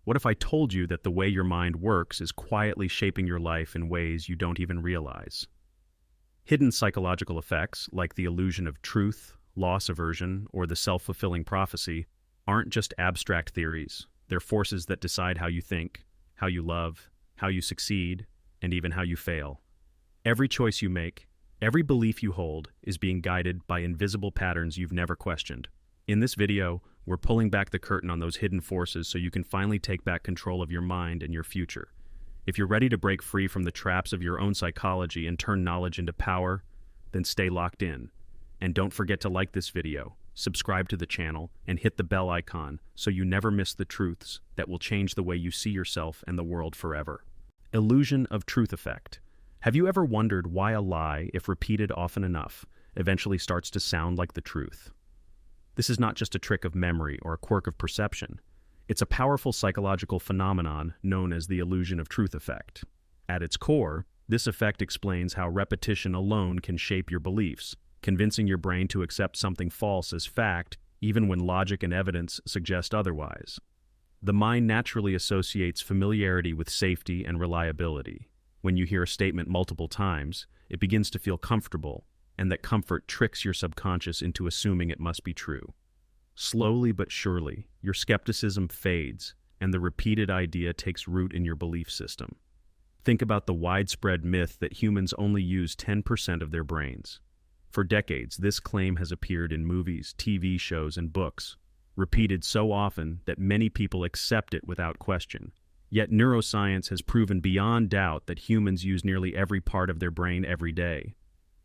What if I told you that the way your mind works is quietly shaping your life in ways you don't even realize? Hidden psychological effects, like the illusion of truth, loss aversion, or the self-fulfilling prophecy, aren't just abstract theories. They're forces that decide how you think, how you love, how you succeed, and even how you fail. Every choice you make, every belief you hold, is being guided by invisible patterns you've never questioned. In this video, we're pulling back the curtain on those hidden forces so you can finally take back control of your mind and your future. If you're ready to break free from the traps of your own psychology and turn knowledge into power, then stay locked in. And don't forget to like this video, subscribe to the channel, and hit the bell icon so you never miss the truths that will change the way you see yourself and the world forever. Illusion of truth effect. Have you ever wondered why a lie, if repeated often enough, eventually starts to sound like the truth? This is not just a trick of memory or a quirk of perception. It's a powerful psychological phenomenon known as the illusion of truth effect. At its core, this effect explains how repetition alone can shape your beliefs, convincing your brain to accept something false as fact, even when logic and evidence suggest otherwise. The mind naturally associates familiarity with safety and reliability. When you hear a statement multiple times, it begins to feel comfortable, and that comfort tricks your subconscious into assuming it must be true. Slowly but surely, your skepticism fades, and the repeated idea takes root in your belief system. Think about the widespread myth that humans only use 10% of their brains. For decades, this claim has appeared in movies, TV shows, and books, repeated so often that many people accept it without question. Yet neuroscience has proven beyond doubt that humans use nearly every part of their brain every day.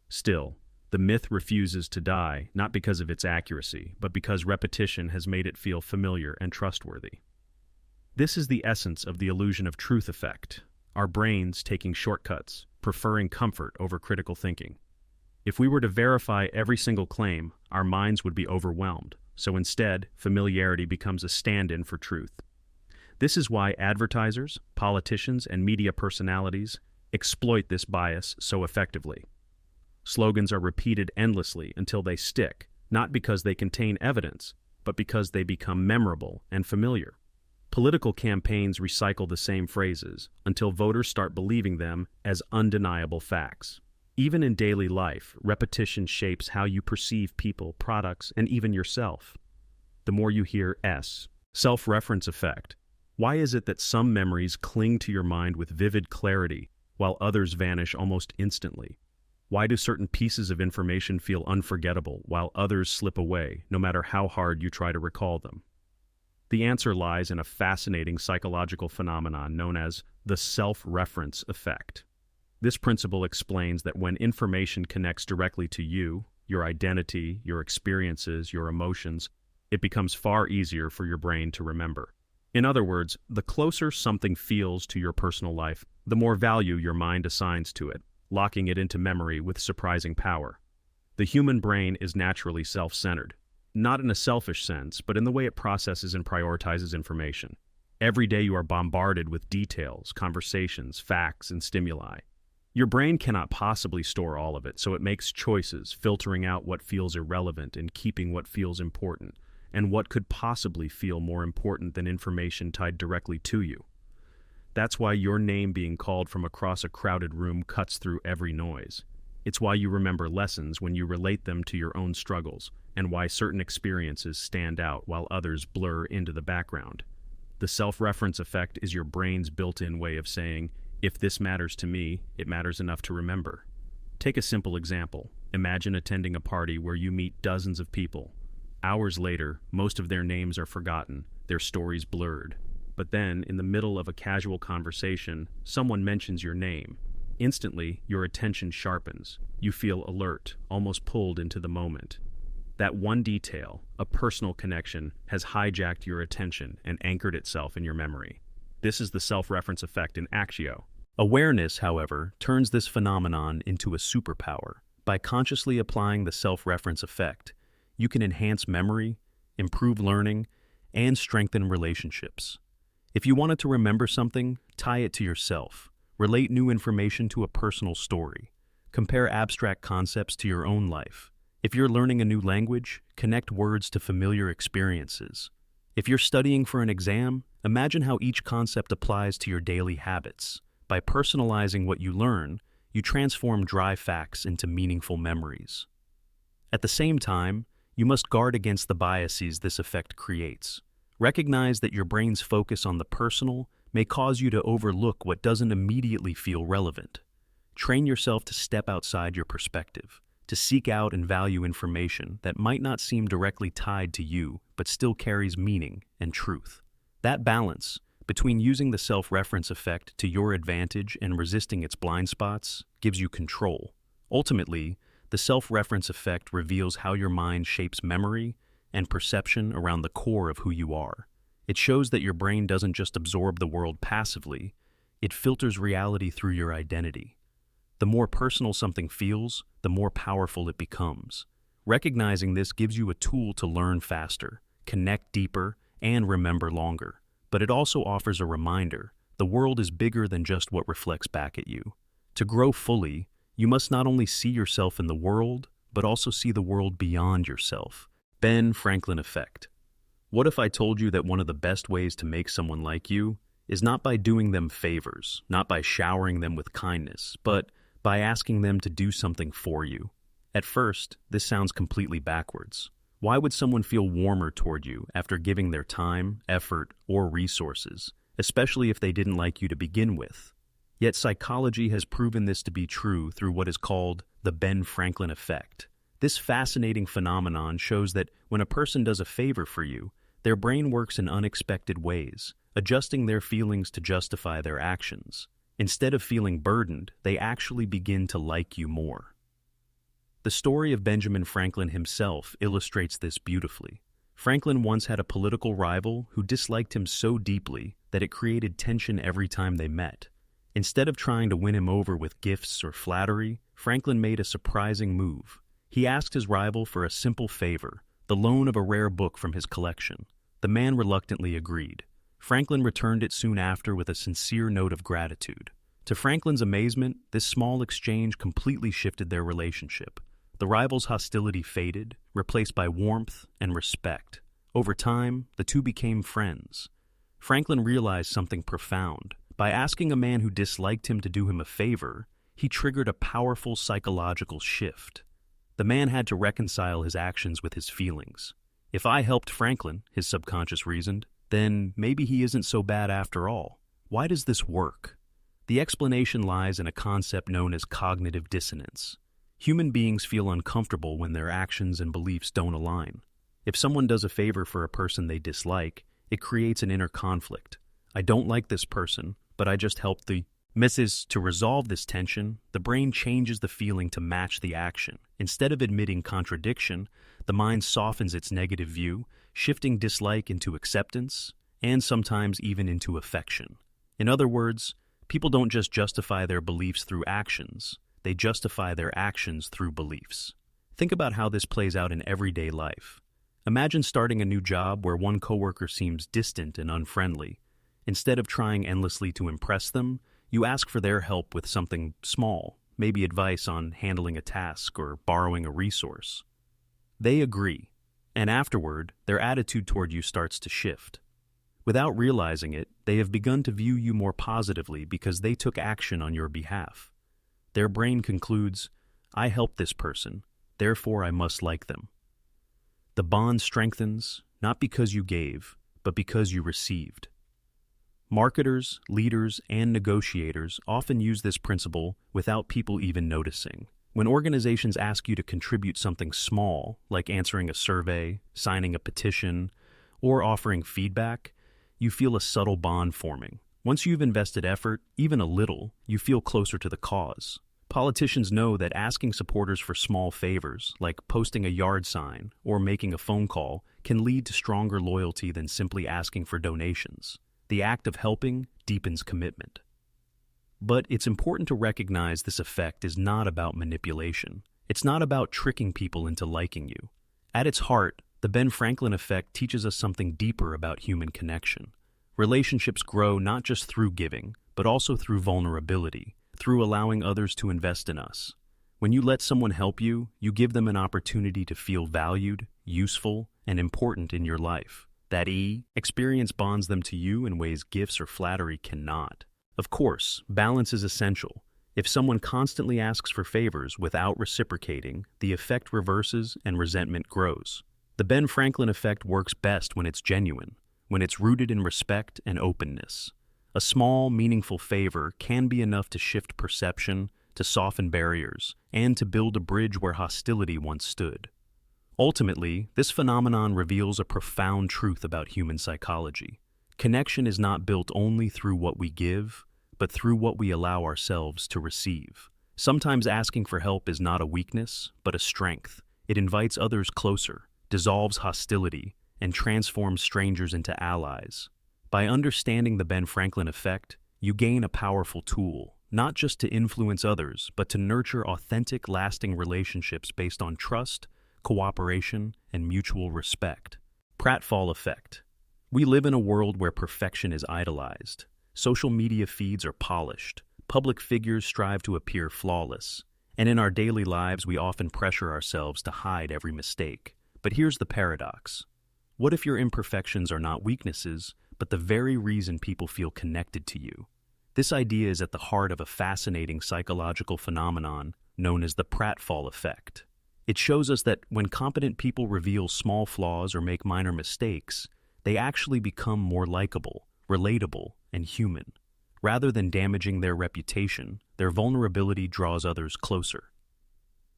Still, the myth refuses to die, not because of its accuracy, but because repetition has made it feel familiar and trustworthy. This is the essence of the illusion of truth effect, our brains taking shortcuts, preferring comfort over critical thinking. If we were to verify every single claim, our minds would be overwhelmed, so instead, familiarity becomes a stand-in for truth. This is why advertisers, politicians, and media personalities exploit this bias so effectively. Slogans are repeated endlessly until they stick, not because they contain evidence, but because they become memorable and familiar. Political campaigns recycle the same phrases until voters start believing them as undeniable facts. Even in daily life, repetition shapes how you perceive people, products, and even yourself. The more you hear self-reference effect. Why is it that some memories cling to your mind with vivid clarity, while others vanish almost instantly? Why do certain pieces of information feel unforgettable, while others slip away, no matter how hard you try to recall them? The answer lies in a fascinating psychological phenomenon known as the self-reference effect. This principle explains that when information connects directly to you, your identity, your experiences, your emotions, it becomes far easier for your brain to remember. In other words, the closer something feels to your personal life, the more value your mind assigns to it, locking it into memory with surprising power. The human brain is naturally self-centered, not in a selfish sense, but in the way it processes and prioritizes information. Every day you are bombarded with details, conversations, facts, and stimuli. Your brain cannot possibly store all of it, so it makes choices, filtering out what feels irrelevant and keeping what feels important, and what could possibly feel more important than information tied directly to you. That's why your name being called from across a crowded room cuts through every noise. It's why you remember lessons when you relate them to your own struggles, and why certain experiences stand out while others blur into the background. The self-reference effect is your brain's built-in way of saying, if this matters to me, it matters enough to remember. Take a simple example. Imagine attending a party where you meet dozens of people. Hours later, most of their names are forgotten, their stories blurred. But then, in the middle of a casual conversation, someone mentions your name. Instantly, your attention sharpens. You feel alert, almost pulled into the moment. That one detail, a personal connection, has hijacked your attention and anchored itself in your memory. This is the self-reference effect in actio. Awareness, however, turns this phenomenon into a superpower. By consciously applying the self-reference effect, you can enhance memory, improve learning, and strengthen relationships. If you wanted to remember something, tie it to yourself. Relate new information to a personal story. Compare abstract concepts to your own life. If you're learning a new language, connect words to familiar experiences. If you're studying for an exam, imagine how each concept applies to your daily habits. By personalizing what you learn, you transform dry facts into meaningful memories. At the same time, you must guard against the biases this effect creates. Recognize that your brain's focus on the personal may cause you to overlook what doesn't immediately feel relevant. Train yourself to step outside your perspective, to seek out and value information that might not seem directly tied to you but still carries meaning and truth. That balance between using the self-reference effect to your advantage and resisting its blind spots gives you control. Ultimately, the self-reference effect reveals how your mind shapes memory and perception around the core of who you are. It shows that your brain doesn't just absorb the world passively, it filters reality through your identity. The more personal something feels, the more powerful it becomes. Recognizing this gives you a tool to learn faster, connect deeper, and remember longer. But it also offers a reminder: the world is bigger than just what reflects back at you. To grow fully, you must not only see yourself in the world, but also see the world beyond yourself. Ben Franklin Effect. What if I told you that one of the best ways to make someone like you is not by doing them favors, not by showering them with kindness, but by asking them to do something for you? At first, this sounds completely backwards. Why would someone feel warmer toward you after giving their time, effort, or resources, especially if they didn't like you to begin with? Yet psychology has proven this to be true through what is called the Ben Franklin Effect. This fascinating phenomenon shows that when a person does a favor for you, their brain works in unexpected ways, adjusting their feelings to justify their actions. Instead of feeling burdened, they actually begin to like you more. The story of Benjamin Franklin himself illustrates this beautifully. Franklin once had a political rival who disliked him so deeply that it created tension every time they met. Instead of trying to win him over with gifts or flattery, Franklin made a surprising move. He asked his rival for a simple favor, the loan of a rare book from his collection. The man reluctantly agreed. Franklin returned it soon after with a sincere note of gratitude. To Franklin's amazement, this small exchange completely shifted their relationship. The rival's hostility faded, replaced by warmth and respect. Over time, the two became friends. Franklin realized something profound. By asking a man who disliked him to do him a favor, he triggered a powerful psychological shift. The man had to reconcile his actions with his feelings. If I helped Franklin, his subconscious reasoned, then maybe he isn't so bad after all. Why does this work? The explanation lies in a concept known as cognitive dissonance. Human beings feel uncomfortable when their actions and beliefs don't align. If someone does a favor for a person they dislike, it creates an inner conflict. I don't like this person, but I just helped the missus. To resolve this tension, the brain changes the feeling to match the action. Instead of admitting contradiction, the mind softens its negative view, shifting dislike into acceptance, and sometimes even into affection. In other words, people don't just justify their beliefs through actions, they justify their actions through beliefs. Think about how this plays out in everyday life. Imagine starting a new job where one coworker seems distant and unfriendly. Instead of trying endlessly to impress them, you ask for their help with something small, maybe advice on handling a task or borrowing a resource. They agree, and afterward, their attitude toward you starts to shift. Without realizing it, they have begun to view you more positively because they took action on your behalf. Their brain concludes, I helped this person, therefore I must like them. The bond strengthens, not because you gave, but because you received. Marketers, leaders, and negotiators often use this principle without people even noticing. When organizations ask you to contribute something small, like answering a survey, signing a petition, or offering feedback, you feel a subtle bond forming. Once you've invested effort, even a little, you feel closer to the cause. Politicians know that asking supporters for small favors, like posting a yard sign or making a phone call, can lead to stronger loyalty than simply asking for donations. The act of helping deepens commitment. But it's important to recognize this effect is not about manipulation. It's not about tricking people into liking you. At its heart, the Ben Franklin effect teaches us something deeper about human connection. Relationships grow not just through giving, but also through vulnerability, through allowing others to invest in us. When you let someone help you, you give them an opportunity to feel valued, useful, and important in your life. That experience bonds them to you in ways gifts or flattery cannot. Of course, balance is essential. If someone constantly asks for favors without reciprocating, the effect reverses and resentment grows. The Ben Franklin effect works best when it's genuine, when it's rooted in respect and openness. A small, meaningful favor can be enough to shift perception, to soften barriers, and to build a bridge where hostility once stood. Ultimately, this phenomenon reveals a profound truth about human psychology. Connection is not built only through what we give, but through what we allow ourselves to receive. Sometimes asking for help is not a weakness, but a strength. It invites others closer, dissolves hostility, and transforms strangers into allies. By understanding the Ben Franklin effect, you gain a powerful tool, not just to influence others, but to nurture authentic, lasting relationships based on trust, cooperation, and mutual respect. Prattfall Effect. We live in a world where perfection is idolized. Social media feeds are polished. Public figures strive to appear flawless. And in our daily lives, we often pressure ourselves to hide every mistake. But here's the paradox. What if your imperfections are not weaknesses, but the very reason people feel connected to you? This idea is at the heart of a fascinating psychological phenomenon known as the Prattfall Effect. It shows us that when competent people reveal small flaws or make minor mistakes, they actually become more likable, relatable, and human. Rather than damaging their reputation, their vulnerability draws others closer.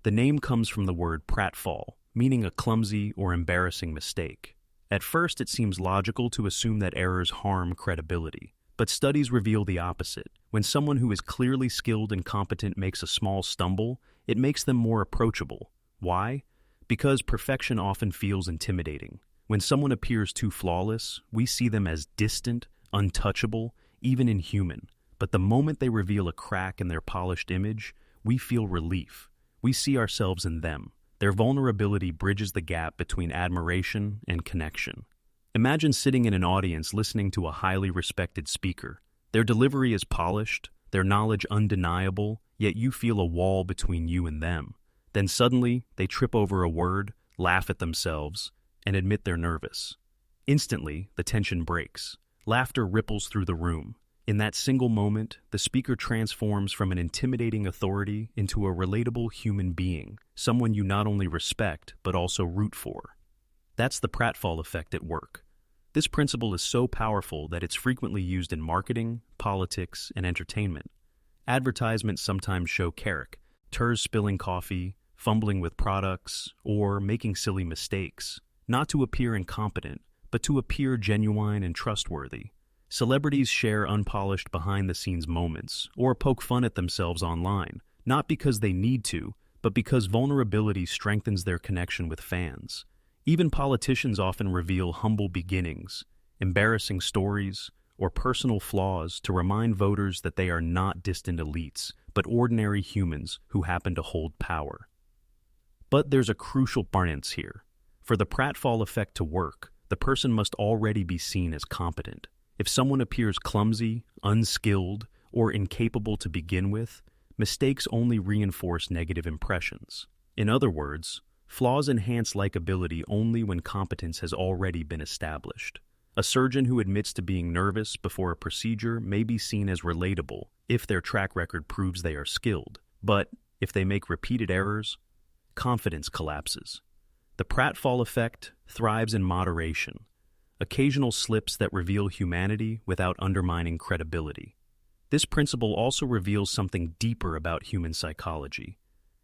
The name comes from the word pratfall, meaning a clumsy or embarrassing mistake. At first, it seems logical to assume that errors harm credibility. But studies reveal the opposite. When someone who is clearly skilled and competent makes a small stumble, it makes them more approachable. Why? Because perfection often feels intimidating. When someone appears too flawless, we see them as distant, untouchable, even inhuman. But the moment they reveal a crack in their polished image, we feel relief. We see ourselves in them. Their vulnerability bridges the gap between admiration and connection. Imagine sitting in an audience listening to a highly respected speaker. Their delivery is polished, their knowledge undeniable, yet you feel a wall between you and them. Then suddenly, they trip over a word, laugh at themselves, and admit they're nervous. Instantly, the tension breaks. Laughter ripples through the room. In that single moment, the speaker transforms from an intimidating authority into a relatable human being, someone you not only respect, but also root for. That's the Prattfall effect at work. This principle is so powerful that it's frequently used in marketing, politics, and entertainment. Advertisements sometimes show characters spilling coffee, fumbling with products, or making silly mistakes, not to appear incompetent, but to appear genuine and trustworthy. Celebrities share unpolished behind-the-scenes moments, or poke fun at themselves online, not because they need to, but because vulnerability strengthens their connection with fans. Even politicians often reveal humble beginnings, embarrassing stories, or personal flaws to remind voters that they are not distant elites, but ordinary humans who happen to hold power. But there's a crucial difference here. For the Prattfall effect to work, the person must already be seen as competent. If someone appears clumsy, unskilled, or incapable to begin with, mistakes only reinforce negative impressions. In other words, flaws enhance likability only when competence has already been established. A surgeon who admits to being nervous before a procedure may be seen as relatable if their track record proves they are skilled. But if they make repeated errors, confidence collapses. The Prattfall effect thrives in moderation, occasional slips that reveal humanity without undermining credibility. This principle also reveals something deeper about human psychology.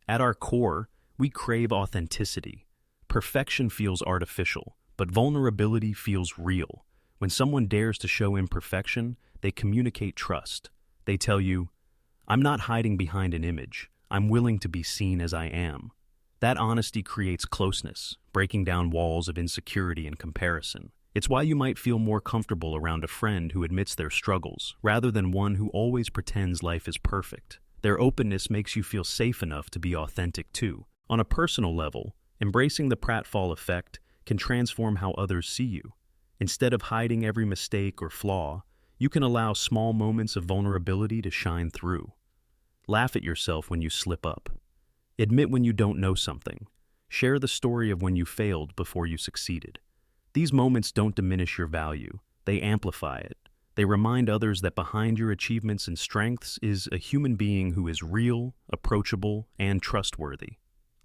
At our core, we crave authenticity. Perfection feels artificial, but vulnerability feels real. When someone dares to show imperfection, they communicate trust. They tell you, "I'm not hiding behind an image. I'm willing to be seen as I am." That honesty creates closeness, breaking down walls of insecurity and comparison. It's why you might feel more comfortable around a friend who admits their struggles, rather than one who always pretends life is perfect. Their openness makes you feel safe enough to be authentic too. On a personal level, embracing the Prattfall effect can transform how others see you. Instead of hiding every mistake or flaw, you can allow small moments of vulnerability to shine through. Laugh at yourself when you slip up. Admit when you don't know something. Share the story of when you failed before you succeeded. These moments don't diminish your value, they amplify it. They remind others that behind your achievements and strengths is a human being who is real, approachable, and trustworthy.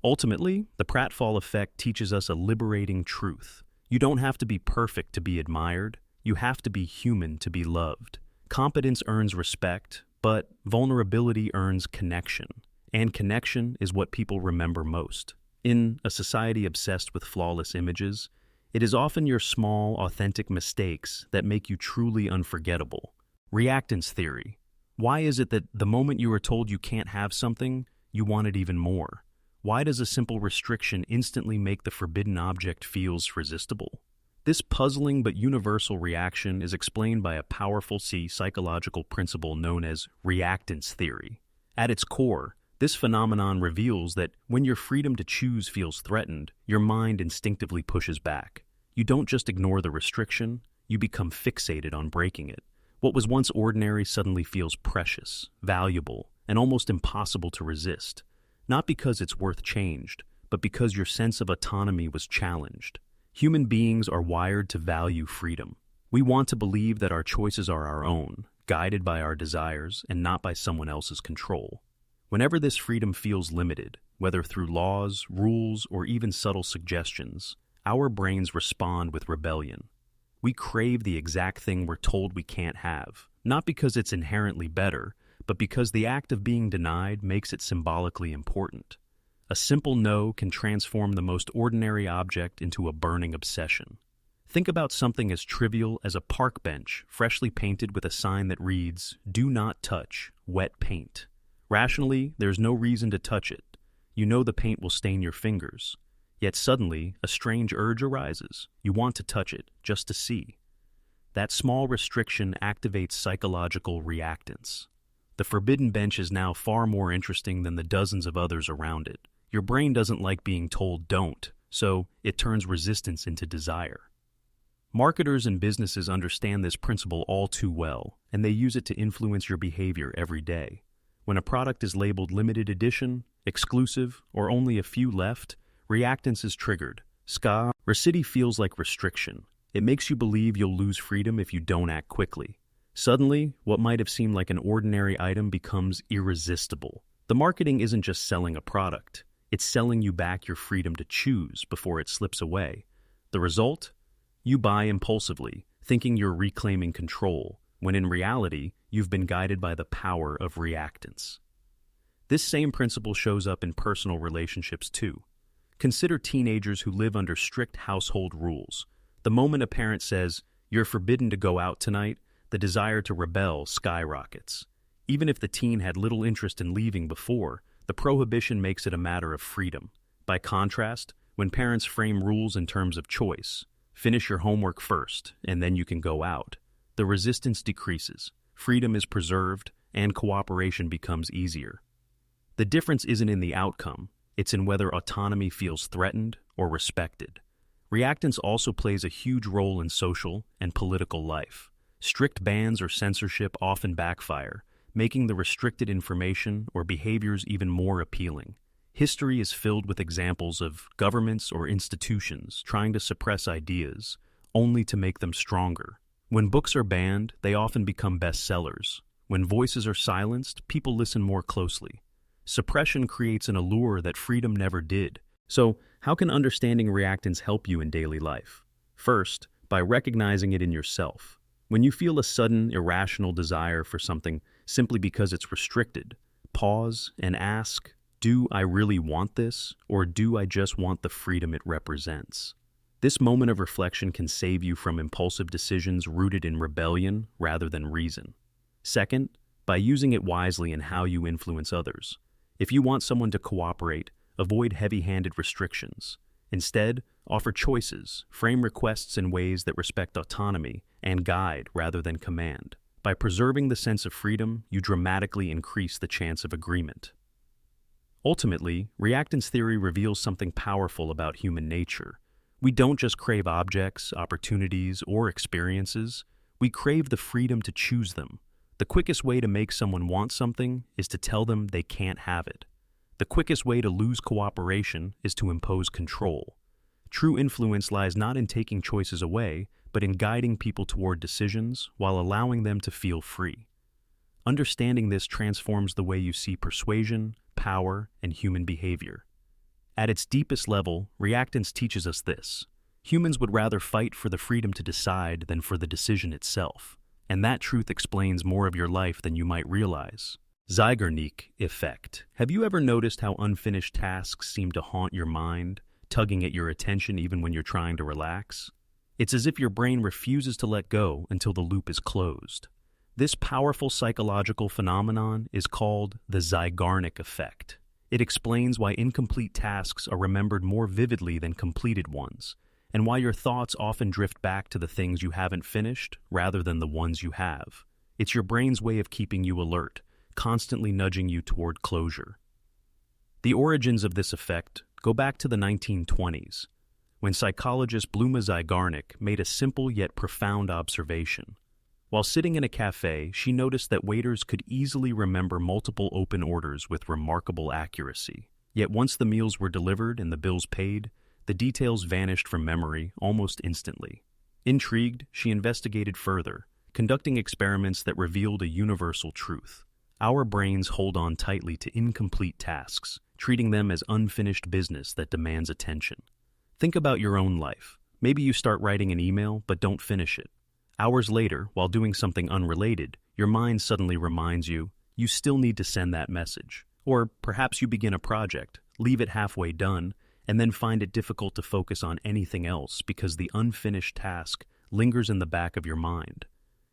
Ultimately, the Prattfall Effect teaches us a liberating truth. You don't have to be perfect to be admired. You have to be human to be loved. Competence earns respect, but vulnerability earns connection. And connection is what people remember most. In a society obsessed with flawless images, it is often your small, authentic mistakes that make you truly unforgettable. Reactance Theory. Why is it that the moment you are told you can't have something, you want it even more? Why does a simple restriction instantly make the forbidden object feels resistible? This puzzling but universal reaction is explained by a powerful psychological principle known as Reactance Theory. At its core, this phenomenon reveals that when your freedom to choose feels threatened, your mind instinctively pushes back. You don't just ignore the restriction, you become fixated on breaking it. What was once ordinary suddenly feels precious, valuable, and almost impossible to resist. Not because it's worth changed, but because your sense of autonomy was challenged. Human beings are wired to value freedom. We want to believe that our choices are our own, guided by our desires and not by someone else's control. Whenever this freedom feels limited, whether through laws, rules, or even subtle suggestions, our brains respond with rebellion. We crave the exact thing we're told we can't have, not because it's inherently better, but because the act of being denied makes it symbolically important. A simple no can transform the most ordinary object into a burning obsession. Think about something as trivial as a park bench freshly painted with a sign that reads, "Do not touch, wet paint." Rationally, there's no reason to touch it. You know the paint will stain your fingers. Yet suddenly, a strange urge arises. You want to touch it, just to see. That small restriction activates psychological reactance. The forbidden bench is now far more interesting than the dozens of others around it. Your brain doesn't like being told don't, so it turns resistance into desire. Marketers and businesses understand this principle all too well, and they use it to influence your behavior every day. When a product is labeled limited edition, exclusive, or only a few left, reactance is triggered. Scarcity feels like restriction. It makes you believe you'll lose freedom if you don't act quickly. Suddenly, what might have seemed like an ordinary item becomes irresistible. The marketing isn't just selling a product. It's selling you back your freedom to choose before it slips away. The result? You buy impulsively, thinking you're reclaiming control, when in reality, you've been guided by the power of reactance. This same principle shows up in personal relationships too. Consider teenagers who live under strict household rules. The moment a parent says, "You're forbidden to go out tonight," the desire to rebel skyrockets. Even if the teen had little interest in leaving before, the prohibition makes it a matter of freedom. By contrast, when parents frame rules in terms of choice, finish your homework first, and then you can go out, the resistance decreases, freedom is preserved, and cooperation becomes easier. The difference isn't in the outcome, it's in whether autonomy feels threatened or respected. Reactance also plays a huge role in social and political life. Strict bans or censorship often backfire, making the restricted information or behaviors even more appealing. History is filled with examples of governments or institutions trying to suppress ideas, only to make them stronger. When books are banned, they often become bestsellers. When voices are silenced, people listen more closely. Suppression creates an allure that freedom never did. So, how can understanding reactance help you in daily life? First, by recognizing it in yourself. When you feel a sudden, irrational desire for something simply because it's restricted, pause and ask, do I really want this, or do I just want the freedom it represents? This moment of reflection can save you from impulsive decisions rooted in rebellion rather than reason. Second, by using it wisely in how you influence others. If you want someone to cooperate, avoid heavy-handed restrictions. Instead, offer choices, frame requests in ways that respect autonomy, and guide rather than command. By preserving the sense of freedom, you dramatically increase the chance of agreement. Ultimately, reactance theory reveals something powerful about human nature. We don't just crave objects, opportunities, or experiences. We crave the freedom to choose them. The quickest way to make someone want something is to tell them they can't have it. The quickest way to lose cooperation is to impose control. True influence lies not in taking choices away, but in guiding people toward decisions while allowing them to feel free. Understanding this transforms the way you see persuasion, power, and human behavior. At its deepest level, reactance teaches us this. Humans would rather fight for the freedom to decide than for the decision itself. And that truth explains more of your life than you might realize. Zeigarnik Effect. Have you ever noticed how unfinished tasks seem to haunt your mind, tugging at your attention even when you're trying to relax? It's as if your brain refuses to let go until the loop is closed. This powerful psychological phenomenon is called the Zeigarnik Effect. It explains why incomplete tasks are remembered more vividly than completed ones, and why your thoughts often drift back to the things you haven't finished rather than the ones you have. It's your brain's way of keeping you alert, constantly nudging you toward closure. The origins of this effect go back to the 1920s, when psychologist Bluma Zeigarnik made a simple yet profound observation. While sitting in a cafe, she noticed that waiters could easily remember multiple open orders with remarkable accuracy. Yet once the meals were delivered and the bills paid, the details vanished from memory almost instantly. Intrigued, she investigated further, conducting experiments that revealed a universal truth. Our brains hold on tightly to incomplete tasks, treating them as unfinished business that demands attention. Think about your own life. Maybe you start writing an email but don't finish it. Hours later, while doing something unrelated, your mind suddenly reminds you, you still need to send that message. Or perhaps you begin a project, leave it halfway done, and then find it difficult to focus on anything else because the unfinished task lingers in the back of your mind.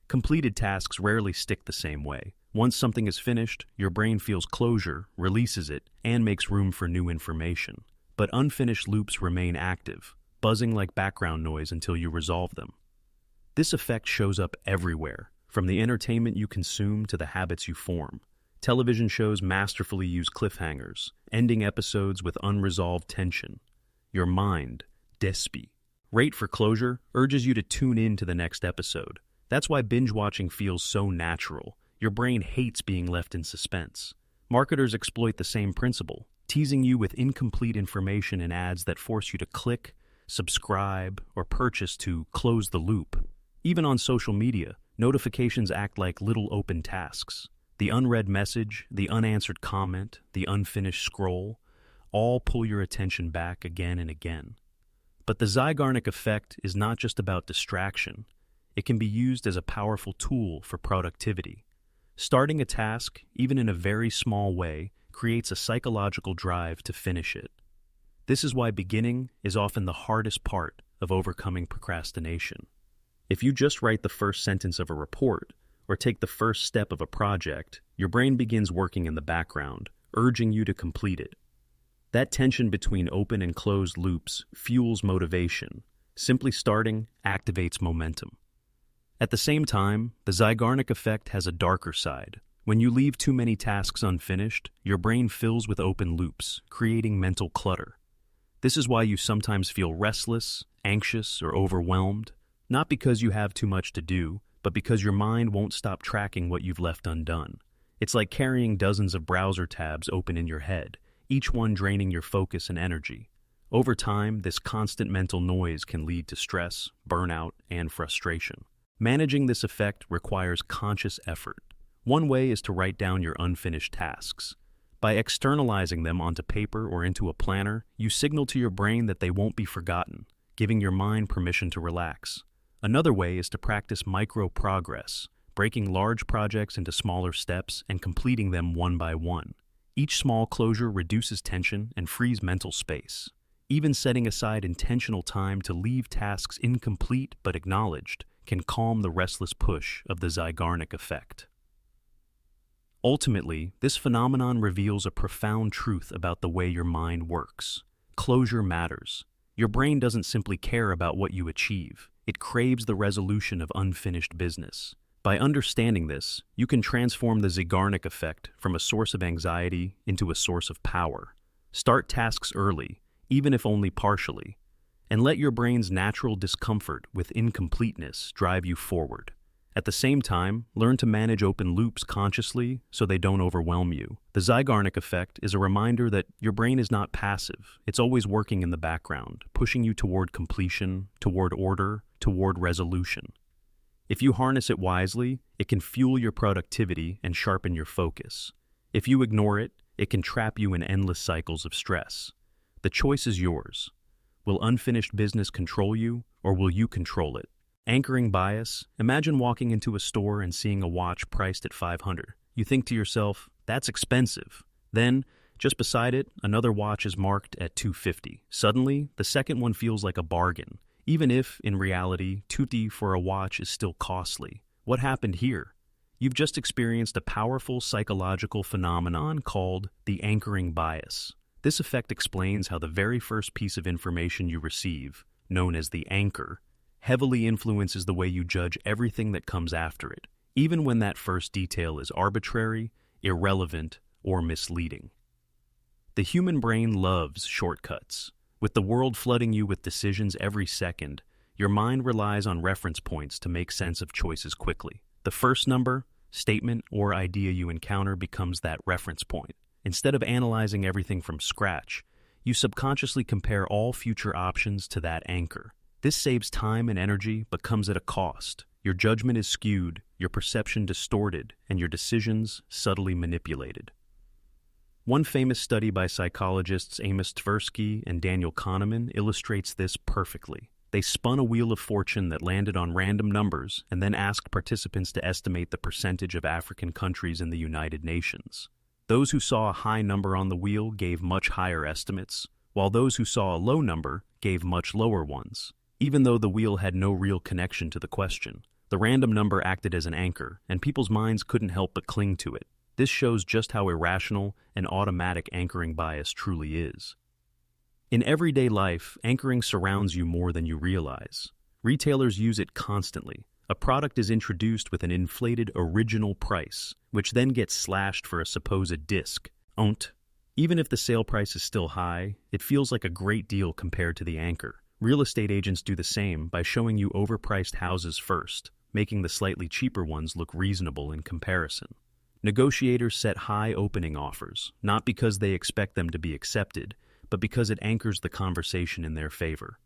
Completed tasks rarely stick the same way. Once something is finished, your brain feels closure, releases it, and makes room for new information. But unfinished loops remain active, buzzing like background noise until you resolve them. This effect shows up everywhere, from the entertainment you consume to the habits you form. Television shows masterfully use cliffhangers, ending episodes with unresolved tension. Your mind, despi, rate for closure, urges you to tune in to the next episode. That's why binge-watching feels so natural. Your brain hates being left in suspense. Marketers exploit the same principle, teasing you with incomplete information and ads that force you to click, subscribe, or purchase to close the loop. Even on social media, notifications act like little open tasks. The unread message, the unanswered comment, the unfinished scroll, all pull your attention back again and again. But the Zeigarnik Effect is not just about distraction. It can be used as a powerful tool for productivity. Starting a task, even in a very small way, creates a psychological drive to finish it. This is why beginning is often the hardest part of overcoming procrastination. If you just write the first sentence of a report, or take the first step of a project, your brain begins working in the background, urging you to complete it. That tension between open and closed loops fuels motivation. Simply starting activates momentum. At the same time, the Zeigarnik Effect has a darker side. When you leave too many tasks unfinished, your brain fills with open loops, creating mental clutter. This is why you sometimes feel restless, anxious, or overwhelmed. Not because you have too much to do, but because your mind won't stop tracking what you've left undone. It's like carrying dozens of browser tabs open in your head, each one draining your focus and energy. Over time, this constant mental noise can lead to stress, burnout, and frustration. Managing this effect requires conscious effort. One way is to write down your unfinished tasks. By externalizing them onto paper or into a planner, you signal to your brain that they won't be forgotten, giving your mind permission to relax. Another way is to practice micro-progress, breaking large projects into smaller steps and completing them one by one. Each small closure reduces tension and frees mental space. Even setting aside intentional time to leave tasks incomplete but acknowledged can calm the restless push of the Zeigarnik Effect. Ultimately, this phenomenon reveals a profound truth about the way your mind works. Closure matters. Your brain doesn't simply care about what you achieve. It craves the resolution of unfinished business. By understanding this, you can transform the Zeigarnik Effect from a source of anxiety into a source of power. Start tasks early, even if only partially, and let your brain's natural discomfort with incompleteness drive you forward. At the same time, learn to manage open loops consciously so they don't overwhelm you. The Zeigarnik Effect is a reminder that your brain is not passive. It's always working in the background, pushing you toward completion, toward order, toward resolution. If you harness it wisely, it can fuel your productivity and sharpen your focus. If you ignore it, it can trap you in endless cycles of stress. The choice is yours. Will unfinished business control you, or will you control it? Anchoring bias. Imagine walking into a store and seeing a watch priced at $500. You think to yourself, that's expensive. Then, just beside it, another watch is marked at $250. Suddenly, the second one feels like a bargain, even if, in reality, $250 for a watch is still costly. What happened here? You've just experienced a powerful psychological phenomenon called the anchoring bias. This effect explains how the very first piece of information you receive, known as the anchor, heavily influences the way you judge everything that comes after it, even when that first detail is arbitrary, irrelevant, or misleading. The human brain loves shortcuts. With the world flooding you with decisions every second, your mind relies on reference points to make sense of choices quickly. The first number, statement, or idea you encounter becomes that reference point. Instead of analyzing everything from scratch, you subconsciously compare all future options to that anchor. This saves time and energy, but comes at a cost. Your judgment is skewed, your perception distorted, and your decisions subtly manipulated. One famous study by psychologists Amos Tversky and Daniel Kahneman illustrates this perfectly. They spun a wheel of fortune that landed on random numbers and then asked participants to estimate the percentage of African countries in the United Nations. Those who saw a high number on the wheel gave much higher estimates, while those who saw a low number gave much lower ones. Even though the wheel had no real connection to the question, the random number acted as an anchor, and people's minds couldn't help but cling to it. This shows just how irrational and automatic anchoring bias truly is. In everyday life, anchoring surrounds you more than you realize. Retailers use it constantly. A product is introduced with an inflated original price, which then gets slashed for a supposed disc. Even if the sale price is still high, it feels like a great deal compared to the anchor. Real estate agents do the same by showing you overpriced houses first, making the slightly cheaper ones look reasonable in comparison. Negotiators set high opening offers, not because they expect them to be accepted, but because it anchors the conversation in their favor.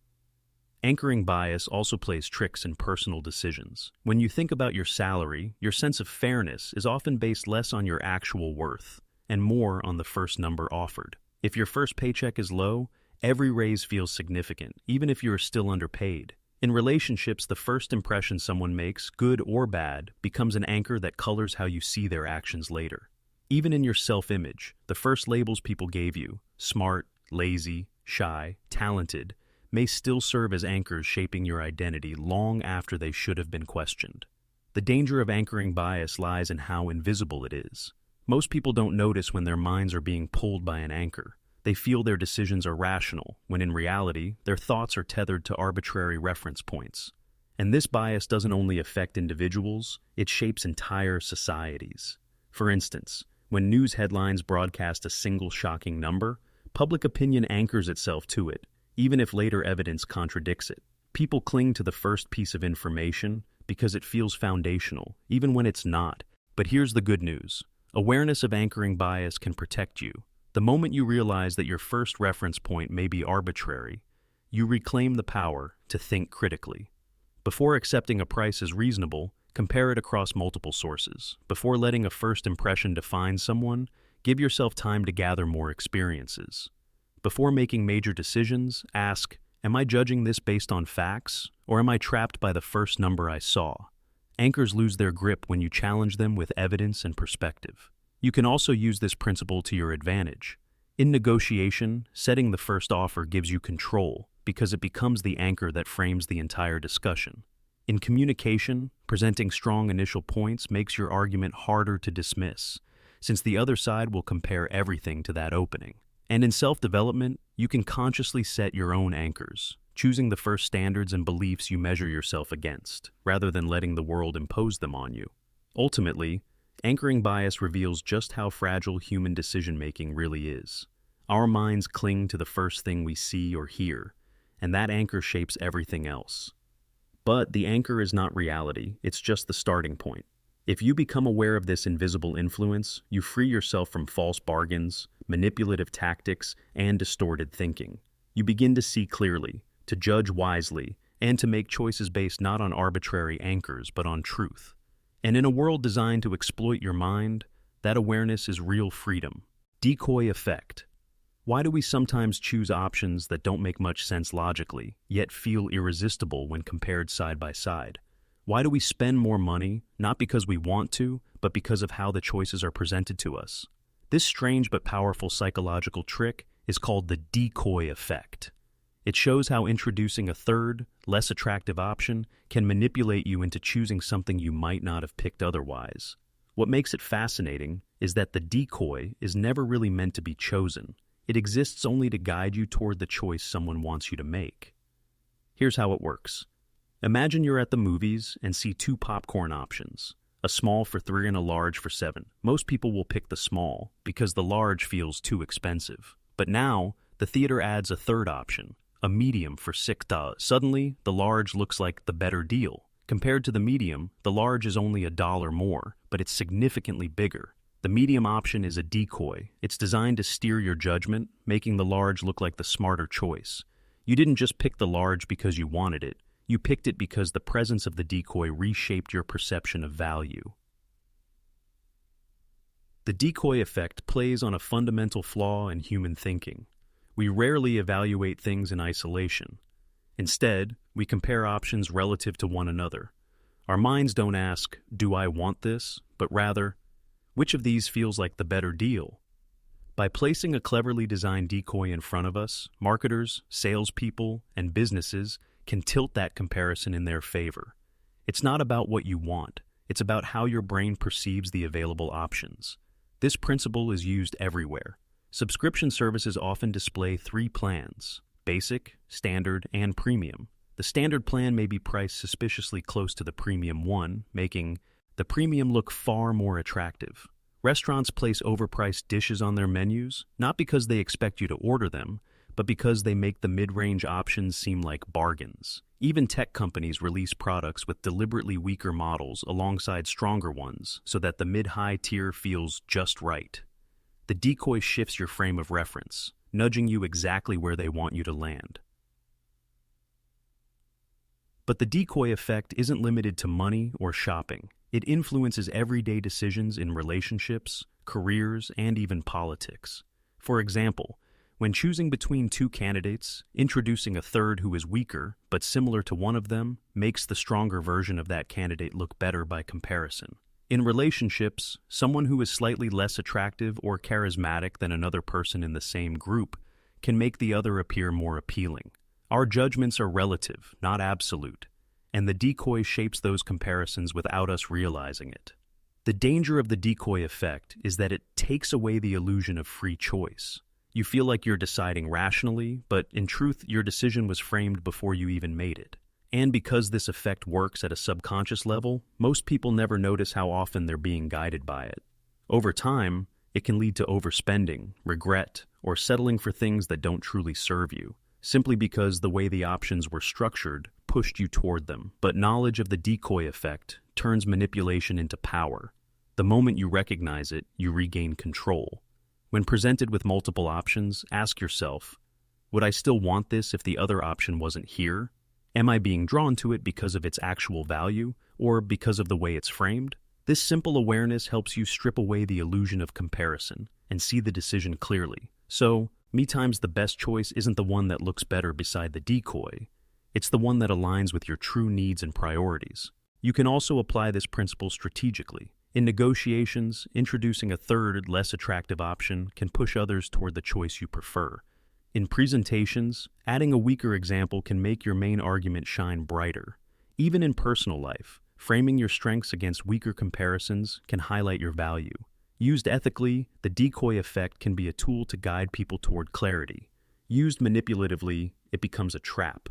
Anchoring bias also plays tricks in personal decisions. When you think about your salary, your sense of fairness is often based less on your actual worth and more on the first number offered. If your first paycheck is low, every raise feels significant, even if you are still underpaid. In relationships, the first impression someone makes, good or bad, becomes an anchor that colors how you see their actions later. Even in your self-image, the first labels people gave you, smart, lazy, shy, talented, may still serve as anchors shaping your identity long after they should have been questioned. The danger of anchoring bias lies in how invisible it is. Most people don't notice when their minds are being pulled by an anchor. They feel their decisions are rational, when in reality, their thoughts are tethered to arbitrary reference points. And this bias doesn't only affect individuals, it shapes entire societies. For instance, when news headlines broadcast a single shocking number, public opinion anchors itself to it, even if later evidence contradicts it. People cling to the first piece of information because it feels foundational, even when it's not. But here's the good news. Awareness of anchoring bias can protect you. The moment you realize that your first reference point may be arbitrary, you reclaim the power to think critically. Before accepting a price as reasonable, compare it across multiple sources. Before letting a first impression define someone, give yourself time to gather more experiences. Before making major decisions, ask, am I judging this based on facts, or am I trapped by the first number I saw? Anchors lose their grip when you challenge them with evidence and perspective. You can also use this principle to your advantage. In negotiation, setting the first offer gives you control because it becomes the anchor that frames the entire discussion. In communication, presenting strong initial points makes your argument harder to dismiss, since the other side will compare everything to that opening. And in self-development, you can consciously set your own anchors, choosing the first standards and beliefs you measure yourself against, rather than letting the world impose them on you. Ultimately, anchoring bias reveals just how fragile human decision-making really is. Our minds cling to the first thing we see or hear, and that anchor shapes everything else. But the anchor is not reality, it's just the starting point. If you become aware of this invisible influence, you free yourself from false bargains, manipulative tactics, and distorted thinking. You begin to see clearly, to judge wisely, and to make choices based not on arbitrary anchors but on truth. And in a world designed to exploit your mind, that awareness is real freedom. Decoy Effect. Why do we sometimes choose options that don't make much sense logically, yet feel irresistible when compared side by side? Why do we spend more money, not because we want to, but because of how the choices are presented to us? This strange but powerful psychological trick is called the Decoy Effect. It shows how introducing a third, less attractive option can manipulate you into choosing something you might not have picked otherwise. What makes it fascinating is that the decoy is never really meant to be chosen. It exists only to guide you toward the choice someone wants you to make. Here's how it works. Imagine you're at the movies and see two popcorn options, a small for $3 and a large for $7. Most people will pick the small because the large feels too expensive. But now, the theater adds a third option, a medium for $6. Suddenly, the large looks like the better deal. Compared to the medium, the large is only $1 more, but it's significantly bigger. The medium option is a decoy. It's designed to steer your judgment, making the large look like the smarter choice. You didn't just pick the large because you wanted it. You picked it because the presence of the decoy reshaped your perception of value. The decoy effect plays on a fundamental flaw in human thinking. We rarely evaluate things in isolation. Instead, we compare options relative to one another. Our minds don't ask, "Do I want this?" but rather, "Which of these feels like the better deal?" By placing a cleverly designed decoy in front of us, marketers, salespeople, and businesses can tilt that comparison in their favor. It's not about what you want, it's about how your brain perceives the available options. This principle is used everywhere. Subscription services often display 3 plans: basic, standard, and premium. The standard plan may be priced suspiciously close to the premium one, making the premium look far more attractive. Restaurants place overpriced dishes on their menus, not because they expect you to order them, but because they make the mid-range options seem like bargains. Even tech companies release products with deliberately weaker models alongside stronger ones so that the mid-high tier feels just right. The decoy shifts your frame of reference, nudging you exactly where they want you to land. But the decoy effect isn't limited to money or shopping. It influences everyday decisions in relationships, careers, and even politics. For example, when choosing between 2 candidates, introducing a third who is weaker but similar to one of them makes the stronger version of that candidate look better by comparison. In relationships, someone who is slightly less attractive or charismatic than another person in the same group can make the other appear more appealing. Our judgments are relative, not absolute, and the decoy shapes those comparisons without us realizing it. The danger of the decoy effect is that it takes away the illusion of free choice. You feel like you're deciding rationally, but in truth, your decision was framed before you even made it. And because this effect works at a subconscious level, most people never notice how often they're being guided by it. Over time, it can lead to overspending, regret, or settling for things that don't truly serve you, simply because the way the options were structured pushed you toward them. But knowledge of the decoy effect turns manipulation into power. The moment you recognize it, you regain control. When presented with multiple options, ask yourself, would I still want this if the other option wasn't here? Am I being drawn to it because of its actual value, or because of the way it's framed? This simple awareness helps you strip away the illusion of comparison and see the decision clearly. So, me times the best choice isn't the one that looks better beside the decoy. It's the one that aligns with your true needs and priorities. You can also apply this principle strategically. In negotiations, introducing a third, less attractive option can push others toward the choice you prefer. In presentations, adding a weaker example can make your main argument shine brighter. Even in personal life, framing your strengths against weaker comparisons can highlight your value. Used ethically, the decoy effect can be a tool to guide people toward clarity. Used manipulatively, it becomes a trap.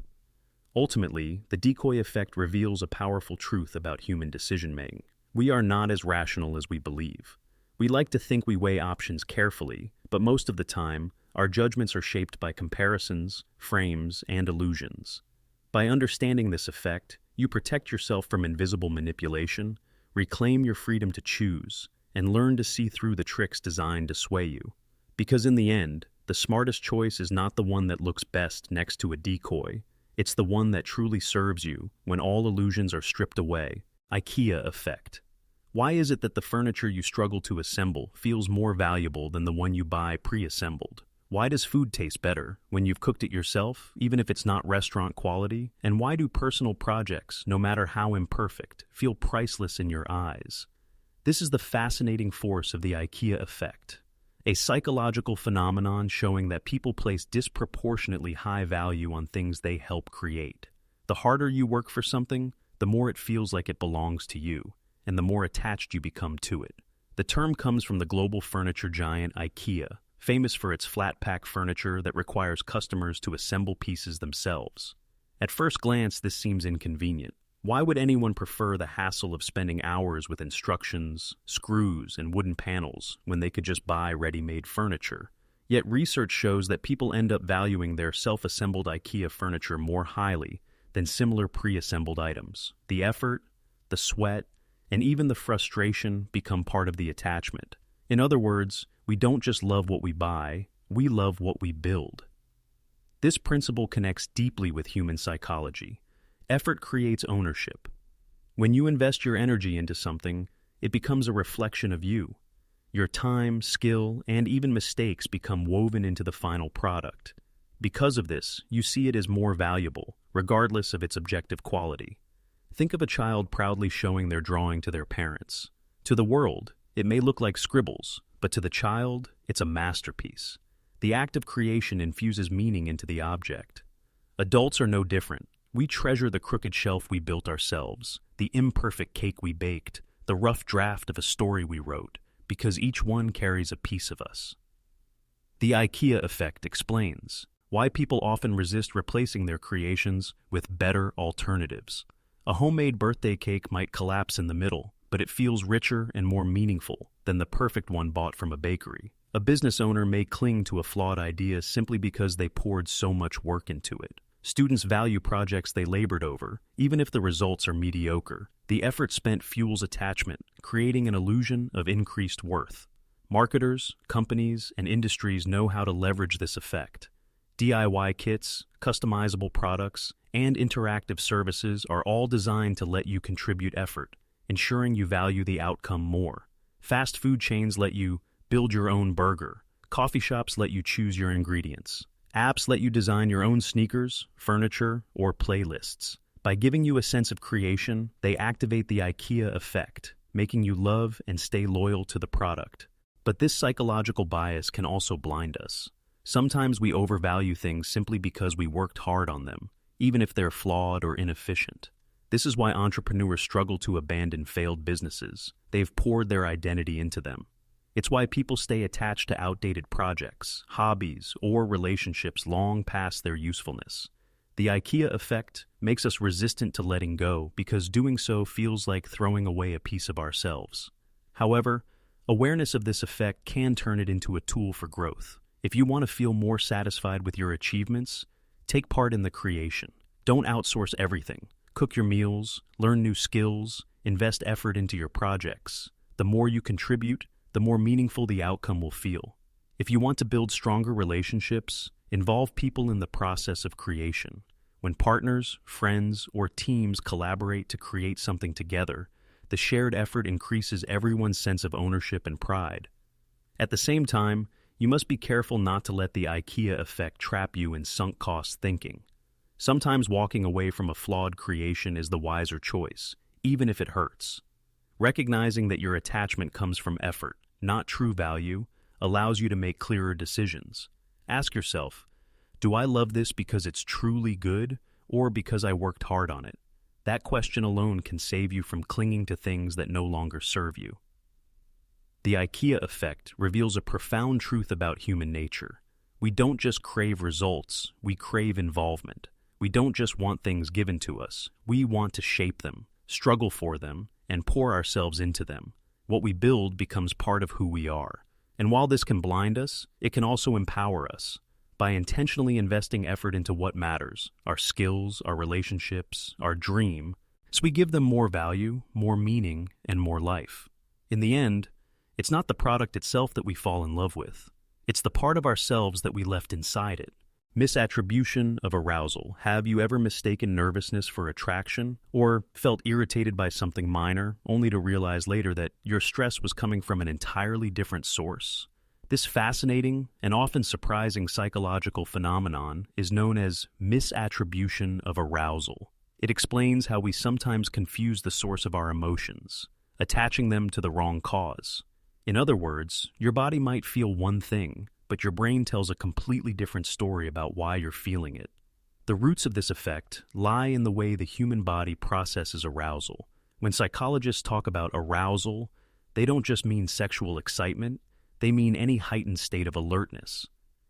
Ultimately, the decoy effect reveals a powerful truth about human decision-making. We are not as rational as we believe. We like to think we weigh options carefully, but most of the time, our judgments are shaped by comparisons, frames, and illusions. By understanding this effect, You protect yourself from invisible manipulation, reclaim your freedom to choose, and learn to see through the tricks designed to sway you. Because in the end, the smartest choice is not the one that looks best next to a decoy. It's the one that truly serves you when all illusions are stripped away. IKEA Effect. Why is it that the furniture you struggle to assemble feels more valuable than the one you buy pre-assembled? Why does food taste better when you've cooked it yourself, even if it's not restaurant quality? And why do personal projects, no matter how imperfect, feel priceless in your eyes? This is the fascinating force of the IKEA effect, a psychological phenomenon showing that people place disproportionately high value on things they help create. The harder you work for something, the more it feels like it belongs to you, and the more attached you become to it. The term comes from the global furniture giant IKEA, famous for its flat-pack furniture that requires customers to assemble pieces themselves. At first glance, this seems inconvenient. Why would anyone prefer the hassle of spending hours with instructions, screws, and wooden panels when they could just buy ready-made furniture? Yet research shows that people end up valuing their self-assembled IKEA furniture more highly than similar pre-assembled items. The effort, the sweat, and even the frustration become part of the attachment. In other words, we don't just love what we buy, we love what we build. This principle connects deeply with human psychology. Effort creates ownership. When you invest your energy into something, it becomes a reflection of you. Your time, skill, and even mistakes become woven into the final product. Because of this, you see it as more valuable, regardless of its objective quality. Think of a child proudly showing their drawing to their parents. To the world, it may look like scribbles, but to the child, it's a masterpiece. The act of creation infuses meaning into the object. Adults are no different. We treasure the crooked shelf we built ourselves, the imperfect cake we baked, the rough draft of a story we wrote, because each one carries a piece of us. The IKEA effect explains why people often resist replacing their creations with better alternatives. A homemade birthday cake might collapse in the middle, but it feels richer and more meaningful than the perfect one bought from a bakery. A business owner may cling to a flawed idea simply because they poured so much work into it. Students value projects they labored over, even if the results are mediocre. The effort spent fuels attachment, creating an illusion of increased worth. Marketers, companies, and industries know how to leverage this effect. DIY kits, customizable products, and interactive services are all designed to let you contribute effort, ensuring you value the outcome more. Fast food chains let you build your own burger. Coffee shops let you choose your ingredients. Apps let you design your own sneakers, furniture, or playlists. By giving you a sense of creation, they activate the IKEA effect, making you love and stay loyal to the product. But this psychological bias can also blind us. Sometimes we overvalue things simply because we worked hard on them, even if they're flawed or inefficient. This is why entrepreneurs struggle to abandon failed businesses. They've poured their identity into them. It's why people stay attached to outdated projects, hobbies, or relationships long past their usefulness. The IKEA effect makes us resistant to letting go because doing so feels like throwing away a piece of ourselves. However, awareness of this effect can turn it into a tool for growth. If you want to feel more satisfied with your achievements, take part in the creation. Don't outsource everything. Cook your meals, learn new skills, invest effort into your projects. The more you contribute, the more meaningful the outcome will feel. If you want to build stronger relationships, involve people in the process of creation. When partners, friends, or teams collaborate to create something together, the shared effort increases everyone's sense of ownership and pride. At the same time, you must be careful not to let the IKEA effect trap you in sunk cost thinking. Sometimes walking away from a flawed creation is the wiser choice, even if it hurts. Recognizing that your attachment comes from effort, not true value, allows you to make clearer decisions. Ask yourself, do I love this because it's truly good, or because I worked hard on it? That question alone can save you from clinging to things that no longer serve you. The IKEA effect reveals a profound truth about human nature. We don't just crave results, we crave involvement. We don't just want things given to us, we want to shape them, struggle for them, and pour ourselves into them. What we build becomes part of who we are. And while this can blind us, it can also empower us. By intentionally investing effort into what matters, our skills, our relationships, our dream, So we give them more value, more meaning, and more life. In the end, it's not the product itself that we fall in love with. It's the part of ourselves that we left inside it. Misattribution of arousal. Have you ever mistaken nervousness for attraction? Or felt irritated by something minor, only to realize later that your stress was coming from an entirely different source? This fascinating and often surprising psychological phenomenon is known as misattribution of arousal. It explains how we sometimes confuse the source of our emotions, attaching them to the wrong cause. In other words, your body might feel one thing, but your brain tells a completely different story about why you're feeling it. The roots of this effect lie in the way the human body processes arousal. When psychologists talk about arousal, they don't just mean sexual excitement, they mean any heightened state of alertness.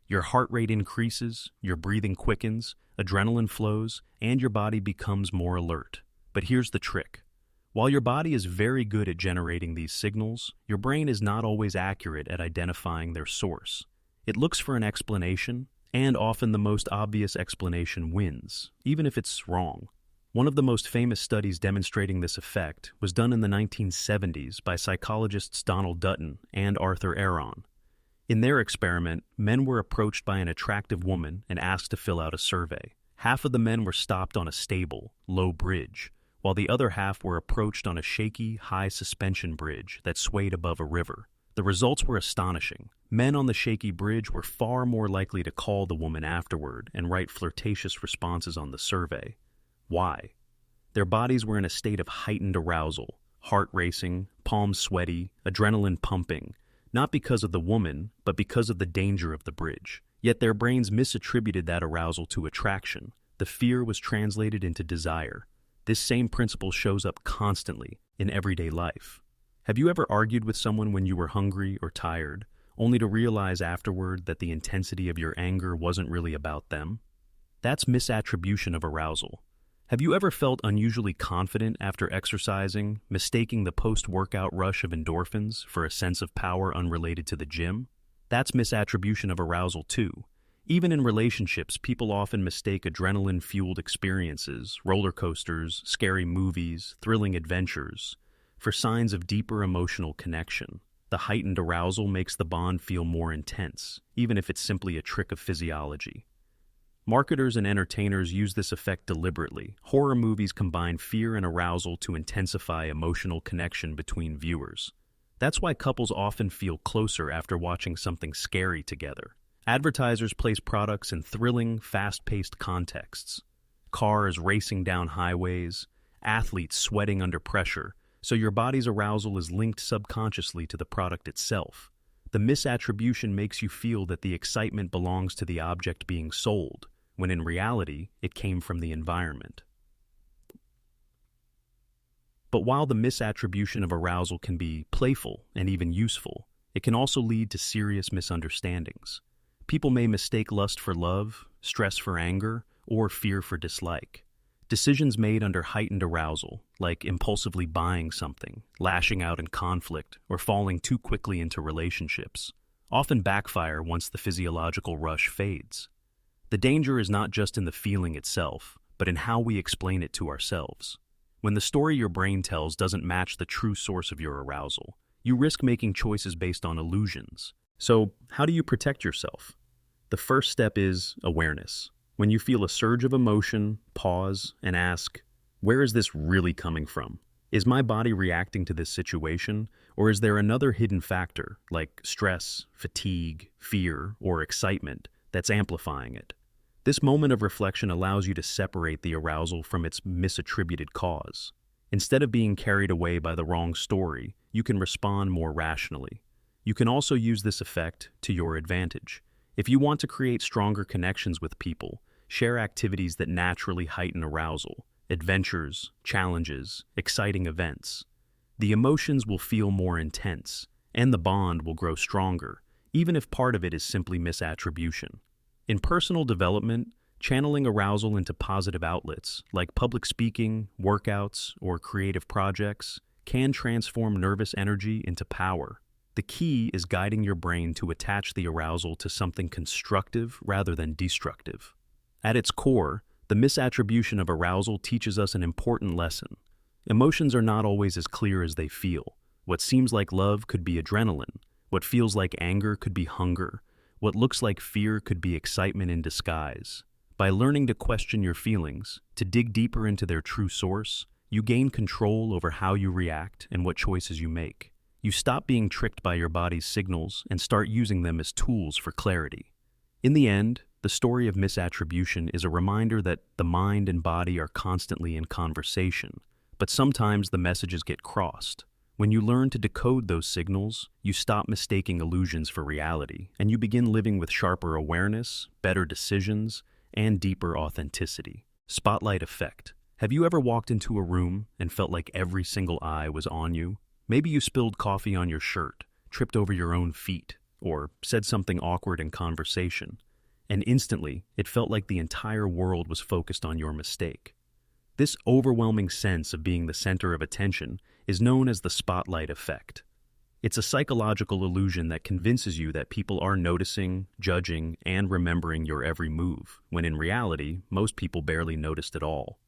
Your heart rate increases, your breathing quickens, adrenaline flows, and your body becomes more alert. But here's the trick. While your body is very good at generating these signals, your brain is not always accurate at identifying their source. It looks for an explanation, and often the most obvious explanation wins, even if it's wrong. One of the most famous studies demonstrating this effect was done in the 1970s by psychologists Donald Dutton and Arthur Aron. In their experiment, men were approached by an attractive woman and asked to fill out a survey. Half of the men were stopped on a stable, low bridge, while the other half were approached on a shaky, high suspension bridge that swayed above a river. The results were astonishing. Men on the shaky bridge were far more likely to call the woman afterward and write flirtatious responses on the survey. Why? Their bodies were in a state of heightened arousal, heart racing, palms sweaty, adrenaline pumping, not because of the woman, but because of the danger of the bridge. Yet their brains misattributed that arousal to attraction. The fear was translated into desire. This same principle shows up constantly in everyday life. Have you ever argued with someone when you were hungry or tired, only to realize afterward that the intensity of your anger wasn't really about them? That's misattribution of arousal. Have you ever felt unusually confident after exercising, mistaking the post-workout rush of endorphins for a sense of power unrelated to the gym? That's misattribution of arousal too. Even in relationships, people often mistake adrenaline-fueled experiences, roller coasters, scary movies, thrilling adventures, for signs of deeper emotional connection. The heightened arousal makes the bond feel more intense, even if it's simply a trick of physiology. Marketers and entertainers use this effect deliberately. Horror movies combine fear and arousal to intensify emotional connection between viewers. That's why couples often feel closer after watching something scary together. Advertisers place products in thrilling, fast-paced contexts. Cars racing down highways, athletes sweating under pressure, so your body's arousal is linked subconsciously to the product itself. The misattribution makes you feel that the excitement belongs to the object being sold, when in reality, it came from the environment. But while the misattribution of arousal can be playful and even useful, it can also lead to serious misunderstandings. People may mistake lust for love, stress for anger, or fear for dislike. Decisions made under heightened arousal, like impulsively buying something, lashing out in conflict, or falling too quickly into relationships, often backfire once the physiological rush fades. The danger is not just in the feeling itself, but in how we explain it to ourselves. When the story your brain tells doesn't match the true source of your arousal, you risk making choices based on illusions. So, how do you protect yourself? The first step is awareness. When you feel a surge of emotion, pause and ask, where is this really coming from? Is my body reacting to this situation, or is there another hidden factor, like stress, fatigue, fear, or excitement, that's amplifying it? This moment of reflection allows you to separate the arousal from its misattributed cause. Instead of being carried away by the wrong story, you can respond more rationally. You can also use this effect to your advantage. If you want to create stronger connections with people, share activities that naturally heighten arousal, adventures, challenges, exciting events. The emotions will feel more intense, and the bond will grow stronger, even if part of it is simply misattribution. In personal development, channeling arousal into positive outlets, like public speaking, workouts, or creative projects, can transform nervous energy into power. The key is guiding your brain to attach the arousal to something constructive rather than destructive. At its core, the misattribution of arousal teaches us an important lesson. Emotions are not always as clear as they feel. What seems like love could be adrenaline. What feels like anger could be hunger. What looks like fear could be excitement in disguise. By learning to question your feelings, to dig deeper into their true source, you gain control over how you react and what choices you make. You stop being tricked by your body's signals and start using them as tools for clarity. In the end, the story of misattribution is a reminder that the mind and body are constantly in conversation, but sometimes the messages get crossed. When you learn to decode those signals, you stop mistaking illusions for reality, and you begin living with sharper awareness, better decisions, and deeper authenticity. Spotlight Effect. Have you ever walked into a room and felt like every single eye was on you? Maybe you spilled coffee on your shirt, tripped over your own feet, or said something awkward in conversation, and instantly it felt like the entire world was focused on your mistake. This overwhelming sense of being the center of attention is known as the spotlight effect. It's a psychological illusion that convinces you that people are noticing, judging, and remembering your every move, when in reality, most people barely noticed at all.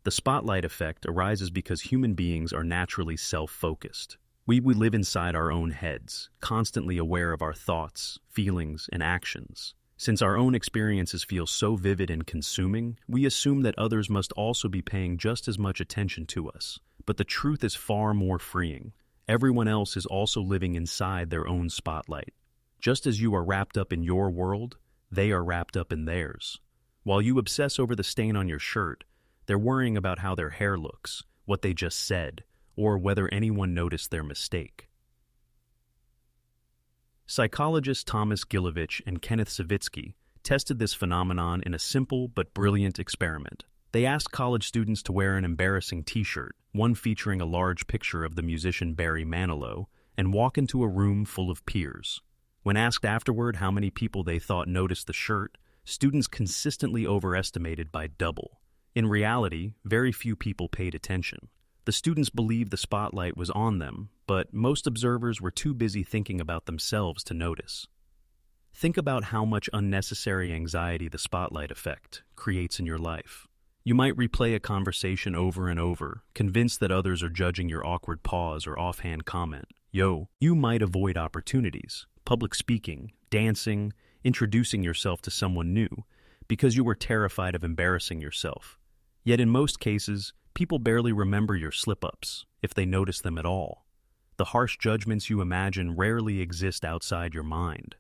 The spotlight effect arises because human beings are naturally self-focused. We live inside our own heads, constantly aware of our thoughts, feelings, and actions. Since our own experiences feel so vivid and consuming, we assume that others must also be paying just as much attention to us. But the truth is far more freeing. Everyone else is also living inside their own spotlight. Just as you are wrapped up in your world, they are wrapped up in theirs. While you obsess over the stain on your shirt, they're worrying about how their hair looks, what they just said, or whether anyone noticed their mistake. Psychologists Thomas Gilovich and Kenneth Savitsky tested this phenomenon in a simple but brilliant experiment. They asked college students to wear an embarrassing t-shirt, one featuring a large picture of the musician Barry Manilow, and walk into a room full of peers. When asked afterward how many people they thought noticed the shirt, students consistently overestimated by double. In reality, very few people paid attention. The students believed the spotlight was on them, but most observers were too busy thinking about themselves to notice. Think about how much unnecessary anxiety the spotlight effect creates in your life. You might replay a conversation over and over, convinced that others are judging your awkward pause or offhand comment. You might avoid opportunities, public speaking, dancing, introducing yourself to someone new, because you were terrified of embarrassing yourself. Yet in most cases, people barely remember your slip-ups, if they notice them at all. The harsh judgments you imagine rarely exist outside your mind.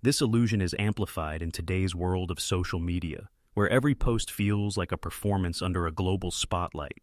This illusion is amplified in today's world of social media, where every post feels like a performance under a global spotlight.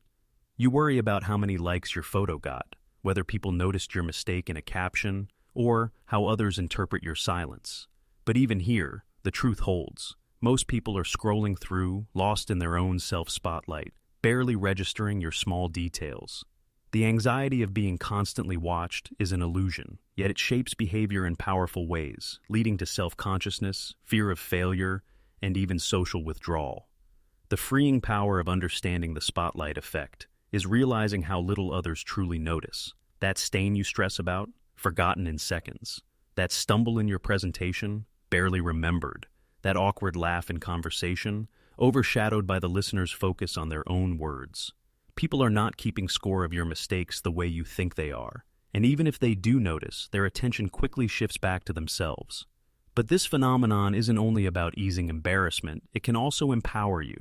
You worry about how many likes your photo got, whether people noticed your mistake in a caption, or how others interpret your silence. But even here, the truth holds. Most people are scrolling through, lost in their own self-spotlight, barely registering your small details. The anxiety of being constantly watched is an illusion, yet it shapes behavior in powerful ways, leading to self-consciousness, fear of failure, and even social withdrawal. The freeing power of understanding the spotlight effect is realizing how little others truly notice. That stain you stress about, forgotten in seconds. That stumble in your presentation, barely remembered. That awkward laugh in conversation, overshadowed by the listener's focus on their own words. People are not keeping score of your mistakes the way you think they are, and even if they do notice, their attention quickly shifts back to themselves. But this phenomenon isn't only about easing embarrassment, it can also empower you.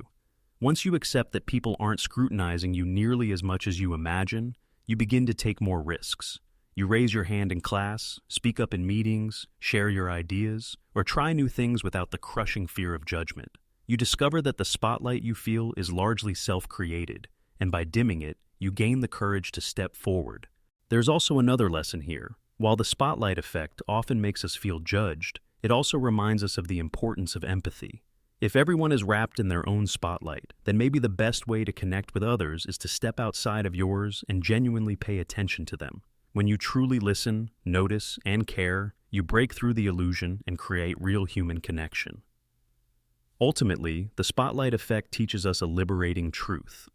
Once you accept that people aren't scrutinizing you nearly as much as you imagine, you begin to take more risks. You raise your hand in class, speak up in meetings, share your ideas, or try new things without the crushing fear of judgment. You discover that the spotlight you feel is largely self-created, and by dimming it, you gain the courage to step forward. There's also another lesson here. While the spotlight effect often makes us feel judged, it also reminds us of the importance of empathy. If everyone is wrapped in their own spotlight, then maybe the best way to connect with others is to step outside of yours and genuinely pay attention to them. When you truly listen, notice, and care, you break through the illusion and create real human connection. Ultimately, the spotlight effect teaches us a liberating truth.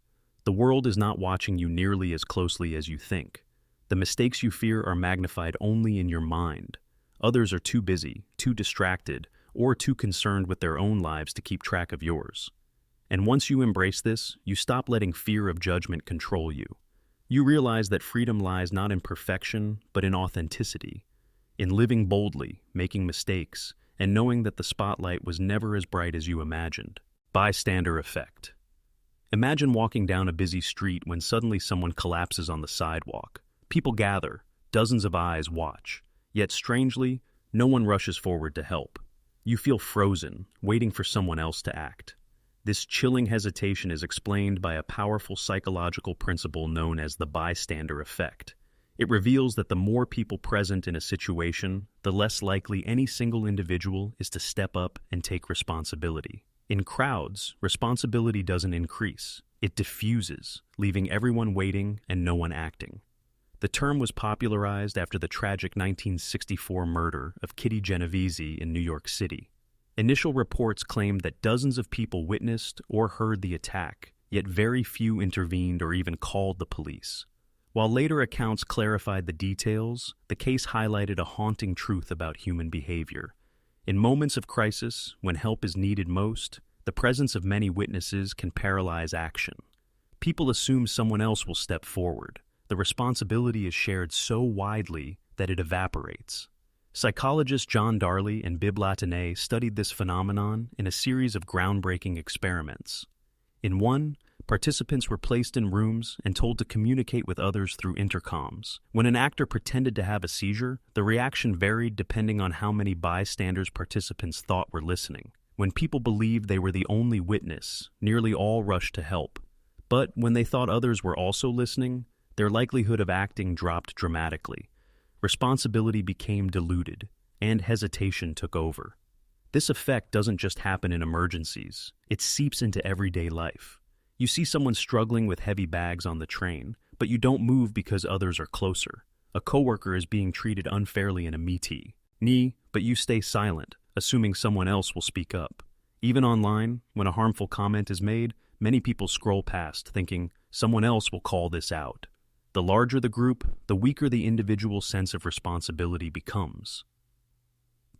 The world is not watching you nearly as closely as you think. The mistakes you fear are magnified only in your mind. Others are too busy, too distracted, or too concerned with their own lives to keep track of yours. And once you embrace this, you stop letting fear of judgment control you. You realize that freedom lies not in perfection, but in authenticity, in living boldly, making mistakes, and knowing that the spotlight was never as bright as you imagined. Bystander Effect. Imagine walking down a busy street when suddenly someone collapses on the sidewalk. People gather, dozens of eyes watch, yet strangely, no one rushes forward to help. You feel frozen, waiting for someone else to act. This chilling hesitation is explained by a powerful psychological principle known as the bystander effect. It reveals that the more people present in a situation, the less likely any single individual is to step up and take responsibility. In crowds, responsibility doesn't increase. It diffuses, leaving everyone waiting and no one acting. The term was popularized after the tragic 1964 murder of Kitty Genovese in New York City. Initial reports claimed that dozens of people witnessed or heard the attack, yet very few intervened or even called the police. While later accounts clarified the details, the case highlighted a haunting truth about human behavior. In moments of crisis, when help is needed most, the presence of many witnesses can paralyze action. People assume someone else will step forward. The responsibility is shared so widely that it evaporates. Psychologists John Darley and Bib Latané studied this phenomenon in a series of groundbreaking experiments. In one, participants were placed in rooms and told to communicate with others through intercoms. When an actor pretended to have a seizure, the reaction varied depending on how many bystanders participants thought were listening. When people believed they were the only witness, nearly all rushed to help. But when they thought others were also listening, their likelihood of acting dropped dramatically. Responsibility became diluted, and hesitation took over. This effect doesn't just happen in emergencies, it seeps into everyday life. You see someone struggling with heavy bags on the train, but you don't move because others are closer. A coworker is being treated unfairly in a meeting, but you stay silent, assuming someone else will speak up. Even online, when a harmful comment is made, many people scroll past, thinking someone else will call this out. The larger the group, the weaker the individual's sense of responsibility becomes.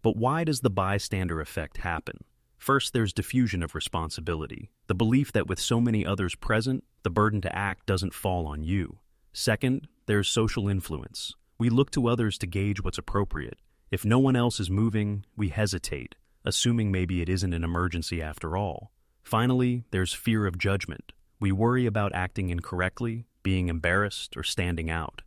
But why does the bystander effect happen? First, there's diffusion of responsibility, the belief that with so many others present, the burden to act doesn't fall on you. Second, there's social influence. We look to others to gauge what's appropriate. If no one else is moving, we hesitate, assuming maybe it isn't an emergency after all. Finally, there's fear of judgment. We worry about acting incorrectly, being embarrassed, or standing out.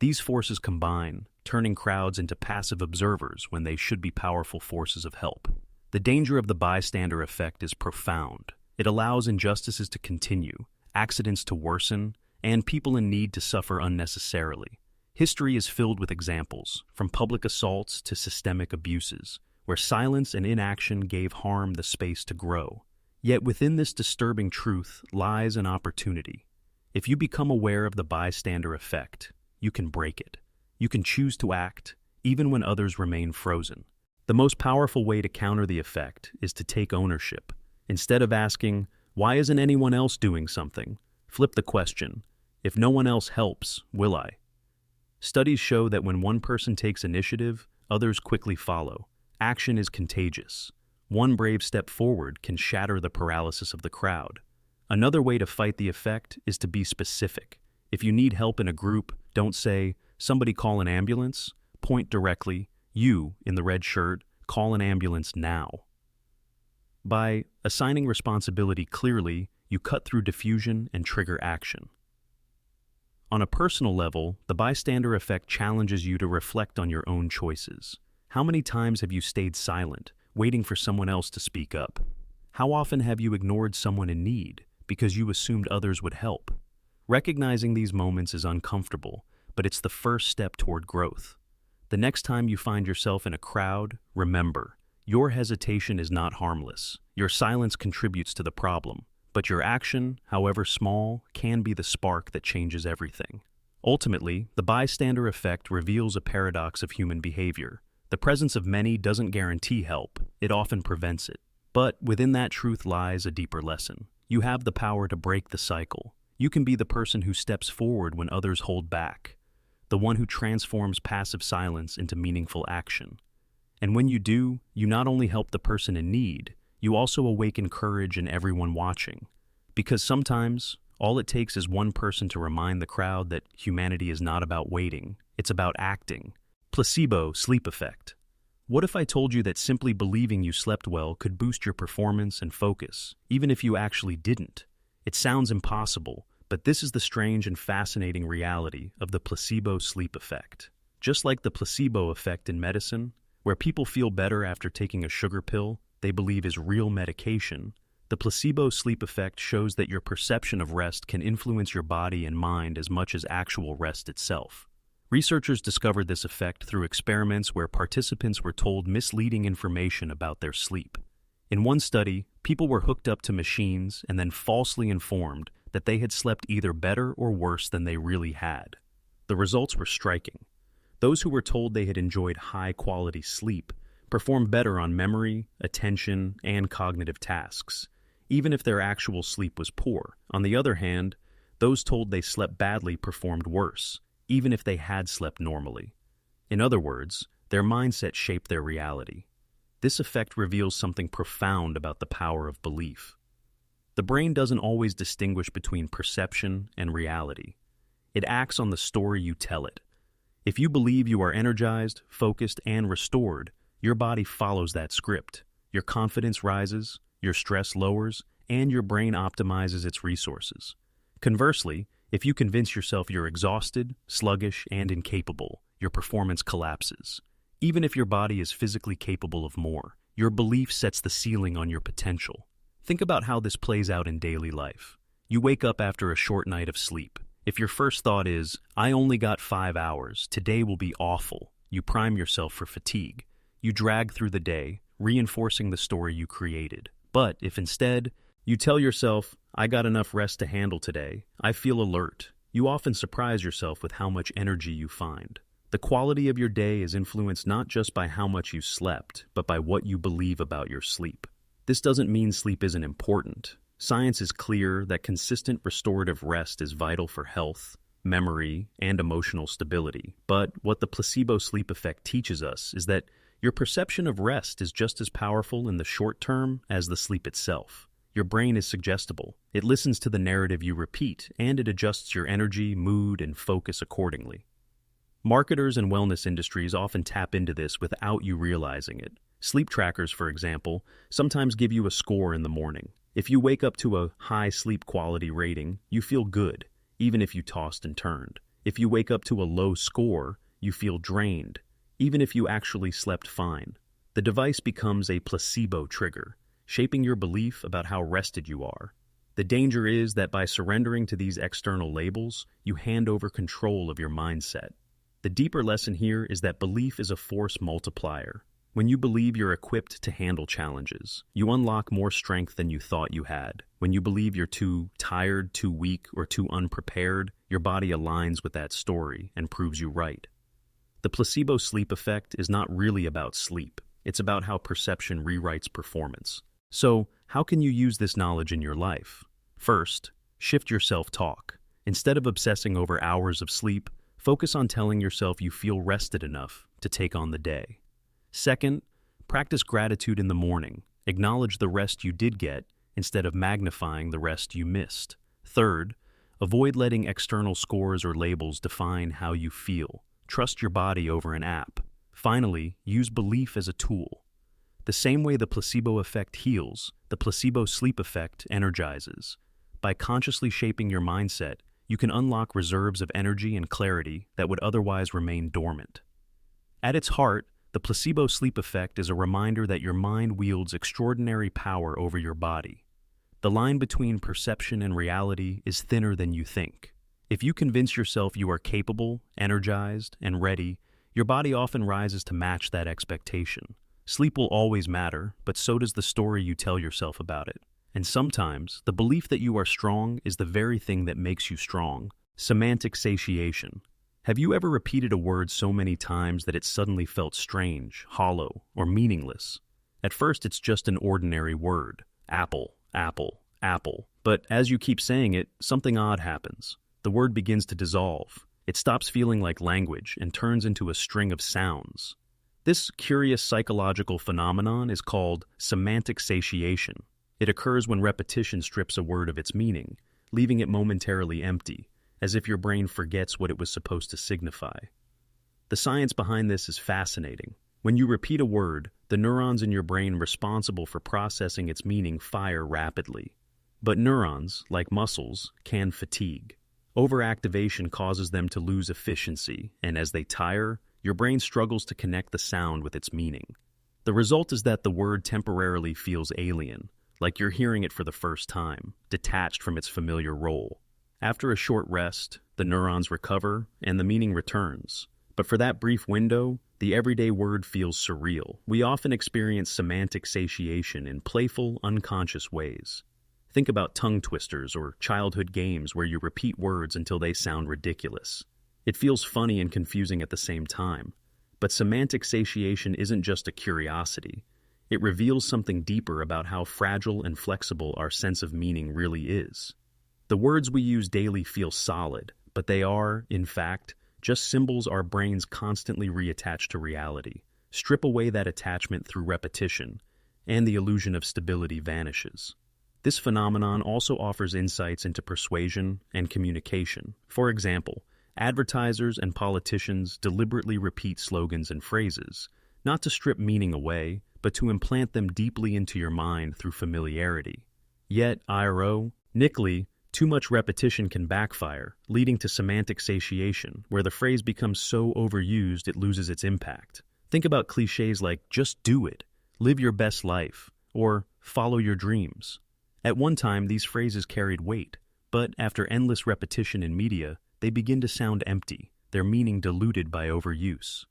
These forces combine, turning crowds into passive observers when they should be powerful forces of help. The danger of the bystander effect is profound. It allows injustices to continue, accidents to worsen, and people in need to suffer unnecessarily. History is filled with examples, from public assaults to systemic abuses, where silence and inaction gave harm the space to grow. Yet within this disturbing truth lies an opportunity. If you become aware of the bystander effect, you can break it. You can choose to act, even when others remain frozen. The most powerful way to counter the effect is to take ownership. Instead of asking, "Why isn't anyone else doing something?" flip the question, "If no one else helps, will I?" Studies show that when one person takes initiative, others quickly follow. Action is contagious. One brave step forward can shatter the paralysis of the crowd. Another way to fight the effect is to be specific. If you need help in a group, don't say, "Somebody call an ambulance." Point directly, "You, in the red shirt, call an ambulance now." By assigning responsibility clearly, you cut through diffusion and trigger action. On a personal level, the bystander effect challenges you to reflect on your own choices. How many times have you stayed silent, waiting for someone else to speak up? How often have you ignored someone in need because you assumed others would help? Recognizing these moments is uncomfortable, but it's the first step toward growth. The next time you find yourself in a crowd, remember, your hesitation is not harmless. Your silence contributes to the problem, but your action, however small, can be the spark that changes everything. Ultimately, the bystander effect reveals a paradox of human behavior. The presence of many doesn't guarantee help, it often prevents it. But within that truth lies a deeper lesson. You have the power to break the cycle. You can be the person who steps forward when others hold back, the one who transforms passive silence into meaningful action. And when you do, you not only help the person in need, you also awaken courage in everyone watching. Because sometimes, All it takes is one person to remind the crowd that humanity is not about waiting, it's about acting. Placebo sleep effect. What if I told you that simply believing you slept well could boost your performance and focus, even if you actually didn't? It sounds impossible, but this is the strange and fascinating reality of the placebo sleep effect. Just like the placebo effect in medicine, where people feel better after taking a sugar pill they believe is real medication, the placebo sleep effect shows that your perception of rest can influence your body and mind as much as actual rest itself. Researchers discovered this effect through experiments where participants were told misleading information about their sleep. In one study, people were hooked up to machines and then falsely informed that they had slept either better or worse than they really had. The results were striking. Those who were told they had enjoyed high-quality sleep performed better on memory, attention, and cognitive tasks, even if their actual sleep was poor. On the other hand, those told they slept badly performed worse, even if they had slept normally. In other words, their mindset shaped their reality. This effect reveals something profound about the power of belief. The brain doesn't always distinguish between perception and reality. It acts on the story you tell it. If you believe you are energized, focused, and restored, your body follows that script. Your confidence rises, your stress lowers, and your brain optimizes its resources. Conversely, if you convince yourself you're exhausted, sluggish, and incapable, your performance collapses. Even if your body is physically capable of more, your belief sets the ceiling on your potential. Think about how this plays out in daily life. You wake up after a short night of sleep. If your first thought is, "I only got 5 hours, today will be awful," you prime yourself for fatigue. You drag through the day, reinforcing the story you created. But if instead, you tell yourself, "I got enough rest to handle today, I feel alert," you often surprise yourself with how much energy you find. The quality of your day is influenced not just by how much you slept, but by what you believe about your sleep. This doesn't mean sleep isn't important. Science is clear that consistent restorative rest is vital for health, memory, and emotional stability. But what the placebo sleep effect teaches us is that your perception of rest is just as powerful in the short term as the sleep itself. Your brain is suggestible. It listens to the narrative you repeat, and it adjusts your energy, mood, and focus accordingly. Marketers and wellness industries often tap into this without you realizing it. Sleep trackers, for example, sometimes give you a score in the morning. If you wake up to a high sleep quality rating, you feel good, even if you tossed and turned. If you wake up to a low score, you feel drained, even if you actually slept fine. The device becomes a placebo trigger, shaping your belief about how rested you are. The danger is that by surrendering to these external labels, you hand over control of your mindset. The deeper lesson here is that belief is a force multiplier. When you believe you're equipped to handle challenges, you unlock more strength than you thought you had. When you believe you're too tired, too weak, or too unprepared, your body aligns with that story and proves you right. The placebo sleep effect is not really about sleep. It's about how perception rewrites performance. So, how can you use this knowledge in your life? First, shift your self-talk. Instead of obsessing over hours of sleep, focus on telling yourself you feel rested enough to take on the day. Second, practice gratitude in the morning. Acknowledge the rest you did get instead of magnifying the rest you missed. Third, avoid letting external scores or labels define how you feel. Trust your body over an app. Finally, use belief as a tool. The same way the placebo effect heals, the placebo sleep effect energizes. By consciously shaping your mindset, you can unlock reserves of energy and clarity that would otherwise remain dormant. At its heart, the placebo sleep effect is a reminder that your mind wields extraordinary power over your body. The line between perception and reality is thinner than you think. If you convince yourself you are capable, energized, and ready, your body often rises to match that expectation. Sleep will always matter, but so does the story you tell yourself about it. And sometimes, the belief that you are strong is the very thing that makes you strong. Semantic satiation. Have you ever repeated a word so many times that it suddenly felt strange, hollow, or meaningless? At first, it's just an ordinary word. Apple, apple, apple. But as you keep saying it, something odd happens. The word begins to dissolve. It stops feeling like language and turns into a string of sounds. This curious psychological phenomenon is called semantic satiation. It occurs when repetition strips a word of its meaning, leaving it momentarily empty, as if your brain forgets what it was supposed to signify. The science behind this is fascinating. When you repeat a word, the neurons in your brain responsible for processing its meaning fire rapidly. But neurons, like muscles, can fatigue. Overactivation causes them to lose efficiency, and as they tire, your brain struggles to connect the sound with its meaning. The result is that the word temporarily feels alien, like you're hearing it for the first time, detached from its familiar role. After a short rest, the neurons recover and the meaning returns. But for that brief window, the everyday word feels surreal. We often experience semantic satiation in playful, unconscious ways. Think about tongue twisters or childhood games where you repeat words until they sound ridiculous. It feels funny and confusing at the same time. But semantic satiation isn't just a curiosity. It reveals something deeper about how fragile and flexible our sense of meaning really is. The words we use daily feel solid, but they are, in fact, just symbols our brains constantly reattach to reality. Strip away that attachment through repetition, and the illusion of stability vanishes. This phenomenon also offers insights into persuasion and communication. For example, advertisers and politicians deliberately repeat slogans and phrases, not to strip meaning away, but to implant them deeply into your mind through familiarity. Yet, ironically, too much repetition can backfire, leading to semantic satiation, where the phrase becomes so overused it loses its impact. Think about cliches like, just do it, live your best life, or follow your dreams. At one time, these phrases carried weight, but after endless repetition in media, they begin to sound empty, their meaning diluted by overuse.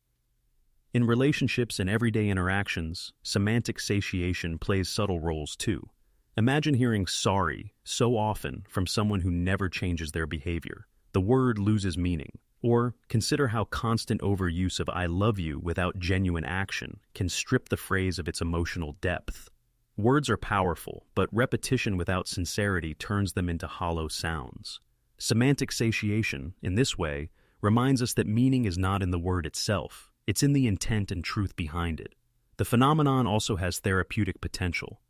In relationships and everyday interactions, semantic satiation plays subtle roles too. Imagine hearing sorry so often from someone who never changes their behavior. The word loses meaning. Or consider how constant overuse of I love you without genuine action can strip the phrase of its emotional depth. Words are powerful, but repetition without sincerity turns them into hollow sounds. Semantic satiation, in this way, reminds us that meaning is not in the word itself. It's in the intent and truth behind it. The phenomenon also has therapeutic potential.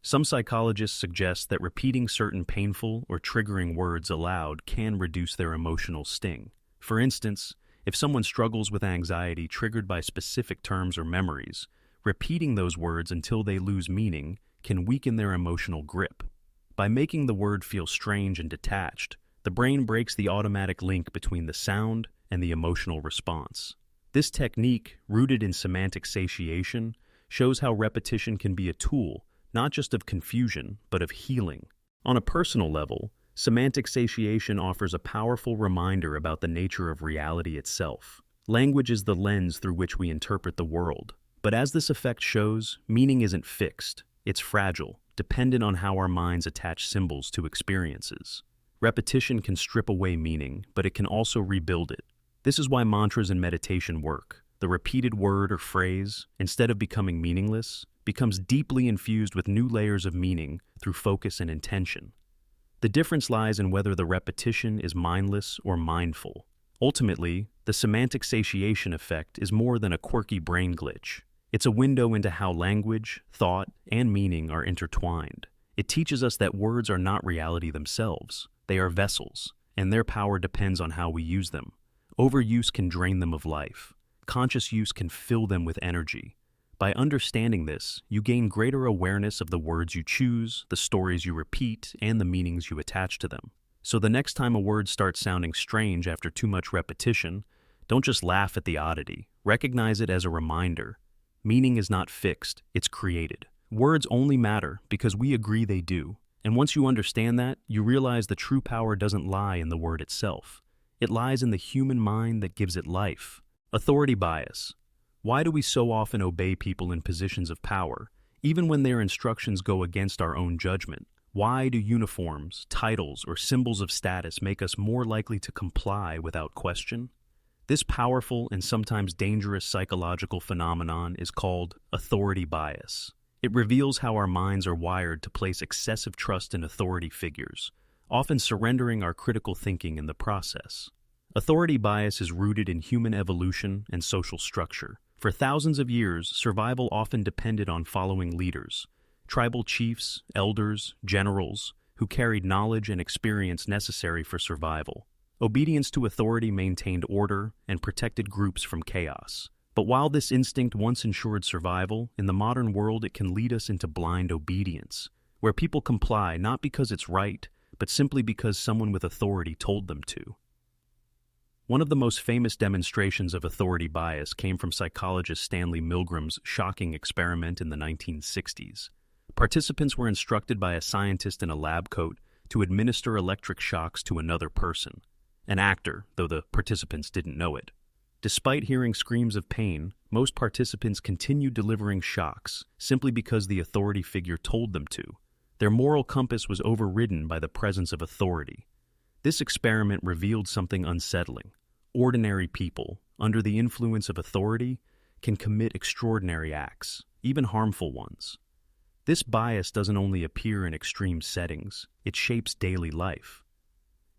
Some psychologists suggest that repeating certain painful or triggering words aloud can reduce their emotional sting. For instance, if someone struggles with anxiety triggered by specific terms or memories, repeating those words until they lose meaning can weaken their emotional grip. By making the word feel strange and detached, the brain breaks the automatic link between the sound and the emotional response. This technique, rooted in semantic satiation, shows how repetition can be a tool not just of confusion, but of healing. On a personal level, semantic satiation offers a powerful reminder about the nature of reality itself. Language is the lens through which we interpret the world. But as this effect shows, meaning isn't fixed. It's fragile, dependent on how our minds attach symbols to experiences. Repetition can strip away meaning, but it can also rebuild it. This is why mantras and meditation work. The repeated word or phrase, instead of becoming meaningless, becomes deeply infused with new layers of meaning through focus and intention. The difference lies in whether the repetition is mindless or mindful. Ultimately, the semantic satiation effect is more than a quirky brain glitch. It's a window into how language, thought, and meaning are intertwined. It teaches us that words are not reality themselves. They are vessels, and their power depends on how we use them. Overuse can drain them of life. Conscious use can fill them with energy. By understanding this, you gain greater awareness of the words you choose, the stories you repeat, and the meanings you attach to them. So the next time a word starts sounding strange after too much repetition, don't just laugh at the oddity. Recognize it as a reminder. Meaning is not fixed, it's created. Words only matter because we agree they do. And once you understand that, you realize the true power doesn't lie in the word itself. It lies in the human mind that gives it life. Authority bias. Why do we so often obey people in positions of power, even when their instructions go against our own judgment? Why do uniforms, titles, or symbols of status make us more likely to comply without question? This powerful and sometimes dangerous psychological phenomenon is called authority bias. It reveals how our minds are wired to place excessive trust in authority figures, often surrendering our critical thinking in the process. Authority bias is rooted in human evolution and social structure. For thousands of years, survival often depended on following leaders. Tribal chiefs, elders, generals, who carried knowledge and experience necessary for survival. Obedience to authority maintained order and protected groups from chaos. But while this instinct once ensured survival, in the modern world it can lead us into blind obedience, where people comply not because it's right, but simply because someone with authority told them to. One of the most famous demonstrations of authority bias came from psychologist Stanley Milgram's shocking experiment in the 1960s. Participants were instructed by a scientist in a lab coat to administer electric shocks to another person, an actor, though the participants didn't know it. Despite hearing screams of pain, most participants continued delivering shocks simply because the authority figure told them to. Their moral compass was overridden by the presence of authority. This experiment revealed something unsettling. Ordinary people, under the influence of authority, can commit extraordinary acts, even harmful ones. This bias doesn't only appear in extreme settings, it shapes daily life.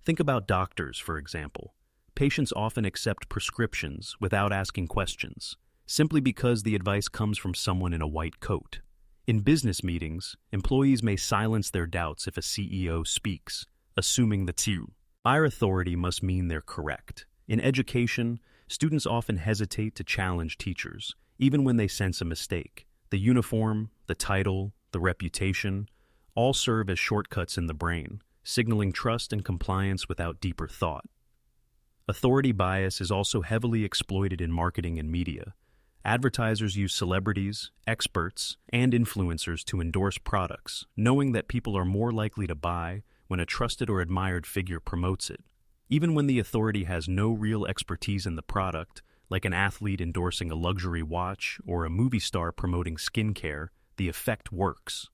Think about doctors, for example. Patients often accept prescriptions without asking questions, simply because the advice comes from someone in a white coat. In business meetings, employees may silence their doubts if a CEO speaks, assuming that their authority must mean they're correct. In education, students often hesitate to challenge teachers, even when they sense a mistake. The uniform, the title, the reputation, all serve as shortcuts in the brain, signaling trust and compliance without deeper thought. Authority bias is also heavily exploited in marketing and media. Advertisers use celebrities, experts, and influencers to endorse products, knowing that people are more likely to buy when a trusted or admired figure promotes it. Even when the authority has no real expertise in the product, like an athlete endorsing a luxury watch or a movie star promoting skincare, the effect works.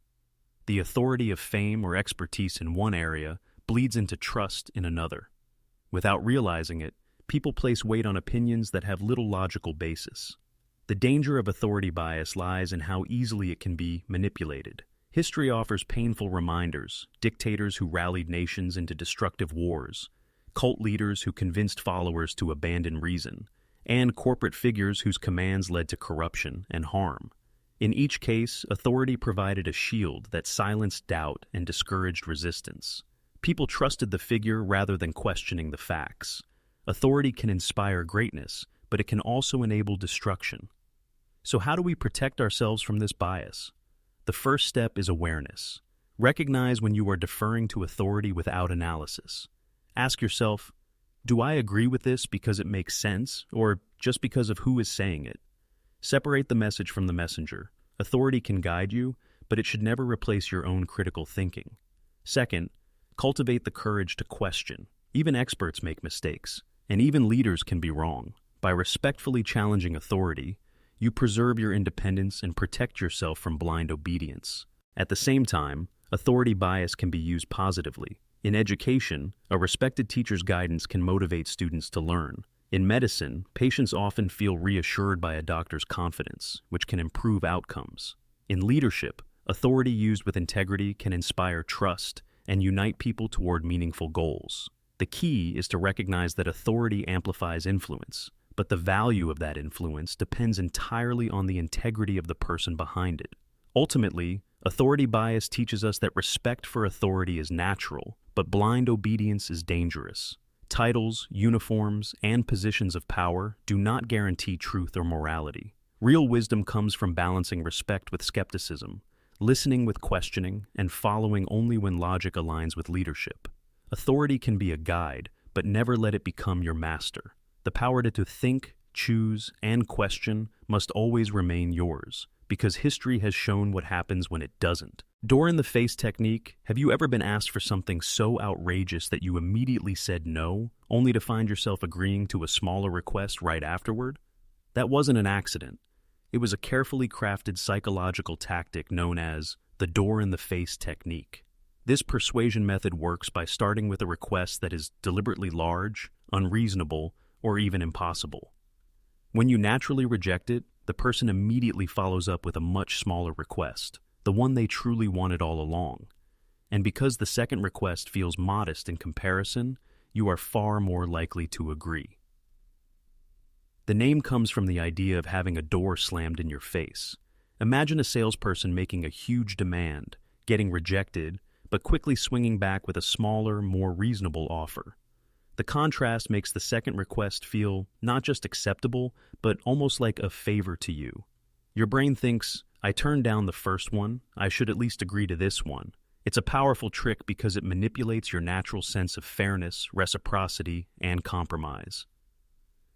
The authority of fame or expertise in one area bleeds into trust in another. Without realizing it, people place weight on opinions that have little logical basis. The danger of authority bias lies in how easily it can be manipulated. History offers painful reminders: dictators who rallied nations into destructive wars, cult leaders who convinced followers to abandon reason, and corporate figures whose commands led to corruption and harm. In each case, authority provided a shield that silenced doubt and discouraged resistance. People trusted the figure rather than questioning the facts. Authority can inspire greatness, but it can also enable destruction. So how do we protect ourselves from this bias? The first step is awareness. Recognize when you are deferring to authority without analysis. Ask yourself, do I agree with this because it makes sense, or just because of who is saying it? Separate the message from the messenger. Authority can guide you, but it should never replace your own critical thinking. Second, cultivate the courage to question. Even experts make mistakes, and even leaders can be wrong. By respectfully challenging authority, you preserve your independence and protect yourself from blind obedience. At the same time, authority bias can be used positively. In education, a respected teacher's guidance can motivate students to learn. In medicine, patients often feel reassured by a doctor's confidence, which can improve outcomes. In leadership, authority used with integrity can inspire trust and unite people toward meaningful goals. The key is to recognize that authority amplifies influence, but the value of that influence depends entirely on the integrity of the person behind it. Ultimately, authority bias teaches us that respect for authority is natural, but blind obedience is dangerous. Titles, uniforms, and positions of power do not guarantee truth or morality. Real wisdom comes from balancing respect with skepticism, listening with questioning, and following only when logic aligns with leadership. Authority can be a guide, but never let it become your master. The power to think, choose, and question must always remain yours, because history has shown what happens when it doesn't. Door-in-the-face technique. Have you ever been asked for something so outrageous that you immediately said no, only to find yourself agreeing to a smaller request right afterward? That wasn't an accident. It was a carefully crafted psychological tactic known as the door-in-the-face technique. This persuasion method works by starting with a request that is deliberately large, unreasonable, or even impossible. When you naturally reject it, the person immediately follows up with a much smaller request, the one they truly wanted all along. And because the second request feels modest in comparison, you are far more likely to agree. The name comes from the idea of having a door slammed in your face. Imagine a salesperson making a huge demand, getting rejected, but quickly swinging back with a smaller, more reasonable offer. The contrast makes the second request feel not just acceptable, but almost like a favor to you. Your brain thinks, I turned down the first one, I should at least agree to this one. It's a powerful trick because it manipulates your natural sense of fairness, reciprocity, and compromise.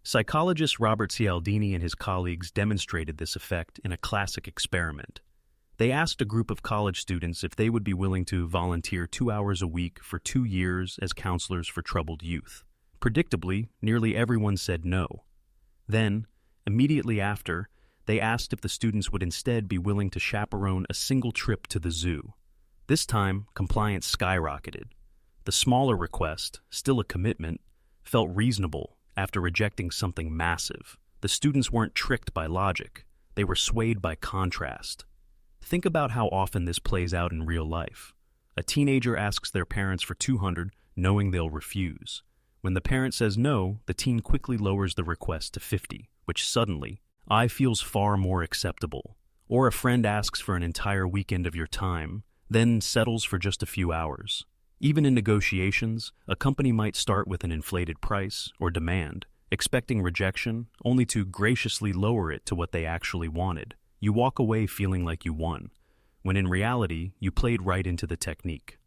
Psychologist Robert Cialdini and his colleagues demonstrated this effect in a classic experiment. They asked a group of college students if they would be willing to volunteer 2 hours a week for 2 years as counselors for troubled youth. Predictably, nearly everyone said no. Then, immediately after, they asked if the students would instead be willing to chaperone a single trip to the zoo. This time, compliance skyrocketed. The smaller request, still a commitment, felt reasonable after rejecting something massive. The students weren't tricked by logic. They were swayed by contrast. Think about how often this plays out in real life. A teenager asks their parents for $200, knowing they'll refuse. When the parent says no, the teen quickly lowers the request to $50, which suddenly, feels far more acceptable. Or a friend asks for an entire weekend of your time, then settles for just a few hours. Even in negotiations, a company might start with an inflated price or demand, expecting rejection, only to graciously lower it to what they actually wanted. You walk away feeling like you won, when in reality, you played right into the technique.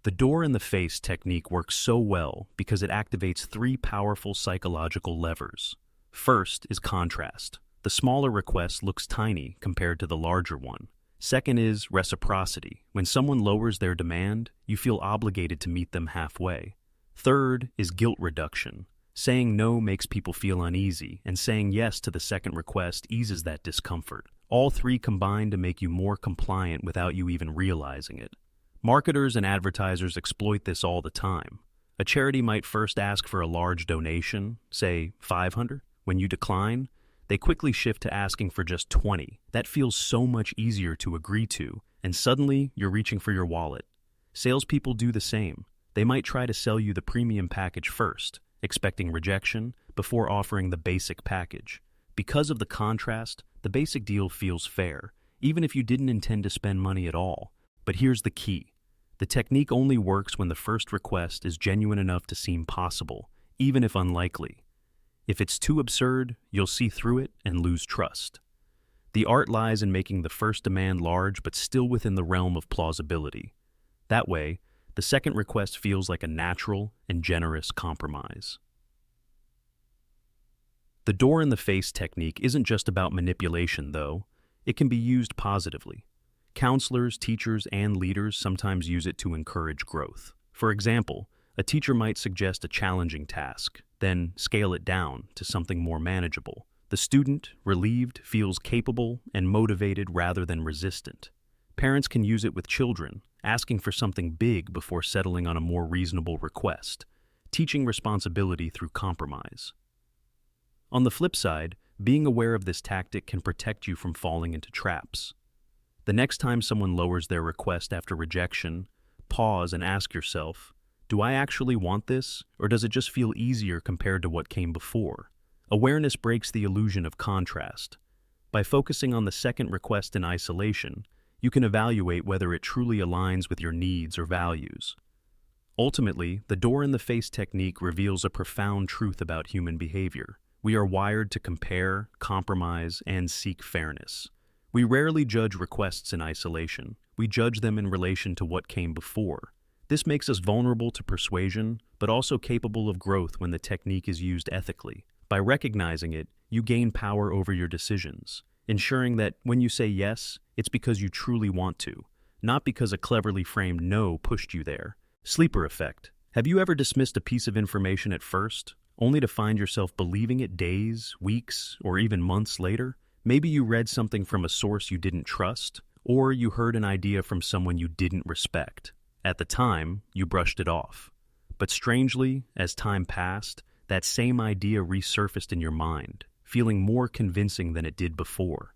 The door-in-the-face technique works so well because it activates 3 powerful psychological levers. First is contrast. The smaller request looks tiny compared to the larger one. Second is reciprocity. When someone lowers their demand, you feel obligated to meet them halfway. Third is guilt reduction. Saying no makes people feel uneasy, and saying yes to the second request eases that discomfort. All 3 combine to make you more compliant without you even realizing it. Marketers and advertisers exploit this all the time. A charity might first ask for a large donation, say $500. When you decline, they quickly shift to asking for just $20. That feels so much easier to agree to, and suddenly you're reaching for your wallet. Salespeople do the same. They might try to sell you the premium package first, expecting rejection, before offering the basic package. Because of the contrast, the basic deal feels fair, even if you didn't intend to spend money at all. But here's the key. The technique only works when the first request is genuine enough to seem possible, even if unlikely. If it's too absurd, you'll see through it and lose trust. The art lies in making the first demand large but still within the realm of plausibility. That way, the second request feels like a natural and generous compromise. The door-in-the-face technique isn't just about manipulation, though. It can be used positively. Counselors, teachers, and leaders sometimes use it to encourage growth. For example, a teacher might suggest a challenging task, then scale it down to something more manageable. The student, relieved, feels capable and motivated rather than resistant. Parents can use it with children, asking for something big before settling on a more reasonable request, teaching responsibility through compromise. On the flip side, being aware of this tactic can protect you from falling into traps. The next time someone lowers their request after rejection, pause and ask yourself, do I actually want this, or does it just feel easier compared to what came before? Awareness breaks the illusion of contrast. By focusing on the second request in isolation, you can evaluate whether it truly aligns with your needs or values. Ultimately, the door-in-the-face technique reveals a profound truth about human behavior. We are wired to compare, compromise, and seek fairness. We rarely judge requests in isolation. We judge them in relation to what came before. This makes us vulnerable to persuasion, but also capable of growth when the technique is used ethically. By recognizing it, you gain power over your decisions, ensuring that when you say yes, it's because you truly want to, not because a cleverly framed no pushed you there. Sleeper effect. Have you ever dismissed a piece of information at first, only to find yourself believing it days, weeks, or even months later? Maybe you read something from a source you didn't trust, or you heard an idea from someone you didn't respect. At the time, you brushed it off. But strangely, as time passed, that same idea resurfaced in your mind, feeling more convincing than it did before.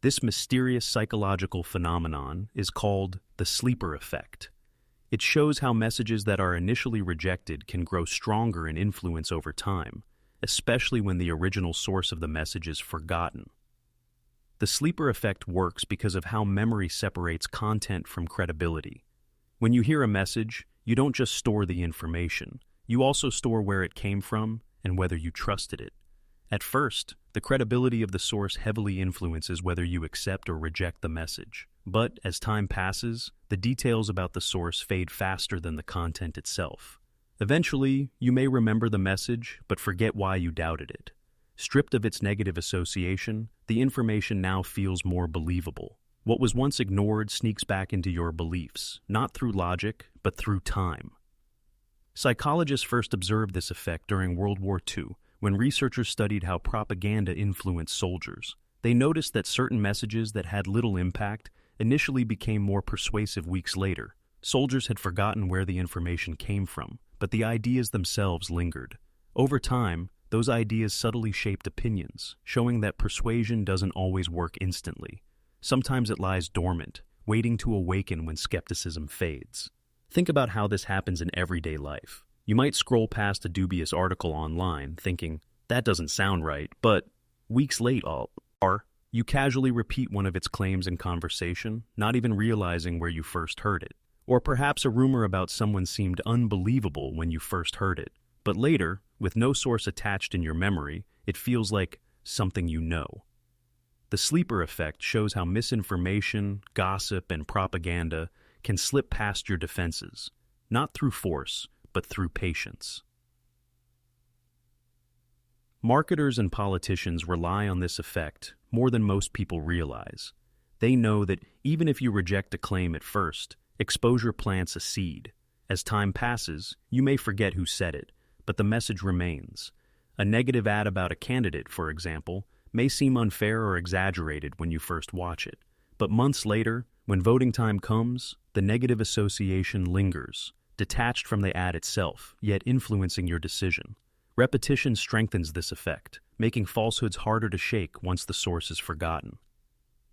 This mysterious psychological phenomenon is called the sleeper effect. It shows how messages that are initially rejected can grow stronger in influence over time, especially when the original source of the message is forgotten. The sleeper effect works because of how memory separates content from credibility. When you hear a message, you don't just store the information. You also store where it came from and whether you trusted it. At first, the credibility of the source heavily influences whether you accept or reject the message. But as time passes, the details about the source fade faster than the content itself. Eventually, you may remember the message, but forget why you doubted it. Stripped of its negative association, the information now feels more believable. What was once ignored sneaks back into your beliefs, not through logic, but through time. Psychologists first observed this effect during World War II, when researchers studied how propaganda influenced soldiers. They noticed that certain messages that had little impact initially became more persuasive weeks later. Soldiers had forgotten where the information came from, but the ideas themselves lingered. Over time, those ideas subtly shaped opinions, showing that persuasion doesn't always work instantly. Sometimes it lies dormant, waiting to awaken when skepticism fades. Think about how this happens in everyday life. You might scroll past a dubious article online, thinking, that doesn't sound right, but weeks later, you casually repeat one of its claims in conversation, not even realizing where you first heard it. Or perhaps a rumor about someone seemed unbelievable when you first heard it, but later, with no source attached in your memory, it feels like something you know. The sleeper effect shows how misinformation, gossip, and propaganda can slip past your defenses, not through force, but through patience. Marketers and politicians rely on this effect more than most people realize. They know that even if you reject a claim at first, exposure plants a seed. As time passes, you may forget who said it, but the message remains. A negative ad about a candidate, for example, may seem unfair or exaggerated when you first watch it, but months later, when voting time comes, the negative association lingers, detached from the ad itself, yet influencing your decision. Repetition strengthens this effect, making falsehoods harder to shake once the source is forgotten.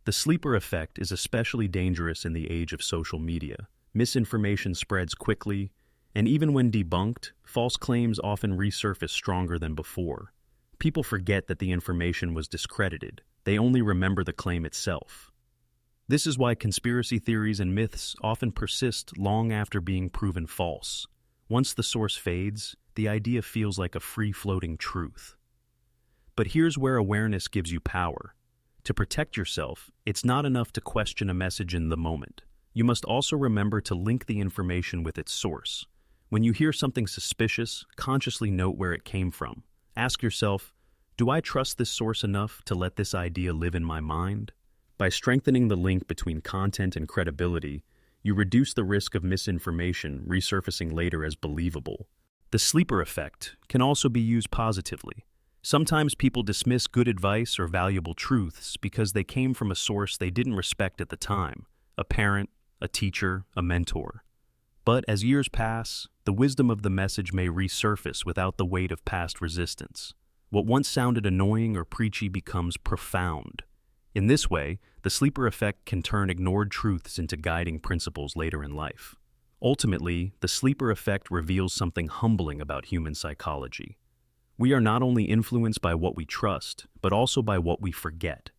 The sleeper effect is especially dangerous in the age of social media. Misinformation spreads quickly, and even when debunked, false claims often resurface stronger than before. People forget that the information was discredited. They only remember the claim itself. This is why conspiracy theories and myths often persist long after being proven false. Once the source fades, the idea feels like a free-floating truth. But here's where awareness gives you power. To protect yourself, it's not enough to question a message in the moment. You must also remember to link the information with its source. When you hear something suspicious, consciously note where it came from. Ask yourself, do I trust this source enough to let this idea live in my mind? By strengthening the link between content and credibility, you reduce the risk of misinformation resurfacing later as believable. The sleeper effect can also be used positively. Sometimes people dismiss good advice or valuable truths because they came from a source they didn't respect at the time, a parent, a teacher, a mentor. But as years pass, the wisdom of the message may resurface without the weight of past resistance. What once sounded annoying or preachy becomes profound. In this way, the sleeper effect can turn ignored truths into guiding principles later in life. Ultimately, the sleeper effect reveals something humbling about human psychology. We are not only influenced by what we trust, but also by what we forget.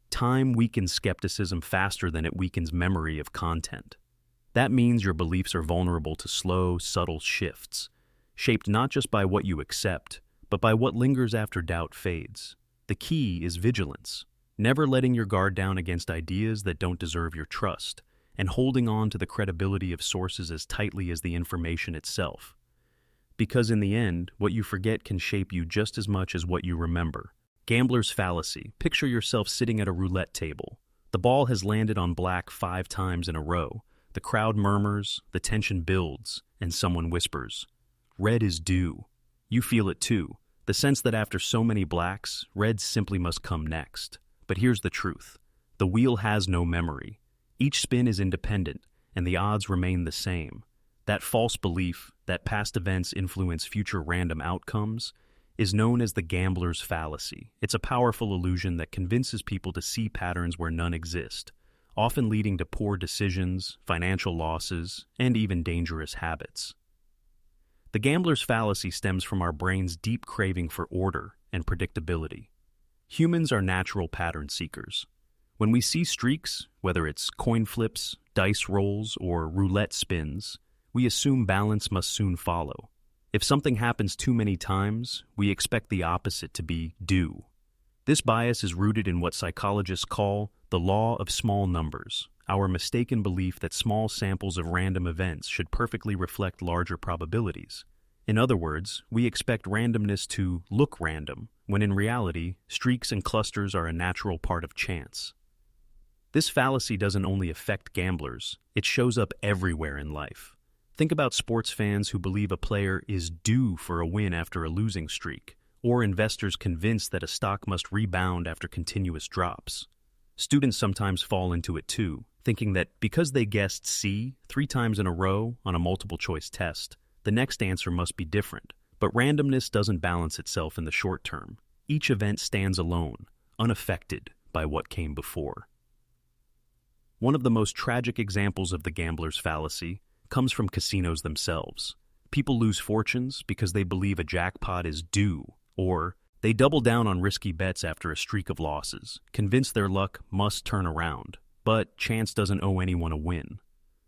Time weakens skepticism faster than it weakens memory of content. That means your beliefs are vulnerable to slow, subtle shifts, shaped not just by what you accept, but by what lingers after doubt fades. The key is vigilance, never letting your guard down against ideas that don't deserve your trust, and holding on to the credibility of sources as tightly as the information itself. Because in the end, what you forget can shape you just as much as what you remember. Gambler's fallacy. Picture yourself sitting at a roulette table. The ball has landed on black 5 times in a row. The crowd murmurs, the tension builds, and someone whispers, "Red is due." You feel it too, the sense that after so many blacks, red simply must come next. But here's the truth. The wheel has no memory. Each spin is independent, and the odds remain the same. That false belief that past events influence future random outcomes is known as the gambler's fallacy. It's a powerful illusion that convinces people to see patterns where none exist, often leading to poor decisions, financial losses, and even dangerous habits. The gambler's fallacy stems from our brain's deep craving for order and predictability. Humans are natural pattern seekers. When we see streaks, whether it's coin flips, dice rolls, or roulette spins, we assume balance must soon follow. If something happens too many times, we expect the opposite to be due. This bias is rooted in what psychologists call the law of small numbers, our mistaken belief that small samples of random events should perfectly reflect larger probabilities. In other words, we expect randomness to look random, when in reality, streaks and clusters are a natural part of chance. This fallacy doesn't only affect gamblers, it shows up everywhere in life. Think about sports fans who believe a player is due for a win after a losing streak, or investors convinced that a stock must rebound after continuous drops. Students sometimes fall into it too, thinking that because they guessed C 3 times in a row on a multiple-choice test, the next answer must be different. But randomness doesn't balance itself in the short term. Each event stands alone, unaffected by what came before. One of the most tragic examples of the gambler's fallacy comes from casinos themselves. People lose fortunes because they believe a jackpot is due, or they double down on risky bets after a streak of losses, convinced their luck must turn around. But chance doesn't owe anyone a win.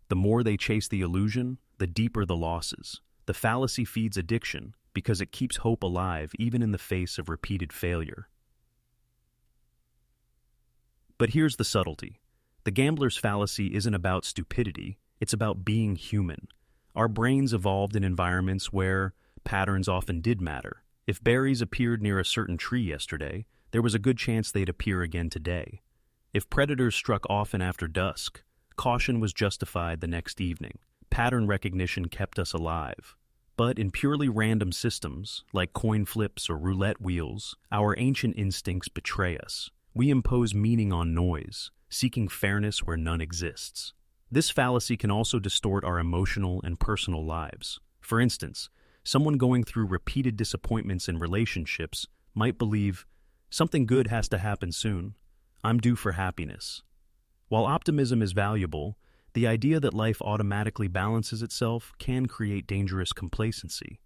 The more they chase the illusion, the deeper the losses. The fallacy feeds addiction because it keeps hope alive even in the face of repeated failure. But here's the subtlety. The gambler's fallacy isn't about stupidity, it's about being human. Our brains evolved in environments where patterns often did matter. If berries appeared near a certain tree yesterday, there was a good chance they'd appear again today. If predators struck often after dusk, caution was justified the next evening. Pattern recognition kept us alive. But in purely random systems, like coin flips or roulette wheels, our ancient instincts betray us. We impose meaning on noise, seeking fairness where none exists. This fallacy can also distort our emotional and personal lives. For instance, someone going through repeated disappointments in relationships might believe, something good has to happen soon. I'm due for happiness. While optimism is valuable, the idea that life automatically balances itself can create dangerous complacency.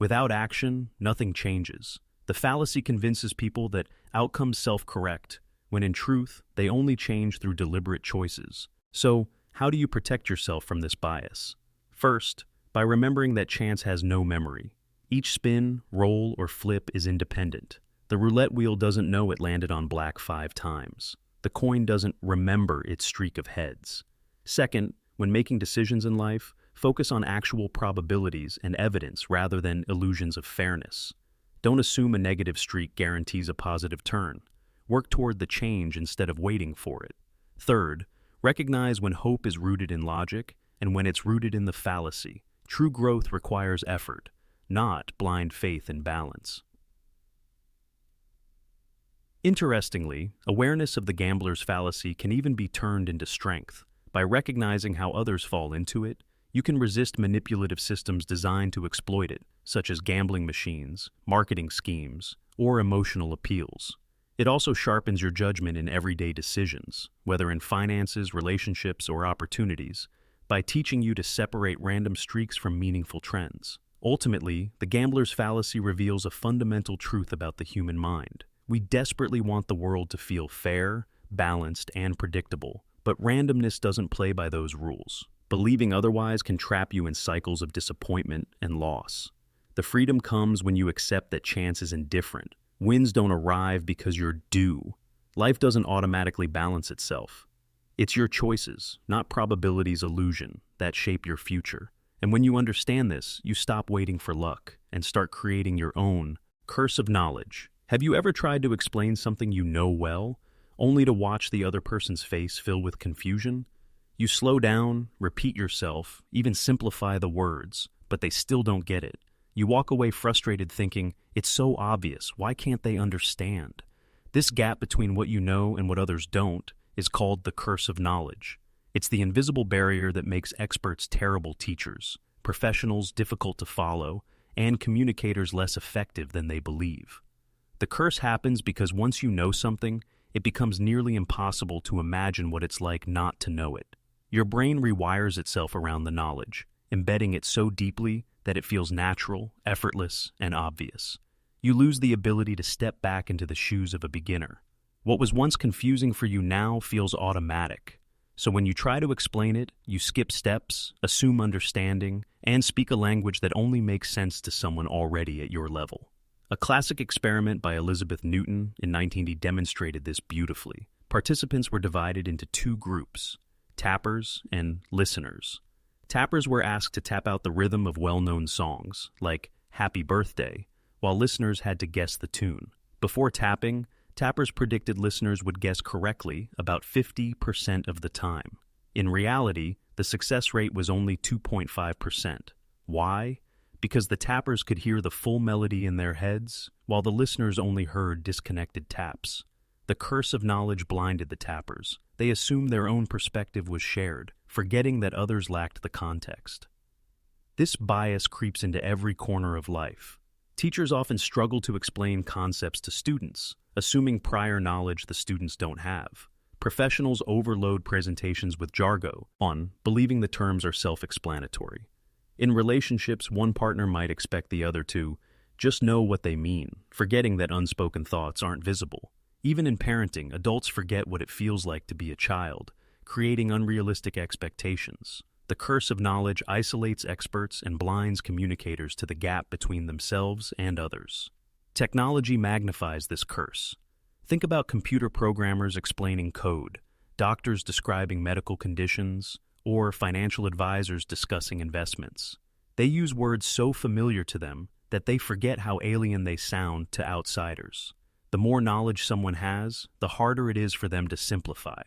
Without action, nothing changes. The fallacy convinces people that outcomes self-correct, when in truth, they only change through deliberate choices. So, how do you protect yourself from this bias? First, by remembering that chance has no memory. Each spin, roll, or flip is independent. The roulette wheel doesn't know it landed on black 5 times. The coin doesn't remember its streak of heads. Second, when making decisions in life, focus on actual probabilities and evidence rather than illusions of fairness. Don't assume a negative streak guarantees a positive turn. Work toward the change instead of waiting for it. Third, recognize when hope is rooted in logic and when it's rooted in the fallacy. True growth requires effort, not blind faith in balance. Interestingly, awareness of the gambler's fallacy can even be turned into strength. By recognizing how others fall into it, you can resist manipulative systems designed to exploit it, such as gambling machines, marketing schemes, or emotional appeals. It also sharpens your judgment in everyday decisions, whether in finances, relationships, or opportunities, by teaching you to separate random streaks from meaningful trends. Ultimately, the gambler's fallacy reveals a fundamental truth about the human mind. We desperately want the world to feel fair, balanced, and predictable, but randomness doesn't play by those rules. Believing otherwise can trap you in cycles of disappointment and loss. The freedom comes when you accept that chance is indifferent. Wins don't arrive because you're due. Life doesn't automatically balance itself. It's your choices, not probability's illusion, that shape your future. And when you understand this, you stop waiting for luck and start creating your own curse of knowledge. Have you ever tried to explain something you know well, only to watch the other person's face fill with confusion? You slow down, repeat yourself, even simplify the words, but they still don't get it. You walk away frustrated thinking, it's so obvious, why can't they understand? This gap between what you know and what others don't is called the curse of knowledge. It's the invisible barrier that makes experts terrible teachers, professionals difficult to follow, and communicators less effective than they believe. The curse happens because once you know something, it becomes nearly impossible to imagine what it's like not to know it. Your brain rewires itself around the knowledge, embedding it so deeply that it feels natural, effortless, and obvious. You lose the ability to step back into the shoes of a beginner. What was once confusing for you now feels automatic. So when you try to explain it, you skip steps, assume understanding, and speak a language that only makes sense to someone already at your level. A classic experiment by Elizabeth Newton in 1980 demonstrated this beautifully. Participants were divided into two groups, tappers and listeners. Tappers were asked to tap out the rhythm of well-known songs, like Happy Birthday, while listeners had to guess the tune. Before tapping, tappers predicted listeners would guess correctly about 50% of the time. In reality, the success rate was only 2.5%. Why? Because the tappers could hear the full melody in their heads, while the listeners only heard disconnected taps. The curse of knowledge blinded the tappers. They assumed their own perspective was shared, forgetting that others lacked the context. This bias creeps into every corner of life. Teachers often struggle to explain concepts to students, assuming prior knowledge the students don't have. Professionals overload presentations with jargon, believing the terms are self-explanatory. In relationships, one partner might expect the other to just know what they mean, forgetting that unspoken thoughts aren't visible. Even in parenting, adults forget what it feels like to be a child, creating unrealistic expectations. The curse of knowledge isolates experts and blinds communicators to the gap between themselves and others. Technology magnifies this curse. Think about computer programmers explaining code, doctors describing medical conditions, or financial advisors discussing investments. They use words so familiar to them that they forget how alien they sound to outsiders. The more knowledge someone has, the harder it is for them to simplify.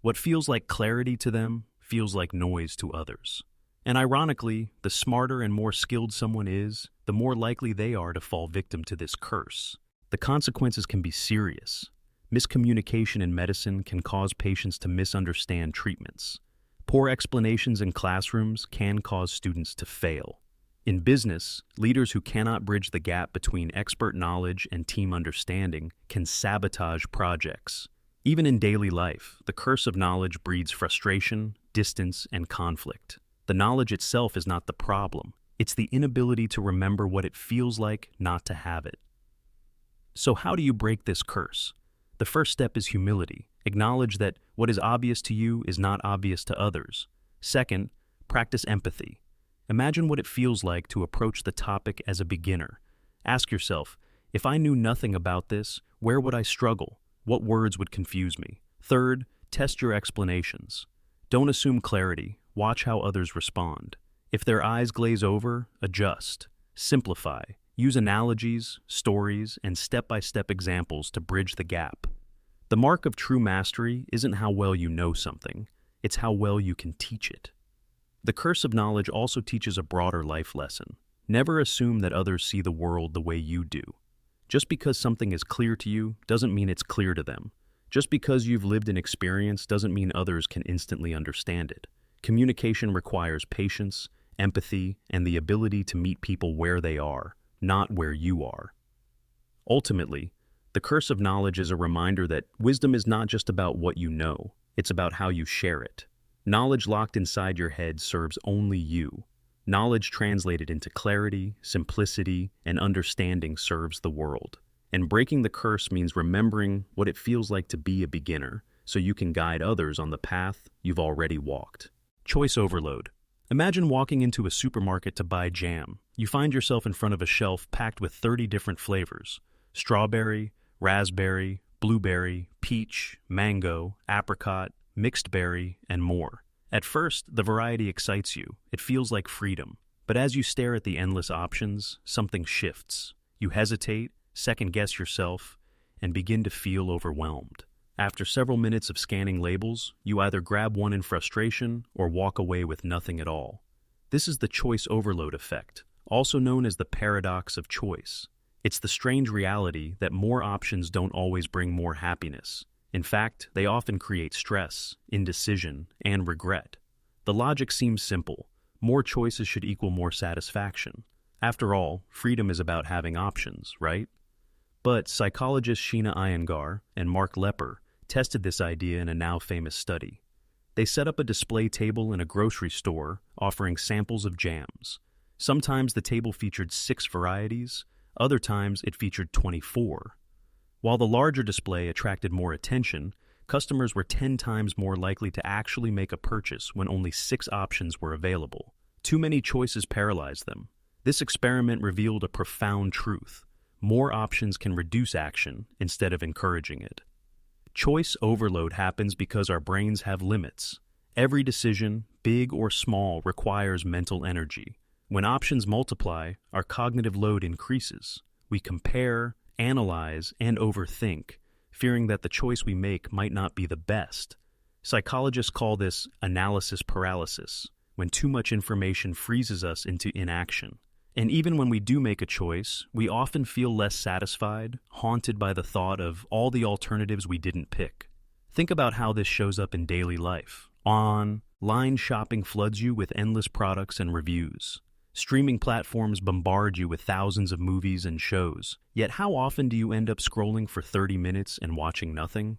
What feels like clarity to them feels like noise to others. And ironically, the smarter and more skilled someone is, the more likely they are to fall victim to this curse. The consequences can be serious. Miscommunication in medicine can cause patients to misunderstand treatments. Poor explanations in classrooms can cause students to fail. In business, leaders who cannot bridge the gap between expert knowledge and team understanding can sabotage projects. Even in daily life, the curse of knowledge breeds frustration, distance, and conflict. The knowledge itself is not the problem. It's the inability to remember what it feels like not to have it. So how do you break this curse? The first step is humility. Acknowledge that what is obvious to you is not obvious to others. Second, practice empathy. Imagine what it feels like to approach the topic as a beginner. Ask yourself, if I knew nothing about this, where would I struggle? What words would confuse me? Third, test your explanations. Don't assume clarity. Watch how others respond. If their eyes glaze over, adjust. Simplify. Use analogies, stories, and step-by-step examples to bridge the gap. The mark of true mastery isn't how well you know something, it's how well you can teach it. The curse of knowledge also teaches a broader life lesson. Never assume that others see the world the way you do. Just because something is clear to you doesn't mean it's clear to them. Just because you've lived an experience doesn't mean others can instantly understand it. Communication requires patience, empathy, and the ability to meet people where they are, not where you are. Ultimately, the curse of knowledge is a reminder that wisdom is not just about what you know, it's about how you share it. Knowledge locked inside your head serves only you. Knowledge translated into clarity, simplicity, and understanding serves the world. And breaking the curse means remembering what it feels like to be a beginner, so you can guide others on the path you've already walked. Choice overload. Imagine walking into a supermarket to buy jam. You find yourself in front of a shelf packed with 30 different flavors: strawberry, raspberry, blueberry, peach, mango, apricot, mixed berry, and more. At first, the variety excites you. It feels like freedom. But as you stare at the endless options, something shifts. You hesitate, second-guess yourself, and begin to feel overwhelmed. After several minutes of scanning labels, you either grab one in frustration or walk away with nothing at all. This is the choice overload effect, also known as the paradox of choice. It's the strange reality that more options don't always bring more happiness. In fact, they often create stress, indecision, and regret. The logic seems simple. More choices should equal more satisfaction. After all, freedom is about having options, right? But psychologists Sheena Iyengar and Mark Lepper tested this idea in a now-famous study. They set up a display table in a grocery store offering samples of jams. Sometimes the table featured 6 varieties, other times it featured 24. While the larger display attracted more attention, customers were 10 times more likely to actually make a purchase when only 6 options were available. Too many choices paralyzed them. This experiment revealed a profound truth. More options can reduce action instead of encouraging it. Choice overload happens because our brains have limits. Every decision, big or small, requires mental energy. When options multiply, our cognitive load increases. We compare, analyze, and overthink, fearing that the choice we make might not be the best. Psychologists call this analysis paralysis, when too much information freezes us into inaction. And even when we do make a choice, we often feel less satisfied, haunted by the thought of all the alternatives we didn't pick. Think about how this shows up in daily life. Online shopping floods you with endless products and reviews. Streaming platforms bombard you with thousands of movies and shows. Yet how often do you end up scrolling for 30 minutes and watching nothing?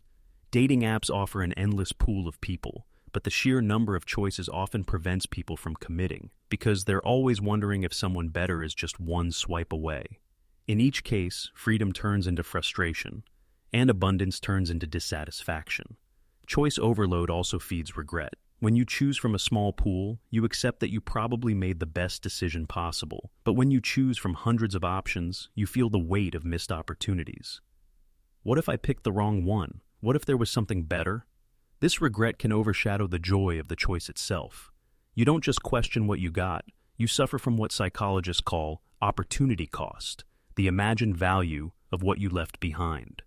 Dating apps offer an endless pool of people, but the sheer number of choices often prevents people from committing, because they're always wondering if someone better is just one swipe away. In each case, freedom turns into frustration, and abundance turns into dissatisfaction. Choice overload also feeds regret. When you choose from a small pool, you accept that you probably made the best decision possible. But when you choose from hundreds of options, you feel the weight of missed opportunities. What if I picked the wrong one? What if there was something better? This regret can overshadow the joy of the choice itself. You don't just question what you got, you suffer from what psychologists call opportunity cost, the imagined value of what you left behind.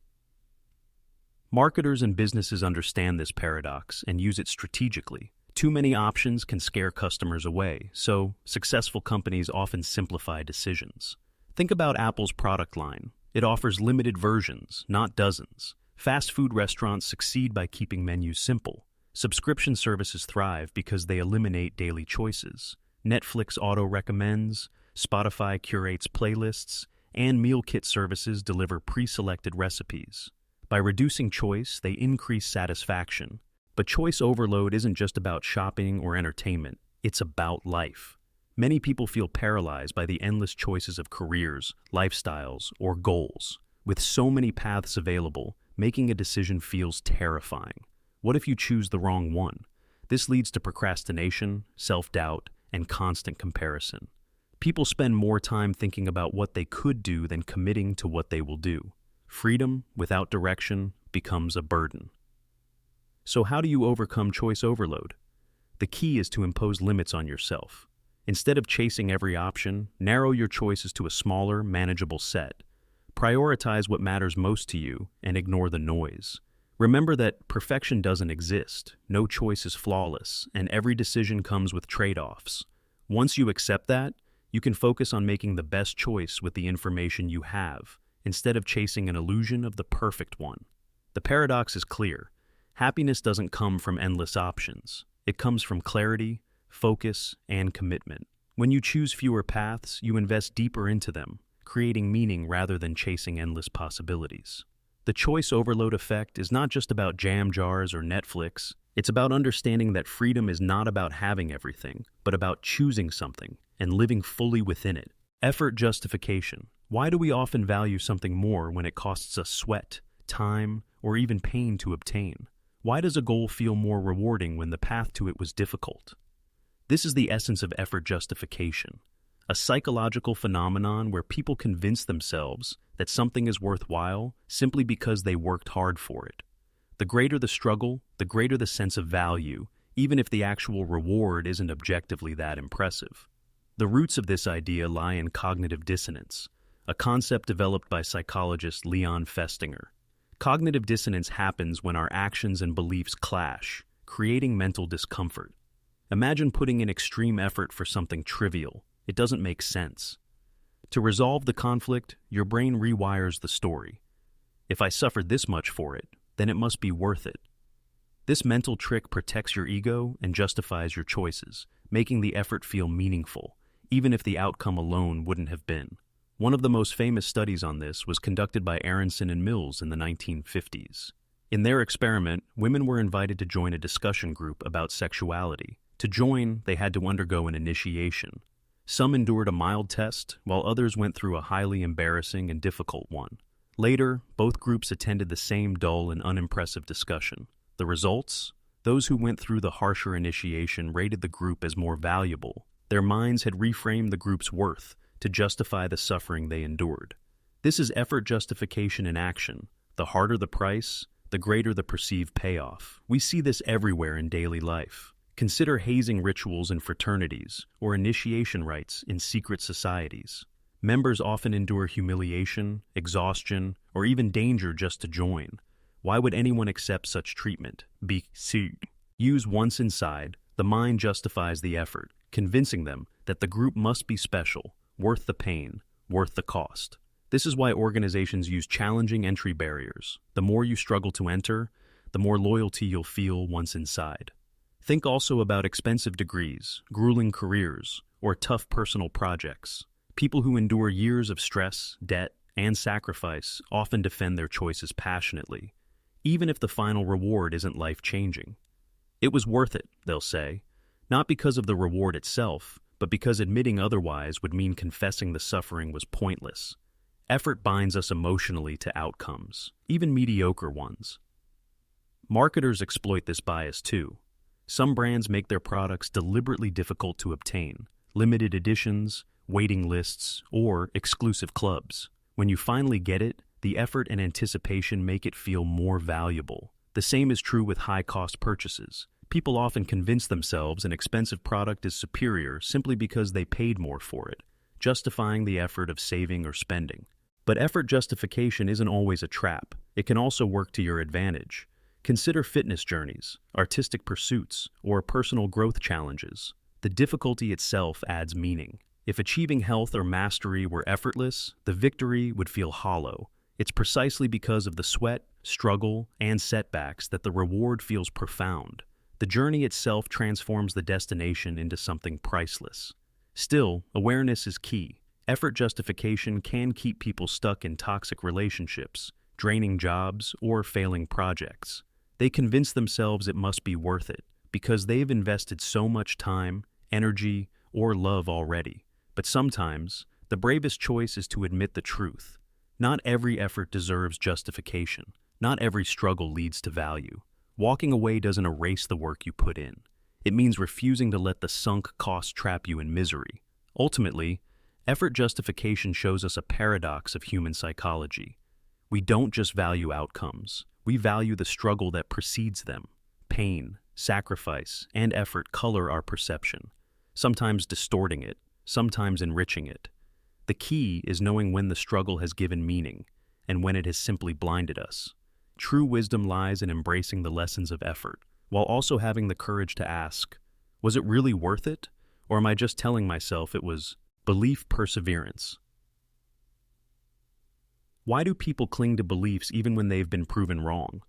Marketers and businesses understand this paradox and use it strategically. Too many options can scare customers away, so successful companies often simplify decisions. Think about Apple's product line. It offers limited versions, not dozens. Fast food restaurants succeed by keeping menus simple. Subscription services thrive because they eliminate daily choices. Netflix auto-recommends, Spotify curates playlists, and meal kit services deliver pre-selected recipes. By reducing choice, they increase satisfaction. But choice overload isn't just about shopping or entertainment. It's about life. Many people feel paralyzed by the endless choices of careers, lifestyles, or goals. With so many paths available, making a decision feels terrifying. What if you choose the wrong one? This leads to procrastination, self-doubt, and constant comparison. People spend more time thinking about what they could do than committing to what they will do. Freedom without direction becomes a burden. So how do you overcome choice overload? The key is to impose limits on yourself. Instead of chasing every option, narrow your choices to a smaller, manageable set. Prioritize what matters most to you and ignore the noise. Remember that perfection doesn't exist, no choice is flawless, and every decision comes with trade-offs. Once you accept that, you can focus on making the best choice with the information you have, instead of chasing an illusion of the perfect one. The paradox is clear. Happiness doesn't come from endless options. It comes from clarity, focus, and commitment. When you choose fewer paths, you invest deeper into them, creating meaning rather than chasing endless possibilities. The choice overload effect is not just about jam jars or Netflix. It's about understanding that freedom is not about having everything, but about choosing something and living fully within it. Effort justification. Why do we often value something more when it costs us sweat, time, or even pain to obtain? Why does a goal feel more rewarding when the path to it was difficult? This is the essence of effort justification, a psychological phenomenon where people convince themselves that something is worthwhile simply because they worked hard for it. The greater the struggle, the greater the sense of value, even if the actual reward isn't objectively that impressive. The roots of this idea lie in cognitive dissonance, a concept developed by psychologist Leon Festinger. Cognitive dissonance happens when our actions and beliefs clash, creating mental discomfort. Imagine putting in extreme effort for something trivial. It doesn't make sense. To resolve the conflict, your brain rewires the story. If I suffered this much for it, then it must be worth it. This mental trick protects your ego and justifies your choices, making the effort feel meaningful, even if the outcome alone wouldn't have been. One of the most famous studies on this was conducted by Aronson and Mills in the 1950s. In their experiment, women were invited to join a discussion group about sexuality. To join, they had to undergo an initiation. Some endured a mild test, while others went through a highly embarrassing and difficult one. Later, both groups attended the same dull and unimpressive discussion. The results? Those who went through the harsher initiation rated the group as more valuable. Their minds had reframed the group's worth to justify the suffering they endured. This is effort justification in action. The harder the price, the greater the perceived payoff. We see this everywhere in daily life. Consider hazing rituals in fraternities or initiation rites in secret societies. Members often endure humiliation, exhaustion, or even danger just to join. Why would anyone accept such treatment? Used once inside, the mind justifies the effort, convincing them that the group must be special, worth the pain, worth the cost. This is why organizations use challenging entry barriers. The more you struggle to enter, the more loyalty you'll feel once inside. Think also about expensive degrees, grueling careers, or tough personal projects. People who endure years of stress, debt, and sacrifice often defend their choices passionately, even if the final reward isn't life-changing. It was worth it, they'll say, not because of the reward itself, but because admitting otherwise would mean confessing the suffering was pointless. Effort binds us emotionally to outcomes, even mediocre ones. Marketers exploit this bias too. Some brands make their products deliberately difficult to obtain, limited editions, waiting lists, or exclusive clubs. When you finally get it, the effort and anticipation make it feel more valuable. The same is true with high-cost purchases. People often convince themselves an expensive product is superior simply because they paid more for it, justifying the effort of saving or spending. But effort justification isn't always a trap. It can also work to your advantage. Consider fitness journeys, artistic pursuits, or personal growth challenges. The difficulty itself adds meaning. If achieving health or mastery were effortless, the victory would feel hollow. It's precisely because of the sweat, struggle, and setbacks that the reward feels profound. The journey itself transforms the destination into something priceless. Still, awareness is key. Effort justification can keep people stuck in toxic relationships, draining jobs, or failing projects. They convince themselves it must be worth it because they've invested so much time, energy, or love already. But sometimes, the bravest choice is to admit the truth. Not every effort deserves justification. Not every struggle leads to value. Walking away doesn't erase the work you put in. It means refusing to let the sunk cost trap you in misery. Ultimately, effort justification shows us a paradox of human psychology. We don't just value outcomes. We value the struggle that precedes them. Pain, sacrifice, and effort color our perception, sometimes distorting it, sometimes enriching it. The key is knowing when the struggle has given meaning and when it has simply blinded us. True wisdom lies in embracing the lessons of effort, while also having the courage to ask, was it really worth it? Or am I just telling myself it was? Belief perseverance. Why do people cling to beliefs even when they've been proven wrong?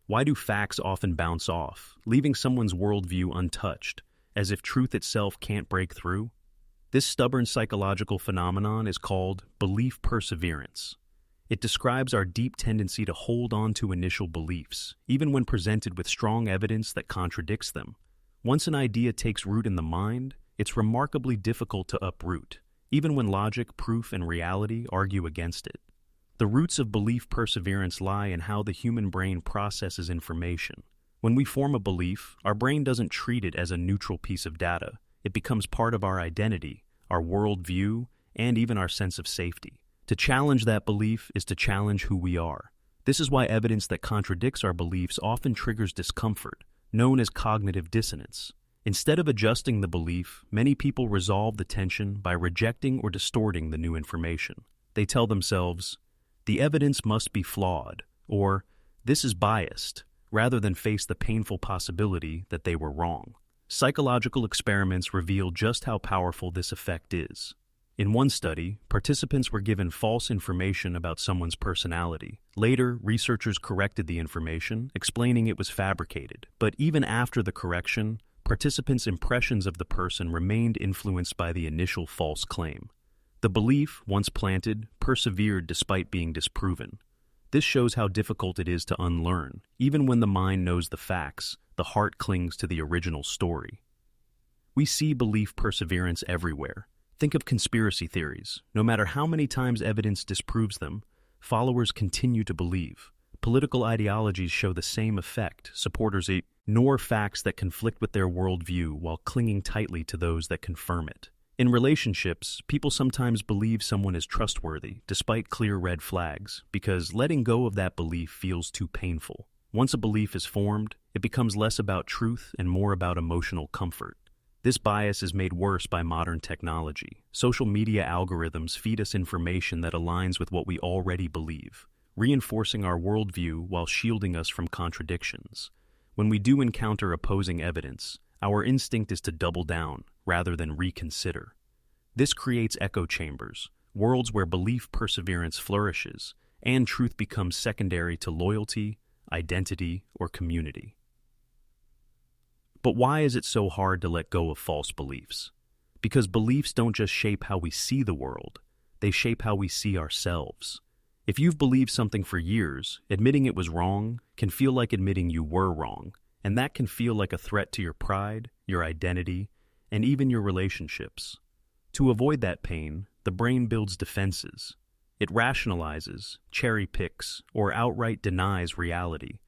Why do facts often bounce off, leaving someone's worldview untouched, as if truth itself can't break through? This stubborn psychological phenomenon is called belief perseverance. It describes our deep tendency to hold on to initial beliefs, even when presented with strong evidence that contradicts them. Once an idea takes root in the mind, it's remarkably difficult to uproot, even when logic, proof, and reality argue against it. The roots of belief perseverance lie in how the human brain processes information. When we form a belief, our brain doesn't treat it as a neutral piece of data. It becomes part of our identity, our worldview, and even our sense of safety. To challenge that belief is to challenge who we are. This is why evidence that contradicts our beliefs often triggers discomfort, known as cognitive dissonance. Instead of adjusting the belief, many people resolve the tension by rejecting or distorting the new information. They tell themselves, the evidence must be flawed, or this is biased, rather than face the painful possibility that they were wrong. Psychological experiments reveal just how powerful this effect is. In one study, participants were given false information about someone's personality. Later, researchers corrected the information, explaining it was fabricated. But even after the correction, participants' impressions of the person remained influenced by the initial false claim. The belief, once planted, persevered despite being disproven. This shows how difficult it is to unlearn. Even when the mind knows the facts, the heart clings to the original story. We see belief perseverance everywhere. Think of conspiracy theories. No matter how many times evidence disproves them, followers continue to believe. Political ideologies show the same effect. Supporters ignore facts that conflict with their worldview while clinging tightly to those that confirm it. In relationships, people sometimes believe someone is trustworthy, despite clear red flags, because letting go of that belief feels too painful. Once a belief is formed, it becomes less about truth and more about emotional comfort. This bias is made worse by modern technology. Social media algorithms feed us information that aligns with what we already believe, reinforcing our worldview while shielding us from contradictions. When we do encounter opposing evidence, our instinct is to double down rather than reconsider. This creates echo chambers, worlds where belief perseverance flourishes and truth becomes secondary to loyalty, identity, or community. But why is it so hard to let go of false beliefs? Because beliefs don't just shape how we see the world, they shape how we see ourselves. If you've believed something for years, admitting it was wrong can feel like admitting you were wrong, and that can feel like a threat to your pride, your identity, and even your relationships. To avoid that pain, the brain builds defenses. It rationalizes, cherry picks, or outright denies reality,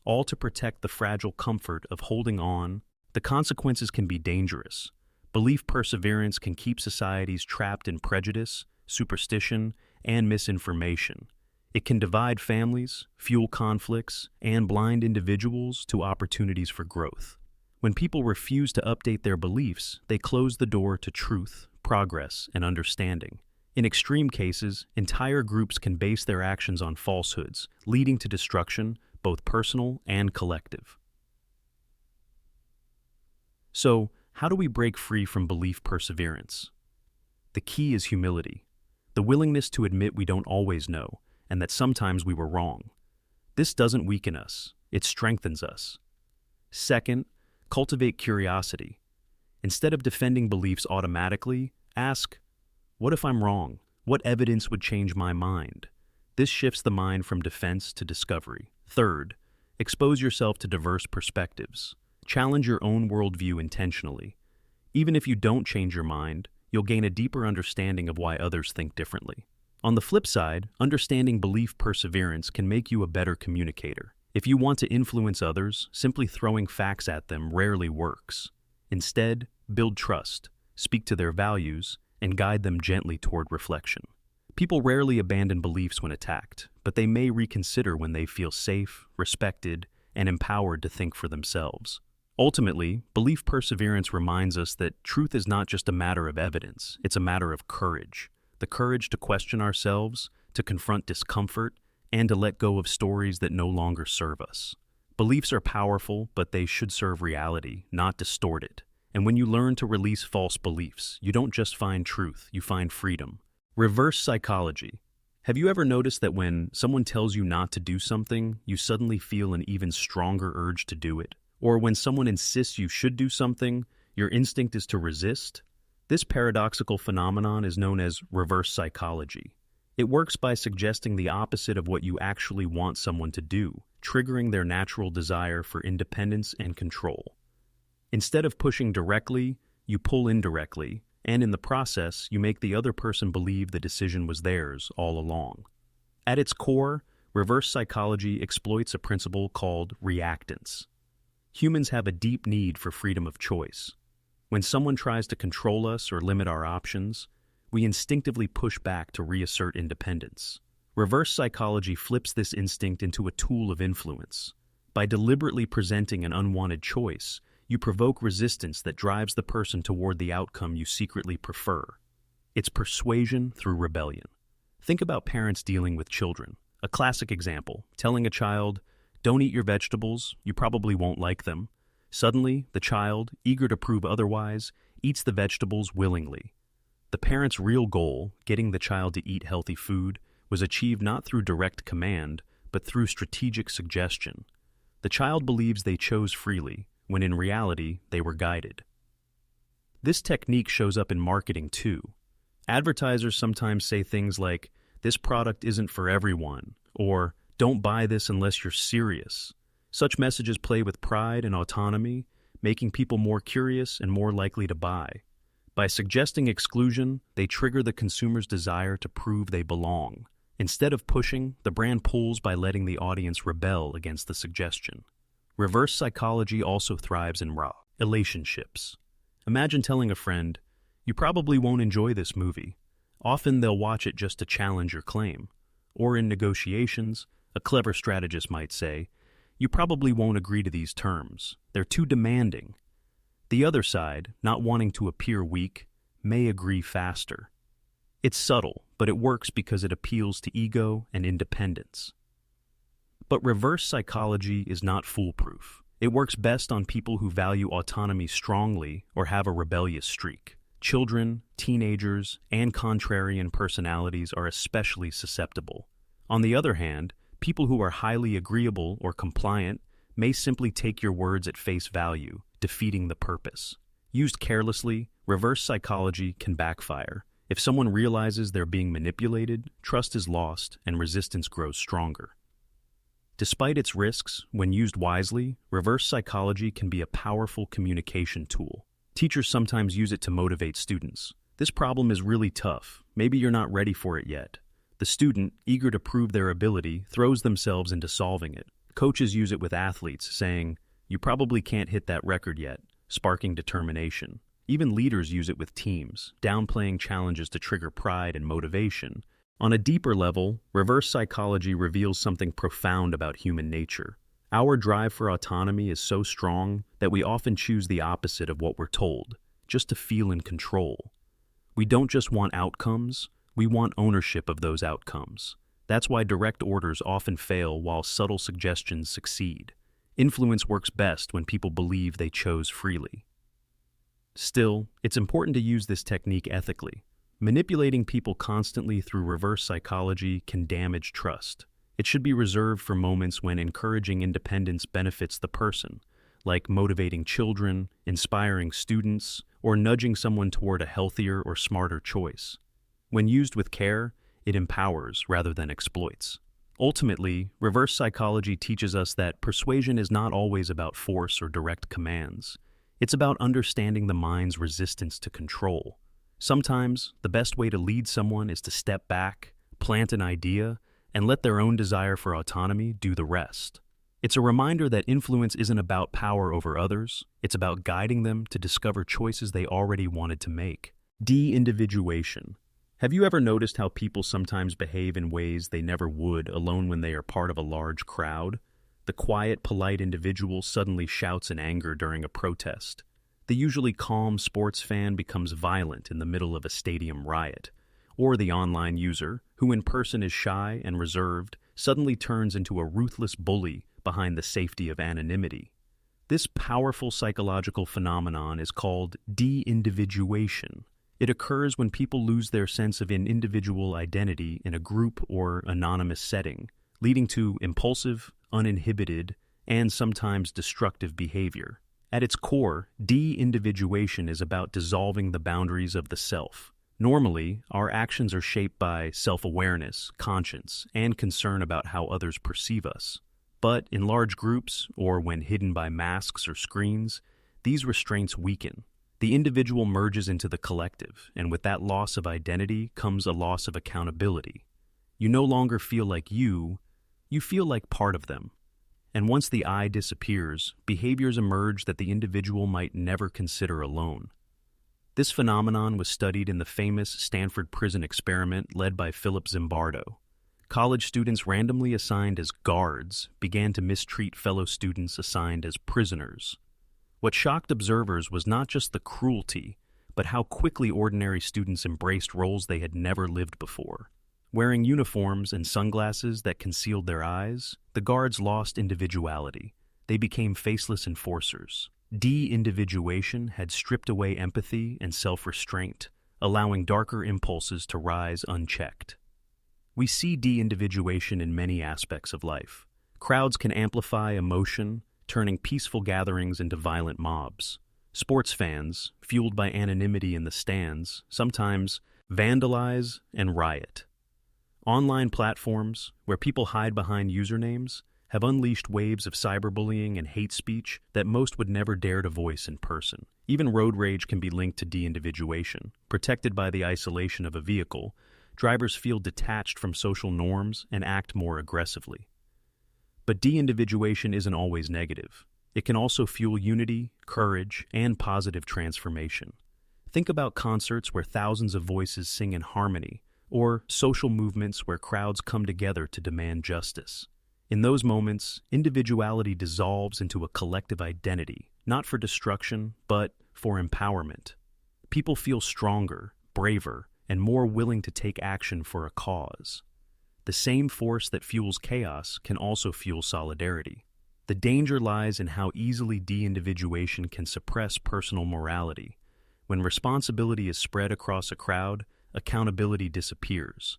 all to protect the fragile comfort of holding on. The consequences can be dangerous. Belief perseverance can keep societies trapped in prejudice, superstition, and misinformation. It can divide families, fuel conflicts, and blind individuals to opportunities for growth. When people refuse to update their beliefs, they close the door to truth, progress, and understanding. In extreme cases, entire groups can base their actions on falsehoods, leading to destruction, both personal and collective. So, how do we break free from belief perseverance? The key is humility, the willingness to admit we don't always know, and that sometimes we were wrong. This doesn't weaken us, it strengthens us. Second, cultivate curiosity. Instead of defending beliefs automatically, ask, what if I'm wrong? What evidence would change my mind? This shifts the mind from defense to discovery. Third, expose yourself to diverse perspectives. Challenge your own worldview intentionally. Even if you don't change your mind, you'll gain a deeper understanding of why others think differently. On the flip side, understanding belief perseverance can make you a better communicator. If you want to influence others, simply throwing facts at them rarely works. Instead, build trust, speak to their values, and guide them gently toward reflection. People rarely abandon beliefs when attacked, but they may reconsider when they feel safe, respected, and empowered to think for themselves. Ultimately, belief perseverance reminds us that truth is not just a matter of evidence, it's a matter of courage. The courage to question ourselves, to confront discomfort, and to let go of stories that no longer serve us. Beliefs are powerful, but they should serve reality, not distort it. And when you learn to release false beliefs, you don't just find truth, you find freedom. Reverse psychology. Have you ever noticed that when someone tells you not to do something, you suddenly feel an even stronger urge to do it? Or when someone insists you should do something, your instinct is to resist? This paradoxical phenomenon is known as reverse psychology. It works by suggesting the opposite of what you actually want someone to do, triggering their natural desire for independence and control. Instead of pushing directly, you pull indirectly, and in the process, you make the other person believe the decision was theirs all along. At its core, reverse psychology exploits a principle called reactance. Humans have a deep need for freedom of choice. When someone tries to control us or limit our options, we instinctively push back to reassert independence. Reverse psychology flips this instinct into a tool of influence. By deliberately presenting an unwanted choice, you provoke resistance that drives the person toward the outcome you secretly prefer. It's persuasion through rebellion. Think about parents dealing with children. A classic example, telling a child, "Don't eat your vegetables, you probably won't like them." Suddenly, the child, eager to prove otherwise, eats the vegetables willingly. The parent's real goal, getting the child to eat healthy food, was achieved not through direct command, but through strategic suggestion. The child believes they chose freely, when in reality, they were guided. This technique shows up in marketing too. Advertisers sometimes say things like, "This product isn't for everyone," or "Don't buy this unless you're serious." Such messages play with pride and autonomy, making people more curious and more likely to buy. By suggesting exclusion, they trigger the consumer's desire to prove they belong. Instead of pushing, the brand pulls by letting the audience rebel against the suggestion. Reverse psychology also thrives in raw relationships. Imagine telling a friend, "You probably won't enjoy this movie." Often they'll watch it just to challenge your claim. Or in negotiations, a clever strategist might say, "You probably won't agree to these terms. They're too demanding." The other side, not wanting to appear weak, may agree faster. It's subtle, but it works because it appeals to ego and independence. But reverse psychology is not foolproof. It works best on people who value autonomy strongly or have a rebellious streak. Children, teenagers, and contrarian personalities are especially susceptible. On the other hand, people who are highly agreeable or compliant may simply take your words at face value, defeating the purpose. Used carelessly, reverse psychology can backfire. If someone realizes they're being manipulated, trust is lost and resistance grows stronger. Despite its risks, when used wisely, reverse psychology can be a powerful communication tool. Teachers sometimes use it to motivate students. "This problem is really tough. Maybe you're not ready for it yet." The student, eager to prove their ability, throws themselves into solving it. Coaches use it with athletes, saying, "You probably can't hit that record yet," sparking determination. Even leaders use it with teams, downplaying challenges to trigger pride and motivation. On a deeper level, reverse psychology reveals something profound about human nature. Our drive for autonomy is so strong that we often choose the opposite of what we're told, just to feel in control. We don't just want outcomes, we want ownership of those outcomes. That's why direct orders often fail while subtle suggestions succeed. Influence works best when people believe they chose freely. Still, it's important to use this technique ethically. Manipulating people constantly through reverse psychology can damage trust. It should be reserved for moments when encouraging independence benefits the person, like motivating children, inspiring students, or nudging someone toward a healthier or smarter choice. When used with care, it empowers rather than exploits. Ultimately, reverse psychology teaches us that persuasion is not always about force or direct commands. It's about understanding the mind's resistance to control. Sometimes, the best way to lead someone is to step back, plant an idea, and let their own desire for autonomy do the rest. It's a reminder that influence isn't about power over others, it's about guiding them to discover choices they already wanted to make. De-individuation. Have you ever noticed how people sometimes behave in ways they never would alone when they are part of a large crowd? The quiet, polite individual suddenly shouts in anger during a protest. The usually calm sports fan becomes violent in the middle of a stadium riot. Or the online user, who in person is shy and reserved, suddenly turns into a ruthless bully behind the safety of anonymity. This powerful psychological phenomenon is called de-individuation. It occurs when people lose their sense of an individual identity in a group or anonymous setting, leading to impulsive, uninhibited, and sometimes destructive behavior. At its core, de-individuation is about dissolving the boundaries of the self. Normally, our actions are shaped by self-awareness, conscience, and concern about how others perceive us. But in large groups, or when hidden by masks or screens, these restraints weaken. The individual merges into the collective, and with that loss of identity comes a loss of accountability. You no longer feel like you feel like part of them. And once the I disappears, behaviors emerge that the individual might never consider alone. This phenomenon was studied in the famous Stanford prison experiment led by Philip Zimbardo. College students randomly assigned as guards began to mistreat fellow students assigned as prisoners. What shocked observers was not just the cruelty, but how quickly ordinary students embraced roles they had never lived before. Wearing uniforms and sunglasses that concealed their eyes, the guards lost individuality. They became faceless enforcers. De-individuation had stripped away empathy and self-restraint, allowing darker impulses to rise unchecked. We see de-individuation in many aspects of life. Crowds can amplify emotion, turning peaceful gatherings into violent mobs. Sports fans, fueled by anonymity in the stands, sometimes vandalize and riot. Online platforms, where people hide behind usernames, have unleashed waves of cyberbullying and hate speech that most would never dare to voice in person. Even road rage can be linked to de-individuation. Protected by the isolation of a vehicle, drivers feel detached from social norms and act more aggressively. But de-individuation isn't always negative. It can also fuel unity, courage, and positive transformation. Think about concerts where thousands of voices sing in harmony, or social movements where crowds come together to demand justice. In those moments, individuality dissolves into a collective identity, not for destruction, but for empowerment. People feel stronger, braver, and more willing to take action for a cause. The same force that fuels chaos can also fuel solidarity. The danger lies in how easily de-individuation can suppress personal morality. When responsibility is spread across a crowd, accountability disappears.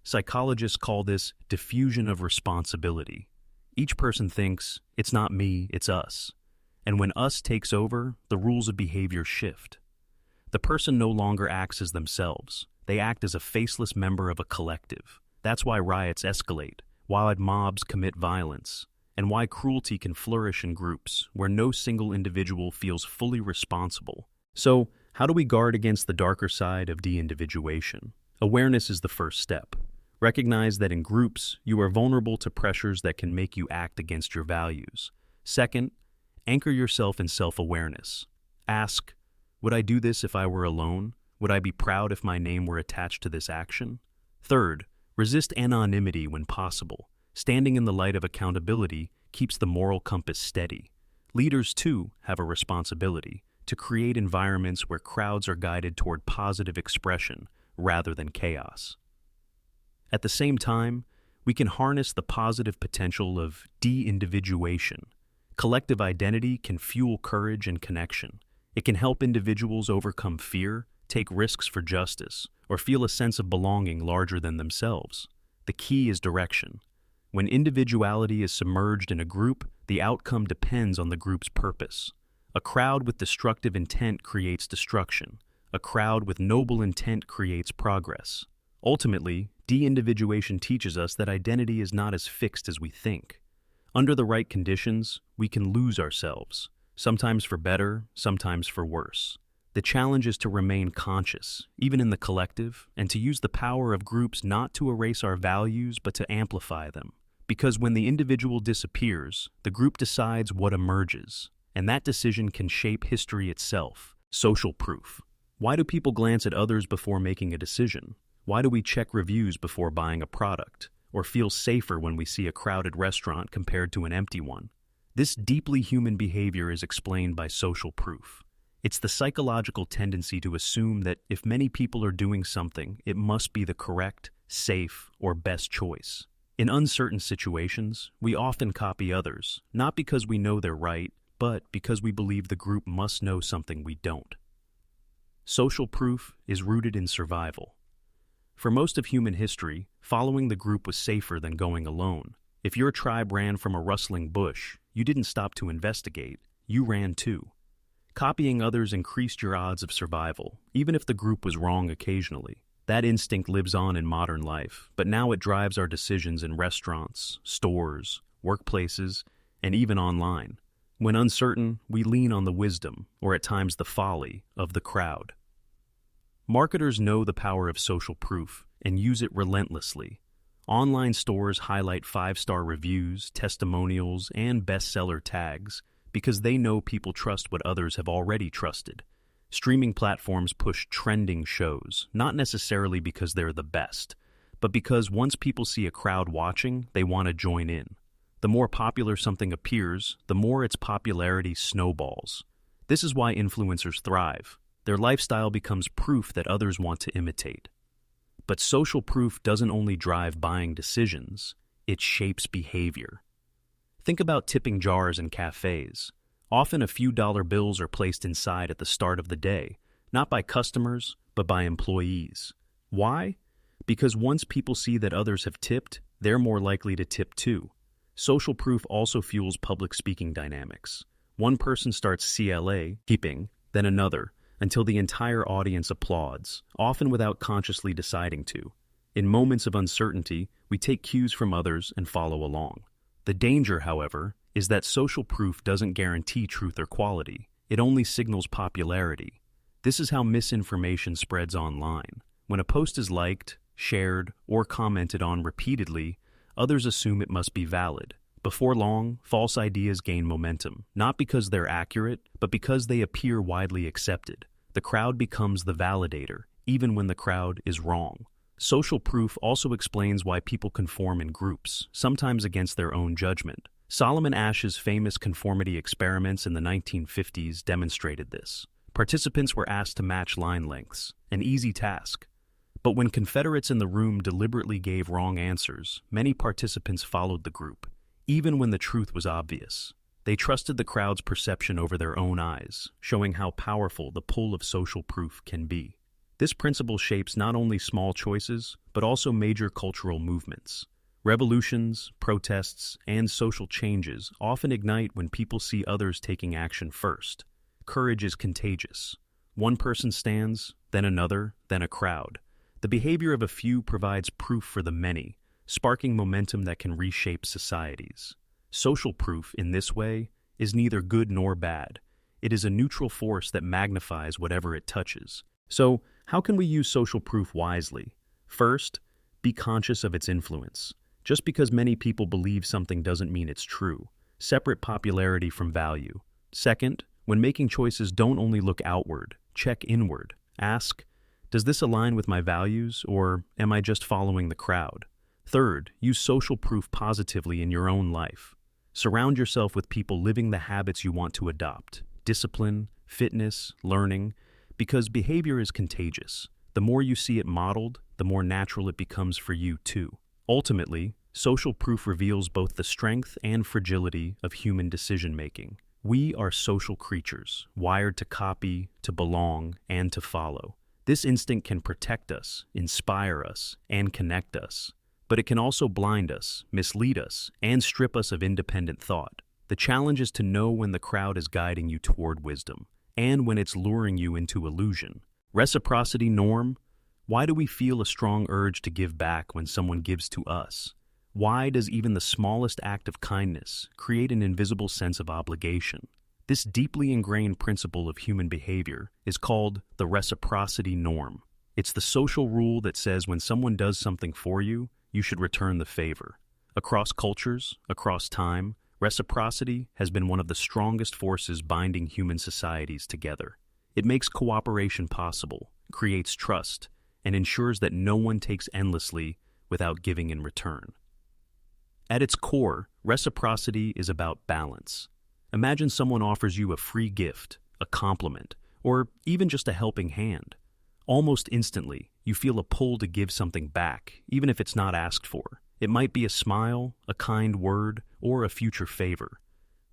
Psychologists call this diffusion of responsibility. Each person thinks, it's not me, it's us. And when us takes over, the rules of behavior shift. The person no longer acts as themselves. They act as a faceless member of a collective. That's why riots escalate, why mobs commit violence, and why cruelty can flourish in groups where no single individual feels fully responsible. So, how do we guard against the darker side of de-individuation? Awareness is the first step. Recognize that in groups, you are vulnerable to pressures that can make you act against your values. Second, anchor yourself in self-awareness. Ask, would I do this if I were alone? Would I be proud if my name were attached to this action? Third, resist anonymity when possible. Standing in the light of accountability keeps the moral compass steady. Leaders, too, have a responsibility to create environments where crowds are guided toward positive expression rather than chaos. At the same time, we can harness the positive potential of de-individuation. Collective identity can fuel courage and connection. It can help individuals overcome fear, take risks for justice, or feel a sense of belonging larger than themselves. The key is direction. When individuality is submerged in a group, the outcome depends on the group's purpose. A crowd with destructive intent creates destruction. A crowd with noble intent creates progress. Ultimately, de-individuation teaches us that identity is not as fixed as we think. Under the right conditions, we can lose ourselves, sometimes for better, sometimes for worse. The challenge is to remain conscious, even in the collective, and to use the power of groups not to erase our values but to amplify them. Because when the individual disappears, the group decides what emerges, and that decision can shape history itself. Social proof. Why do people glance at others before making a decision? Why do we check reviews before buying a product, or feel safer when we see a crowded restaurant compared to an empty one? This deeply human behavior is explained by social proof. It's the psychological tendency to assume that if many people are doing something, it must be the correct, safe, or best choice. In uncertain situations, we often copy others, not because we know they're right, but because we believe the group must know something we don't. Social proof is rooted in survival. For most of human history, following the group was safer than going alone. If your tribe ran from a rustling bush, you didn't stop to investigate, you ran too. Copying others increased your odds of survival, even if the group was wrong occasionally. That instinct lives on in modern life, but now it drives our decisions in restaurants, stores, workplaces, and even online. When uncertain, we lean on the wisdom, or at times the folly, of the crowd. Marketers know the power of social proof and use it relentlessly. Online stores highlight 5-star reviews, testimonials, and bestseller tags because they know people trust what others have already trusted. Streaming platforms push trending shows, not necessarily because they're the best, but because once people see a crowd watching, they want to join in. The more popular something appears, the more its popularity snowballs. This is why influencers thrive. Their lifestyle becomes proof that others want to imitate. But social proof doesn't only drive buying decisions, it shapes behavior. Think about tipping jars in cafes. Often a few dollar bills are placed inside at the start of the day, not by customers, but by employees. Why? Because once people see that others have tipped, they're more likely to tip too. Social proof also fuels public speaking dynamics. One person starts CLA, keeping, then another, until the entire audience applauds, often without consciously deciding to. In moments of uncertainty, we take cues from others and follow along. The danger, however, is that social proof doesn't guarantee truth or quality. It only signals popularity. This is how misinformation spreads online. When a post is liked, shared, or commented on repeatedly, others assume it must be valid. Before long, false ideas gain momentum, not because they're accurate, but because they appear widely accepted. The crowd becomes the validator, even when the crowd is wrong. Social proof also explains why people conform in groups, sometimes against their own judgment. Solomon Ash's famous conformity experiments in the 1950s demonstrated this. Participants were asked to match line lengths, an easy task. But when Confederates in the room deliberately gave wrong answers, many participants followed the group, even when the truth was obvious. They trusted the crowd's perception over their own eyes, showing how powerful the pull of social proof can be. This principle shapes not only small choices, but also major cultural movements. Revolutions, protests, and social changes often ignite when people see others taking action first. Courage is contagious. One person stands, then another, then a crowd. The behavior of a few provides proof for the many, sparking momentum that can reshape societies. Social proof, in this way, is neither good nor bad. It is a neutral force that magnifies whatever it touches. So, how can we use social proof wisely? First, be conscious of its influence. Just because many people believe something doesn't mean it's true. Separate popularity from value. Second, when making choices, don't only look outward, check inward. Ask, does this align with my values, or am I just following the crowd? Third, use social proof positively in your own life. Surround yourself with people living the habits you want to adopt. Discipline, fitness, learning, because behavior is contagious. The more you see it modeled, the more natural it becomes for you too. Ultimately, social proof reveals both the strength and fragility of human decision-making. We are social creatures, wired to copy, to belong, and to follow. This instinct can protect us, inspire us, and connect us. But it can also blind us, mislead us, and strip us of independent thought. The challenge is to know when the crowd is guiding you toward wisdom, and when it's luring you into illusion. Reciprocity Norm. Why do we feel a strong urge to give back when someone gives to us? Why does even the smallest act of kindness create an invisible sense of obligation? This deeply ingrained principle of human behavior is called the reciprocity norm. It's the social rule that says when someone does something for you, you should return the favor. Across cultures, across time, reciprocity has been one of the strongest forces binding human societies together. It makes cooperation possible, creates trust, and ensures that no one takes endlessly without giving in return. At its core, reciprocity is about balance. Imagine someone offers you a free gift, a compliment, or even just a helping hand. Almost instantly, you feel a pull to give something back, even if it's not asked for. It might be a smile, a kind word, or a future favor.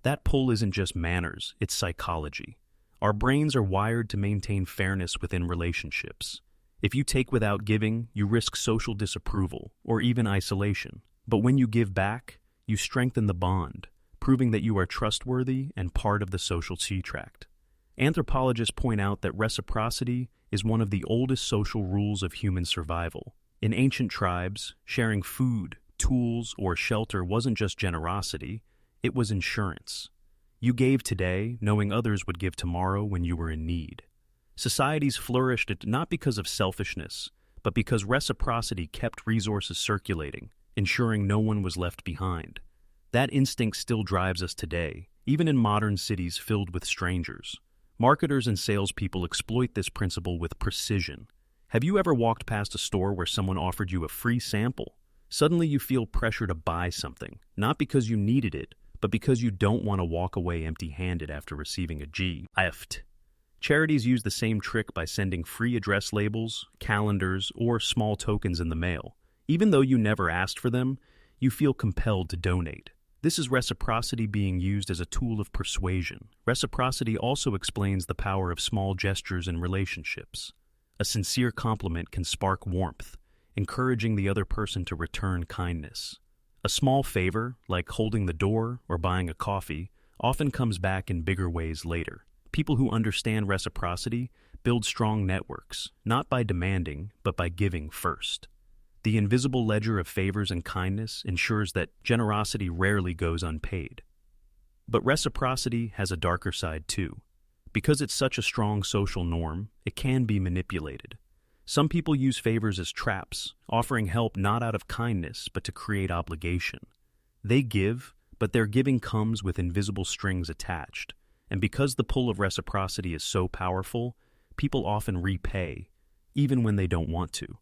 That pull isn't just manners, it's psychology. Our brains are wired to maintain fairness within relationships. If you take without giving, you risk social disapproval, or even isolation. But when you give back, you strengthen the bond, proving that you are trustworthy and part of the social contract. Anthropologists point out that reciprocity is one of the oldest social rules of human survival. In ancient tribes, sharing food, tools, or shelter wasn't just generosity, it was insurance. You gave today, knowing others would give tomorrow when you were in need. Societies flourished not because of selfishness, but because reciprocity kept resources circulating, ensuring no one was left behind. That instinct still drives us today, even in modern cities filled with strangers. Marketers and salespeople exploit this principle with precision. Have you ever walked past a store where someone offered you a free sample? Suddenly you feel pressure to buy something, not because you needed it, but because you don't want to walk away empty-handed after receiving a gift. Charities use the same trick by sending free address labels, calendars, or small tokens in the mail. Even though you never asked for them, you feel compelled to donate. This is reciprocity being used as a tool of persuasion. Reciprocity also explains the power of small gestures in relationships. A sincere compliment can spark warmth, encouraging the other person to return kindness. A small favor, like holding the door or buying a coffee, often comes back in bigger ways later. People who understand reciprocity build strong networks, not by demanding, but by giving first. The invisible ledger of favors and kindness ensures that generosity rarely goes unpaid. But reciprocity has a darker side too. Because it's such a strong social norm, it can be manipulated. Some people use favors as traps, offering help not out of kindness but to create obligation. They give, but their giving comes with invisible strings attached, and because the pull of reciprocity is so powerful, people often repay, even when they don't want to.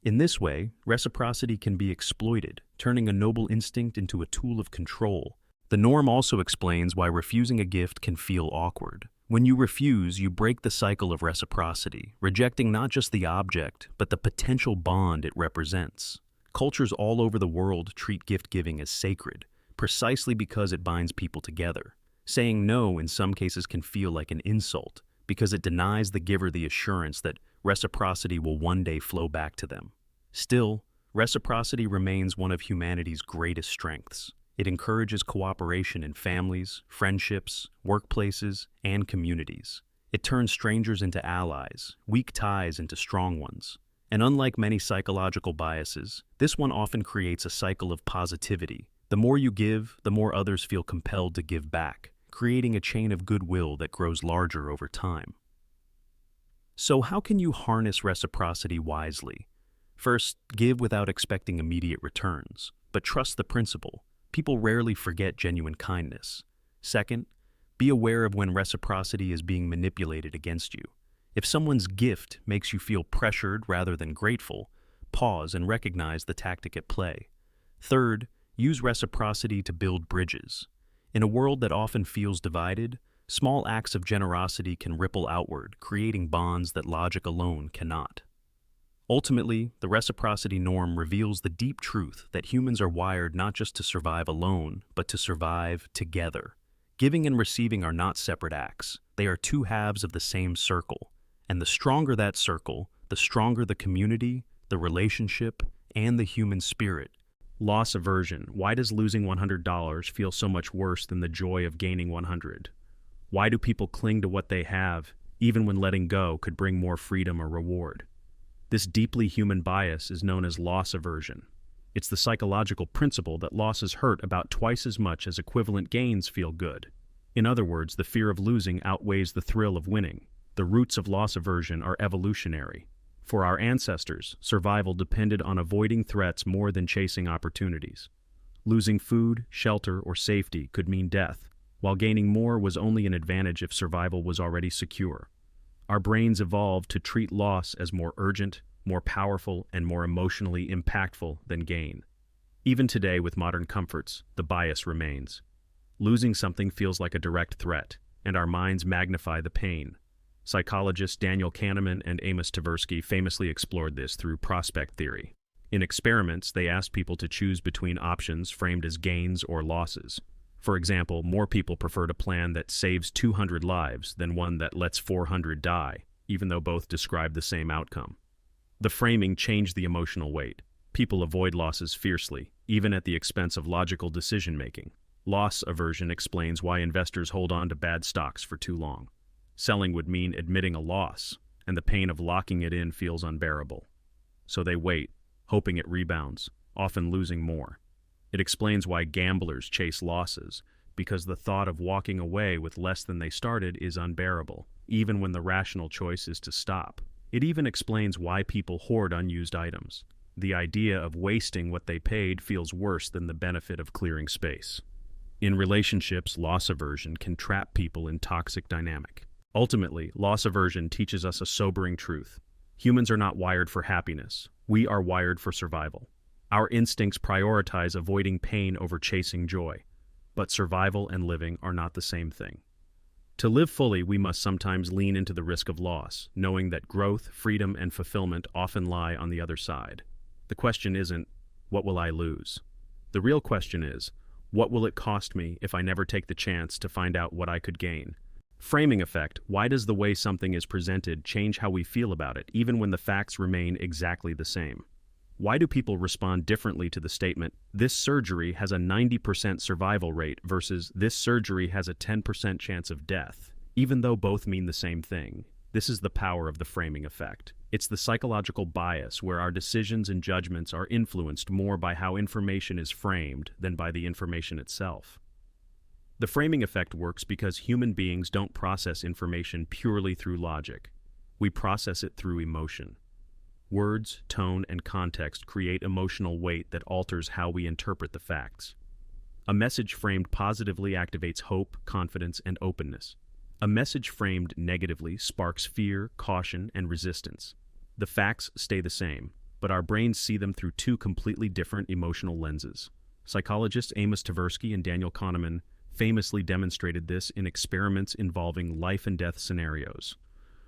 In this way, reciprocity can be exploited, turning a noble instinct into a tool of control. The norm also explains why refusing a gift can feel awkward. When you refuse, you break the cycle of reciprocity, rejecting not just the object, but the potential bond it represents. Cultures all over the world treat gift-giving as sacred, precisely because it binds people together. Saying no in some cases can feel like an insult, because it denies the giver the assurance that reciprocity will one day flow back to them. Still, reciprocity remains one of humanity's greatest strengths. It encourages cooperation in families, friendships, workplaces, and communities. It turns strangers into allies, weak ties into strong ones. And unlike many psychological biases, this one often creates a cycle of positivity. The more you give, the more others feel compelled to give back, creating a chain of goodwill that grows larger over time. So how can you harness reciprocity wisely? First, give without expecting immediate returns, but trust the principle. People rarely forget genuine kindness. Second, be aware of when reciprocity is being manipulated against you. If someone's gift makes you feel pressured rather than grateful, pause and recognize the tactic at play. Third, use reciprocity to build bridges. In a world that often feels divided, small acts of generosity can ripple outward, creating bonds that logic alone cannot. Ultimately, the reciprocity norm reveals the deep truth that humans are wired not just to survive alone, but to survive together. Giving and receiving are not separate acts. They are two halves of the same circle. And the stronger that circle, the stronger the community, the relationship, and the human spirit. Loss aversion. Why does losing $100 feel so much worse than the joy of gaining 100? Why do people cling to what they have, even when letting go could bring more freedom or reward? This deeply human bias is known as loss aversion. It's the psychological principle that losses hurt about twice as much as equivalent gains feel good. In other words, the fear of losing outweighs the thrill of winning. The roots of loss aversion are evolutionary. For our ancestors, survival depended on avoiding threats more than chasing opportunities. Losing food, shelter, or safety could mean death, while gaining more was only an advantage if survival was already secure. Our brains evolved to treat loss as more urgent, more powerful, and more emotionally impactful than gain. Even today, with modern comforts, the bias remains. Losing something feels like a direct threat, and our minds magnify the pain. Psychologists Daniel Kahneman and Amos Tversky famously explored this through prospect theory. In experiments, they asked people to choose between options framed as gains or losses. For example, more people preferred a plan that saves 200 lives than one that lets 400 die, even though both describe the same outcome. The framing changed the emotional weight. People avoid losses fiercely, even at the expense of logical decision-making. Loss aversion explains why investors hold on to bad stocks for too long. Selling would mean admitting a loss, and the pain of locking it in feels unbearable. So they wait, hoping it rebounds, often losing more. It explains why gamblers chase losses, because the thought of walking away with less than they started is unbearable, even when the rational choice is to stop. It even explains why people hoard unused items. The idea of wasting what they paid feels worse than the benefit of clearing space. In relationships, loss aversion can trap people in toxic dynamic. Ultimately, loss aversion teaches us a sobering truth. Humans are not wired for happiness. We are wired for survival. Our instincts prioritize avoiding pain over chasing joy. But survival and living are not the same thing. To live fully, we must sometimes lean into the risk of loss, knowing that growth, freedom, and fulfillment often lie on the other side. The question isn't, what will I lose? The real question is, what will it cost me if I never take the chance to find out what I could gain? Framing effect. Why does the way something is presented change how we feel about it, even when the facts remain exactly the same? Why do people respond differently to the statement, this surgery has a 90% survival rate versus this surgery has a 10% chance of death, even though both mean the same thing? This is the power of the framing effect. It's the psychological bias where our decisions and judgments are influenced more by how information is framed than by the information itself. The framing effect works because human beings don't process information purely through logic. We process it through emotion. Words, tone, and context create emotional weight that alters how we interpret the facts. A message framed positively activates hope, confidence, and openness. A message framed negatively sparks fear, caution, and resistance. The facts stay the same, but our brains see them through two completely different emotional lenses. Psychologists Amos Tversky and Daniel Kahneman famously demonstrated this in experiments involving life and death scenarios.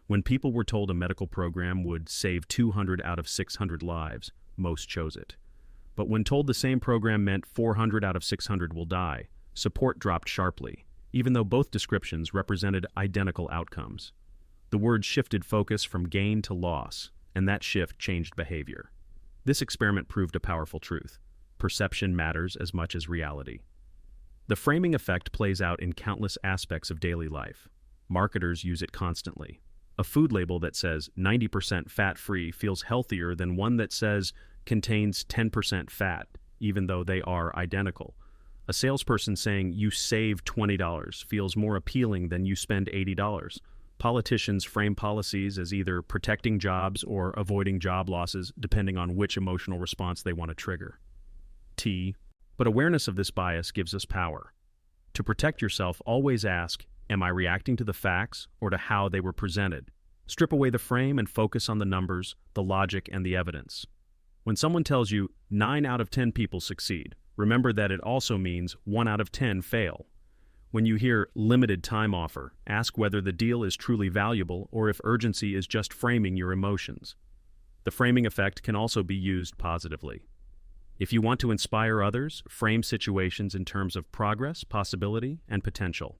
When people were told a medical program would save 200 out of 600 lives, most chose it. But when told the same program meant 400 out of 600 will die, support dropped sharply, even though both descriptions represented identical outcomes. The words shifted focus from gain to loss, and that shift changed behavior. This experiment proved a powerful truth. Perception matters as much as reality. The framing effect plays out in countless aspects of daily life. Marketers use it constantly. A food label that says 90% fat-free feels healthier than one that says contains 10% fat, even though they are identical. A salesperson saying you save $20 feels more appealing than you spend $80. Politicians frame policies as either protecting jobs or avoiding job losses, depending on which emotional response they want to trigger. But awareness of this bias gives us power. To protect yourself, always ask, am I reacting to the facts or to how they were presented? Strip away the frame and focus on the numbers, the logic, and the evidence. When someone tells you 9 out of 10 people succeed, remember that it also means 1 out of 10 fail. When you hear limited time offer, ask whether the deal is truly valuable or if urgency is just framing your emotions. The framing effect can also be used positively. If you want to inspire others, frame situations in terms of progress, possibility, and potential.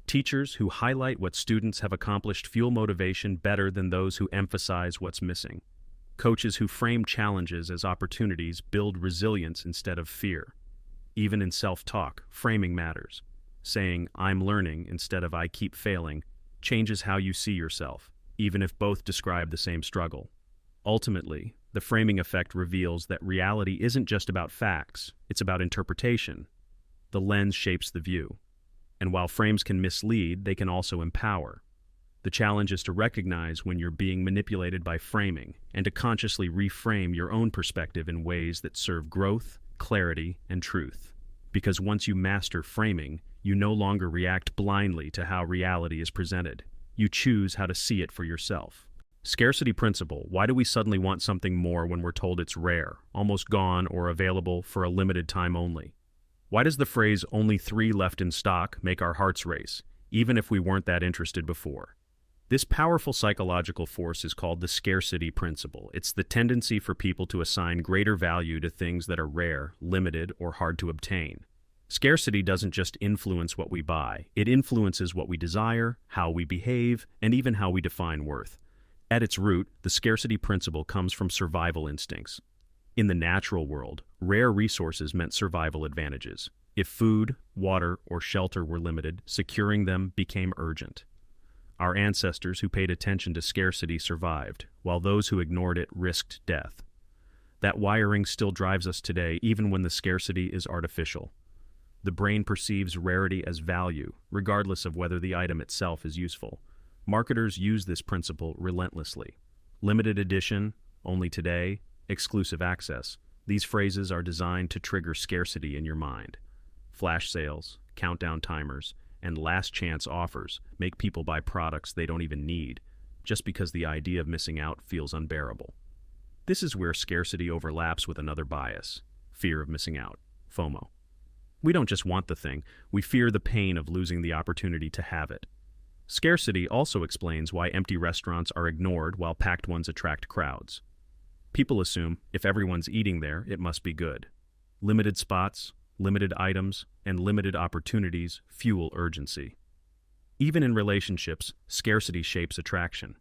Teachers who highlight what students have accomplished fuel motivation better than those who emphasize what's missing. Coaches who frame challenges as opportunities build resilience instead of fear. Even in self-talk, framing matters. Saying, I'm learning instead of I keep failing, changes how you see yourself, even if both describe the same struggle. Ultimately, the framing effect reveals that reality isn't just about facts, it's about interpretation. The lens shapes the view. And while frames can mislead, they can also empower. The challenge is to recognize when you're being manipulated by framing and to consciously reframe your own perspective in ways that serve growth, clarity, and truth. Because once you master framing, you no longer react blindly to how reality is presented. You choose how to see it for yourself. Scarcity Principle. Why do we suddenly want something more when we're told it's rare, almost gone, or available for a limited time only? Why does the phrase "only 3 left in stock" make our hearts race, even if we weren't that interested before? This powerful psychological force is called the Scarcity Principle. It's the tendency for people to assign greater value to things that are rare, limited, or hard to obtain. Scarcity doesn't just influence what we buy, it influences what we desire, how we behave, and even how we define worth. At its root, the scarcity principle comes from survival instincts. In the natural world, rare resources meant survival advantages. If food, water, or shelter were limited, securing them became urgent. Our ancestors who paid attention to scarcity survived, while those who ignored it risked death. That wiring still drives us today, even when the scarcity is artificial. The brain perceives rarity as value, regardless of whether the item itself is useful. Marketers use this principle relentlessly. Limited edition, only today, exclusive access. These phrases are designed to trigger scarcity in your mind. Flash sales, countdown timers, and last chance offers make people buy products they don't even need, just because the idea of missing out feels unbearable. This is where scarcity overlaps with another bias, fear of missing out, FOMO. We don't just want the thing, we fear the pain of losing the opportunity to have it. Scarcity also explains why empty restaurants are ignored while packed ones attract crowds. People assume if everyone's eating there, it must be good. Limited spots, limited items, and limited opportunities fuel urgency. Even in relationships, scarcity shapes attraction.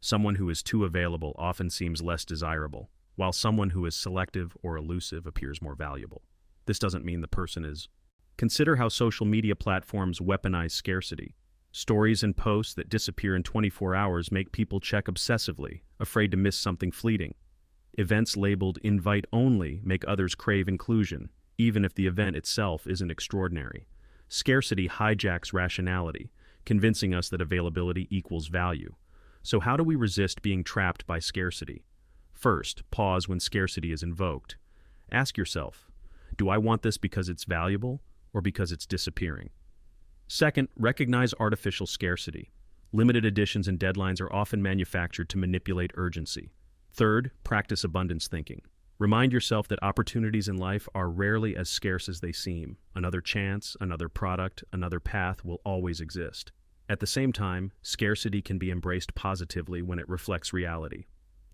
Someone who is too available often seems less desirable, while someone who is selective or elusive appears more valuable. This doesn't mean the person is. Consider how social media platforms weaponize scarcity. Stories and posts that disappear in 24 hours make people check obsessively, afraid to miss something fleeting. Events labeled invite only make others crave inclusion, even if the event itself isn't extraordinary. Scarcity hijacks rationality, convincing us that availability equals value. So how do we resist being trapped by scarcity? First, pause when scarcity is invoked. Ask yourself, do I want this because it's valuable or because it's disappearing? Second, recognize artificial scarcity. Limited editions and deadlines are often manufactured to manipulate urgency. Third, practice abundance thinking. Remind yourself that opportunities in life are rarely as scarce as they seem. Another chance, another product, another path will always exist. At the same time, scarcity can be embraced positively when it reflects reality.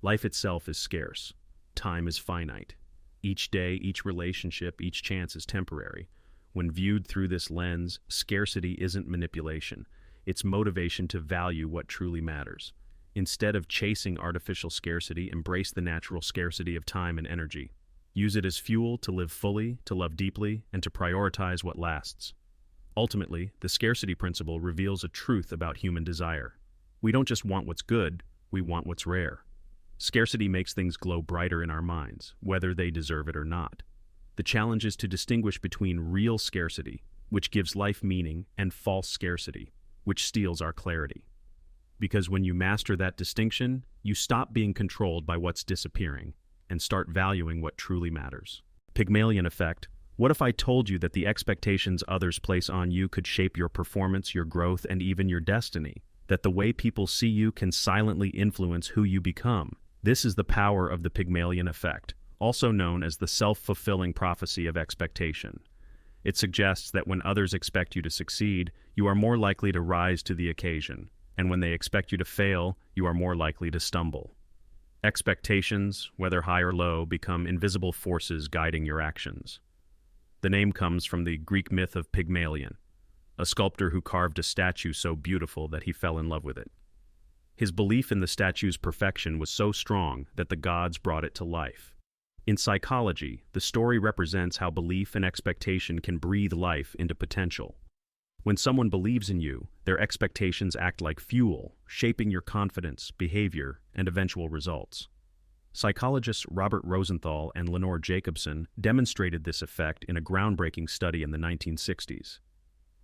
Life itself is scarce. Time is finite. Each day, each relationship, each chance is temporary. When viewed through this lens, scarcity isn't manipulation. It's motivation to value what truly matters. Instead of chasing artificial scarcity, embrace the natural scarcity of time and energy. Use it as fuel to live fully, to love deeply, and to prioritize what lasts. Ultimately, the scarcity principle reveals a truth about human desire. We don't just want what's good, we want what's rare. Scarcity makes things glow brighter in our minds, whether they deserve it or not. The challenge is to distinguish between real scarcity, which gives life meaning, and false scarcity, which steals our clarity. Because when you master that distinction, you stop being controlled by what's disappearing and start valuing what truly matters. Pygmalion Effect. What if I told you that the expectations others place on you could shape your performance, your growth, and even your destiny? That the way people see you can silently influence who you become? This is the power of the Pygmalion Effect, also known as the self-fulfilling prophecy of expectation. It suggests that when others expect you to succeed, you are more likely to rise to the occasion. And when they expect you to fail, you are more likely to stumble. Expectations, whether high or low, become invisible forces guiding your actions. The name comes from the Greek myth of Pygmalion, a sculptor who carved a statue so beautiful that he fell in love with it. His belief in the statue's perfection was so strong that the gods brought it to life. In psychology, the story represents how belief and expectation can breathe life into potential. When someone believes in you, their expectations act like fuel, shaping your confidence, behavior, and eventual results. Psychologists Robert Rosenthal and Lenore Jacobson demonstrated this effect in a groundbreaking study in the 1960s.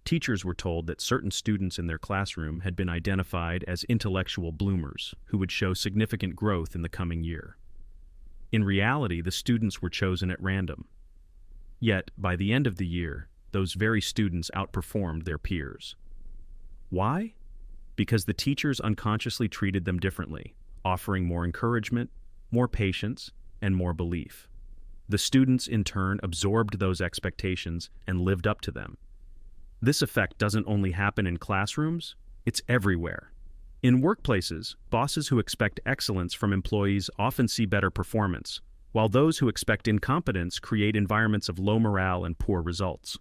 Teachers were told that certain students in their classroom had been identified as intellectual bloomers who would show significant growth in the coming year. In reality, the students were chosen at random. Yet, by the end of the year, those very students outperformed their peers. Why? Because the teachers unconsciously treated them differently, offering more encouragement, more patience, and more belief. The students, in turn, absorbed those expectations and lived up to them. This effect doesn't only happen in classrooms, it's everywhere. In workplaces, bosses who expect excellence from employees often see better performance, while those who expect incompetence create environments of low morale and poor results.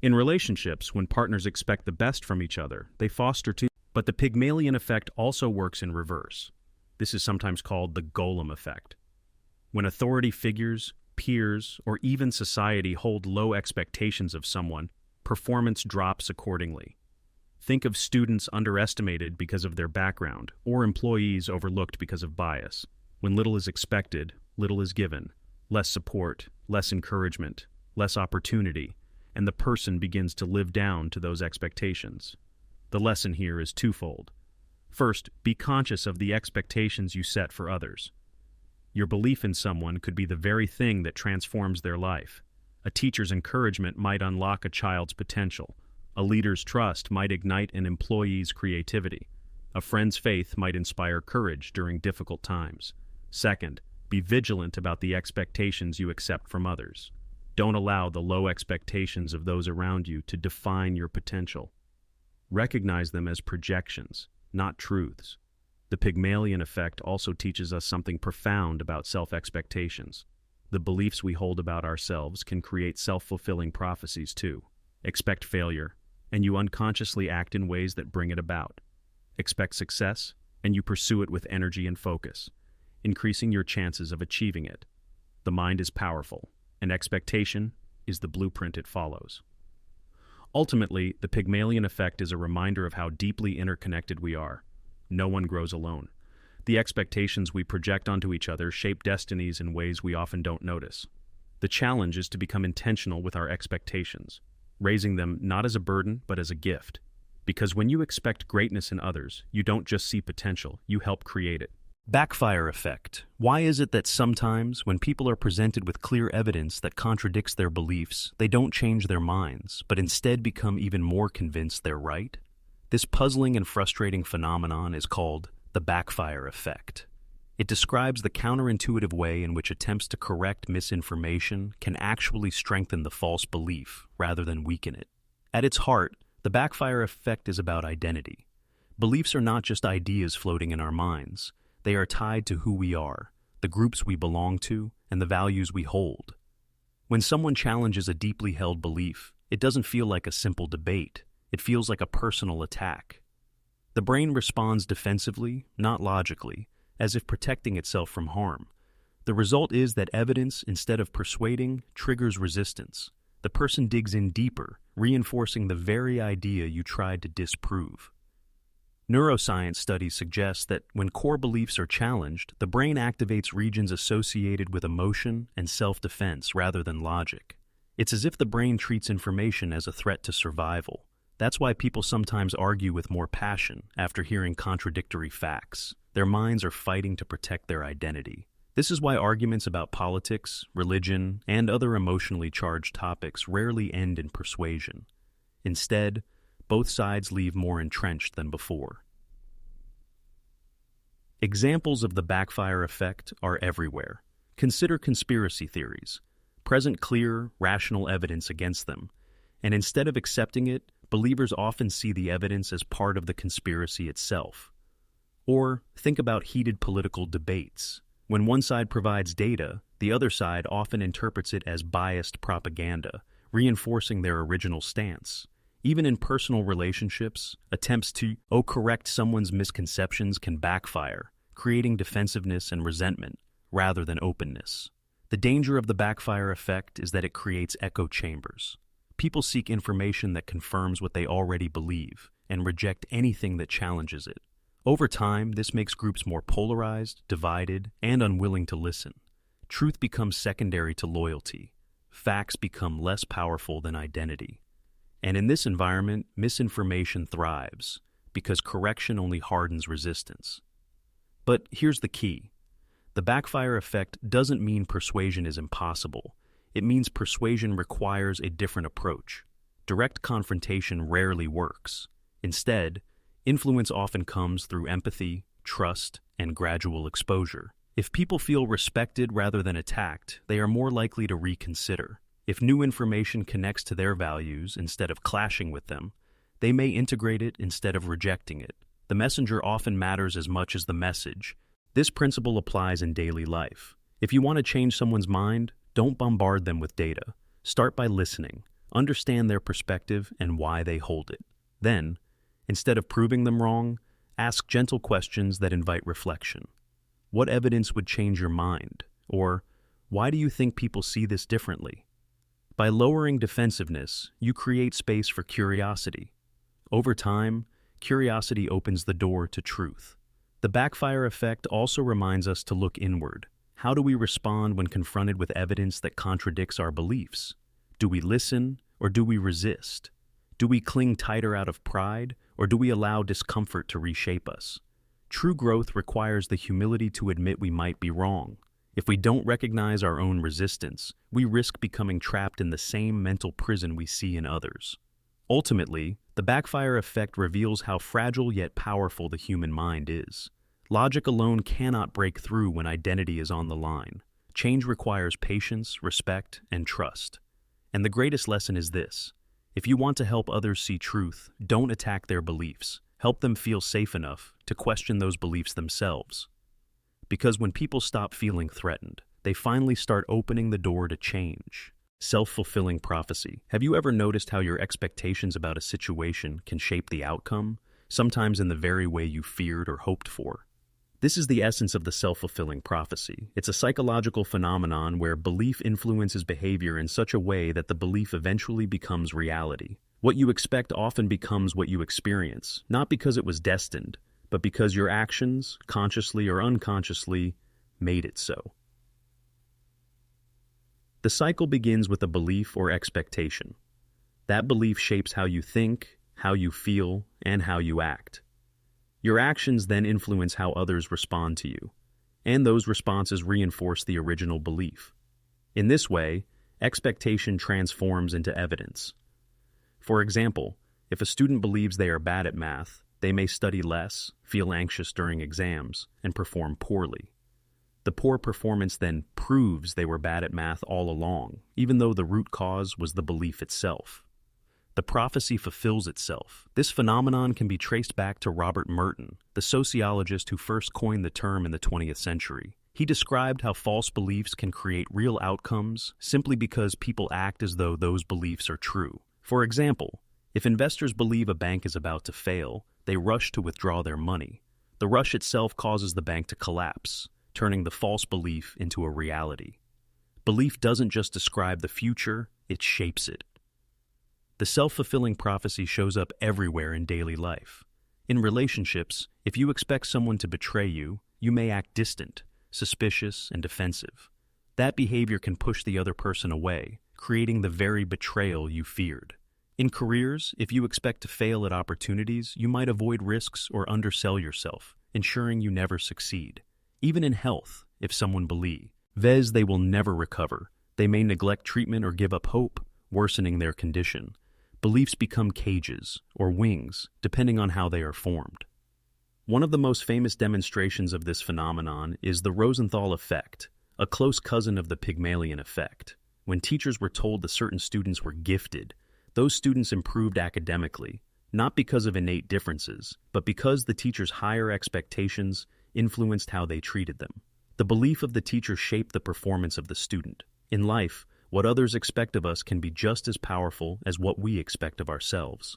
In relationships, when partners expect the best from each other, they foster too. But the Pygmalion effect also works in reverse. This is sometimes called the golem effect. When authority figures, peers, or even society hold low expectations of someone, performance drops accordingly. Think of students underestimated because of their background, or employees overlooked because of bias. When little is expected, little is given. Less support, less encouragement, less opportunity, and the person begins to live down to those expectations. The lesson here is twofold. First, be conscious of the expectations you set for others. Your belief in someone could be the very thing that transforms their life. A teacher's encouragement might unlock a child's potential. A leader's trust might ignite an employee's creativity. A friend's faith might inspire courage during difficult times. Second, be vigilant about the expectations you accept from others. Don't allow the low expectations of those around you to define your potential. Recognize them as projections, not truths. The Pygmalion Effect also teaches us something profound about self-expectations. The beliefs we hold about ourselves can create self-fulfilling prophecies too. Expect failure, and you unconsciously act in ways that bring it about. Expect success, and you pursue it with energy and focus, increasing your chances of achieving it. The mind is powerful, and expectation is the blueprint it follows. Ultimately, the Pygmalion Effect is a reminder of how deeply interconnected we are. No one grows alone. The expectations we project onto each other shape destinies in ways we often don't notice. The challenge is to become intentional with our expectations, raising them not as a burden but as a gift. Because when you expect greatness in others, you don't just see potential, you help create it. Backfire Effect. Why is it that sometimes, when people are presented with clear evidence that contradicts their beliefs, they don't change their minds, but instead become even more convinced they're right? This puzzling and frustrating phenomenon is called the Backfire Effect. It describes the counterintuitive way in which attempts to correct misinformation can actually strengthen the false belief rather than weaken it. At its heart, the Backfire Effect is about identity. Beliefs are not just ideas floating in our minds. They are tied to who we are, the groups we belong to, and the values we hold. When someone challenges a deeply held belief, it doesn't feel like a simple debate. It feels like a personal attack. The brain responds defensively, not logically, as if protecting itself from harm. The result is that evidence, instead of persuading, triggers resistance. The person digs in deeper, reinforcing the very idea you tried to disprove. Neuroscience studies suggest that when core beliefs are challenged, the brain activates regions associated with emotion and self-defense rather than logic. It's as if the brain treats information as a threat to survival. That's why people sometimes argue with more passion after hearing contradictory facts. Their minds are fighting to protect their identity. This is why arguments about politics, religion, and other emotionally charged topics rarely end in persuasion. Instead, both sides leave more entrenched than before. Examples of the Backfire Effect are everywhere. Consider conspiracy theories. Present clear, rational evidence against them, and instead of accepting it, believers often see the evidence as part of the conspiracy itself. Or think about heated political debates. When one side provides data, the other side often interprets it as biased propaganda, reinforcing their original stance. Even in personal relationships, attempts to correct someone's misconceptions can backfire, creating defensiveness and resentment rather than openness. The danger of the Backfire Effect is that it creates echo chambers. People seek information that confirms what they already believe and reject anything that challenges it. Over time, this makes groups more polarized, divided, and unwilling to listen. Truth becomes secondary to loyalty. Facts become less powerful than identity. And in this environment, misinformation thrives, because correction only hardens resistance. But here's the key. The Backfire Effect doesn't mean persuasion is impossible. It means persuasion requires a different approach. Direct confrontation rarely works. Instead, influence often comes through empathy, trust, and gradual exposure. If people feel respected rather than attacked, they are more likely to reconsider. If new information connects to their values instead of clashing with them, they may integrate it instead of rejecting it. The messenger often matters as much as the message. This principle applies in daily life. If you want to change someone's mind, don't bombard them with data. Start by listening, understand their perspective and why they hold it. Then, instead of proving them wrong, ask gentle questions that invite reflection. What evidence would change your mind? Or, why do you think people see this differently? By lowering defensiveness, you create space for curiosity. Over time, curiosity opens the door to truth. The Backfire Effect also reminds us to look inward. How do we respond when confronted with evidence that contradicts our beliefs? Do we listen, or do we resist? Do we cling tighter out of pride, or do we allow discomfort to reshape us? True growth requires the humility to admit we might be wrong. If we don't recognize our own resistance, we risk becoming trapped in the same mental prison we see in others. Ultimately, the Backfire Effect reveals how fragile yet powerful the human mind is. Logic alone cannot break through when identity is on the line. Change requires patience, respect, and trust. And the greatest lesson is this: if you want to help others see truth, don't attack their beliefs. Help them feel safe enough to question those beliefs themselves. Because when people stop feeling threatened, they finally start opening the door to change. Self-fulfilling prophecy. Have you ever noticed how your expectations about a situation can shape the outcome, sometimes in the very way you feared or hoped for? This is the essence of the self-fulfilling prophecy. It's a psychological phenomenon where belief influences behavior in such a way that the belief eventually becomes reality. What you expect often becomes what you experience, not because it was destined, but because your actions, consciously or unconsciously, made it so. The cycle begins with a belief or expectation. That belief shapes how you think, how you feel, and how you act. Your actions then influence how others respond to you, and those responses reinforce the original belief. In this way, expectation transforms into evidence. For example, if a student believes they are bad at math, they may study less, feel anxious during exams, and perform poorly. The poor performance then proves they were bad at math all along, even though the root cause was the belief itself. The prophecy fulfills itself. This phenomenon can be traced back to Robert Merton, the sociologist who first coined the term in the 20th century. He described how false beliefs can create real outcomes simply because people act as though those beliefs are true. For example, if investors believe a bank is about to fail, they rush to withdraw their money. The rush itself causes the bank to collapse, turning the false belief into a reality. Belief doesn't just describe the future, it shapes it. The self-fulfilling prophecy shows up everywhere in daily life. In relationships, if you expect someone to betray you, you may act distant, suspicious, and defensive. That behavior can push the other person away, creating the very betrayal you feared. In careers, if you expect to fail at opportunities, you might avoid risks or undersell yourself, ensuring you never succeed. Even in health, if someone believes they will never recover, they may neglect treatment or give up hope, worsening their condition. Beliefs become cages, or wings, depending on how they are formed. One of the most famous demonstrations of this phenomenon is the Rosenthal effect, a close cousin of the Pygmalion effect. When teachers were told that certain students were gifted, those students improved academically, not because of innate differences, but because the teacher's higher expectations influenced how they treated them. The belief of the teacher shaped the performance of the student. In life, what others expect of us can be just as powerful as what we expect of ourselves.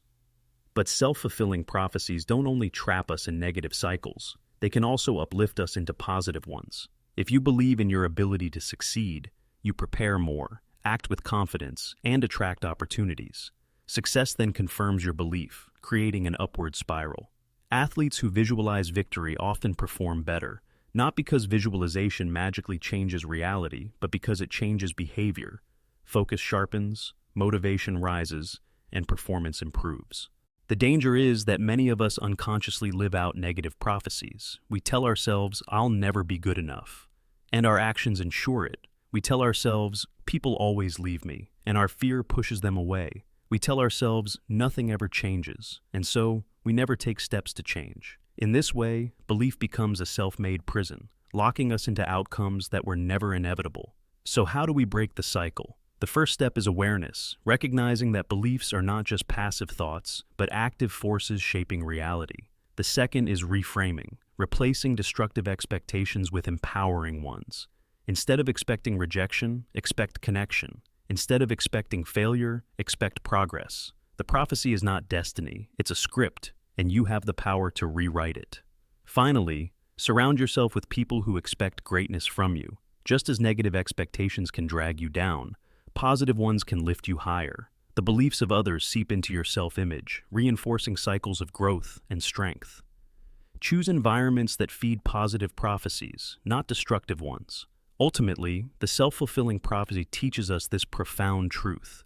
But self-fulfilling prophecies don't only trap us in negative cycles, they can also uplift us into positive ones. If you believe in your ability to succeed, you prepare more, act with confidence, and attract opportunities. Success then confirms your belief, creating an upward spiral. Athletes who visualize victory often perform better, not because visualization magically changes reality, but because it changes behavior. Focus sharpens, motivation rises, and performance improves. The danger is that many of us unconsciously live out negative prophecies. We tell ourselves, "I'll never be good enough," and our actions ensure it. We tell ourselves, "People always leave me," and our fear pushes them away. We tell ourselves, "Nothing ever changes," and so we never take steps to change. In this way, belief becomes a self-made prison, locking us into outcomes that were never inevitable. So how do we break the cycle? The first step is awareness, recognizing that beliefs are not just passive thoughts, but active forces shaping reality. The second is reframing, replacing destructive expectations with empowering ones. Instead of expecting rejection, expect connection. Instead of expecting failure, expect progress. The prophecy is not destiny, it's a script, and you have the power to rewrite it. Finally, surround yourself with people who expect greatness from you. Just as negative expectations can drag you down, positive ones can lift you higher. The beliefs of others seep into your self-image, reinforcing cycles of growth and strength. Choose environments that feed positive prophecies, not destructive ones. Ultimately, the self-fulfilling prophecy teaches us this profound truth.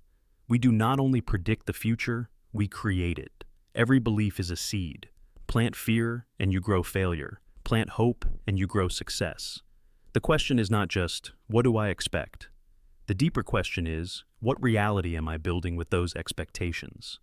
We do not only predict the future, we create it. Every belief is a seed. Plant fear, and you grow failure. Plant hope, and you grow success. The question is not just, what do I expect? The deeper question is, what reality am I building with those expectations?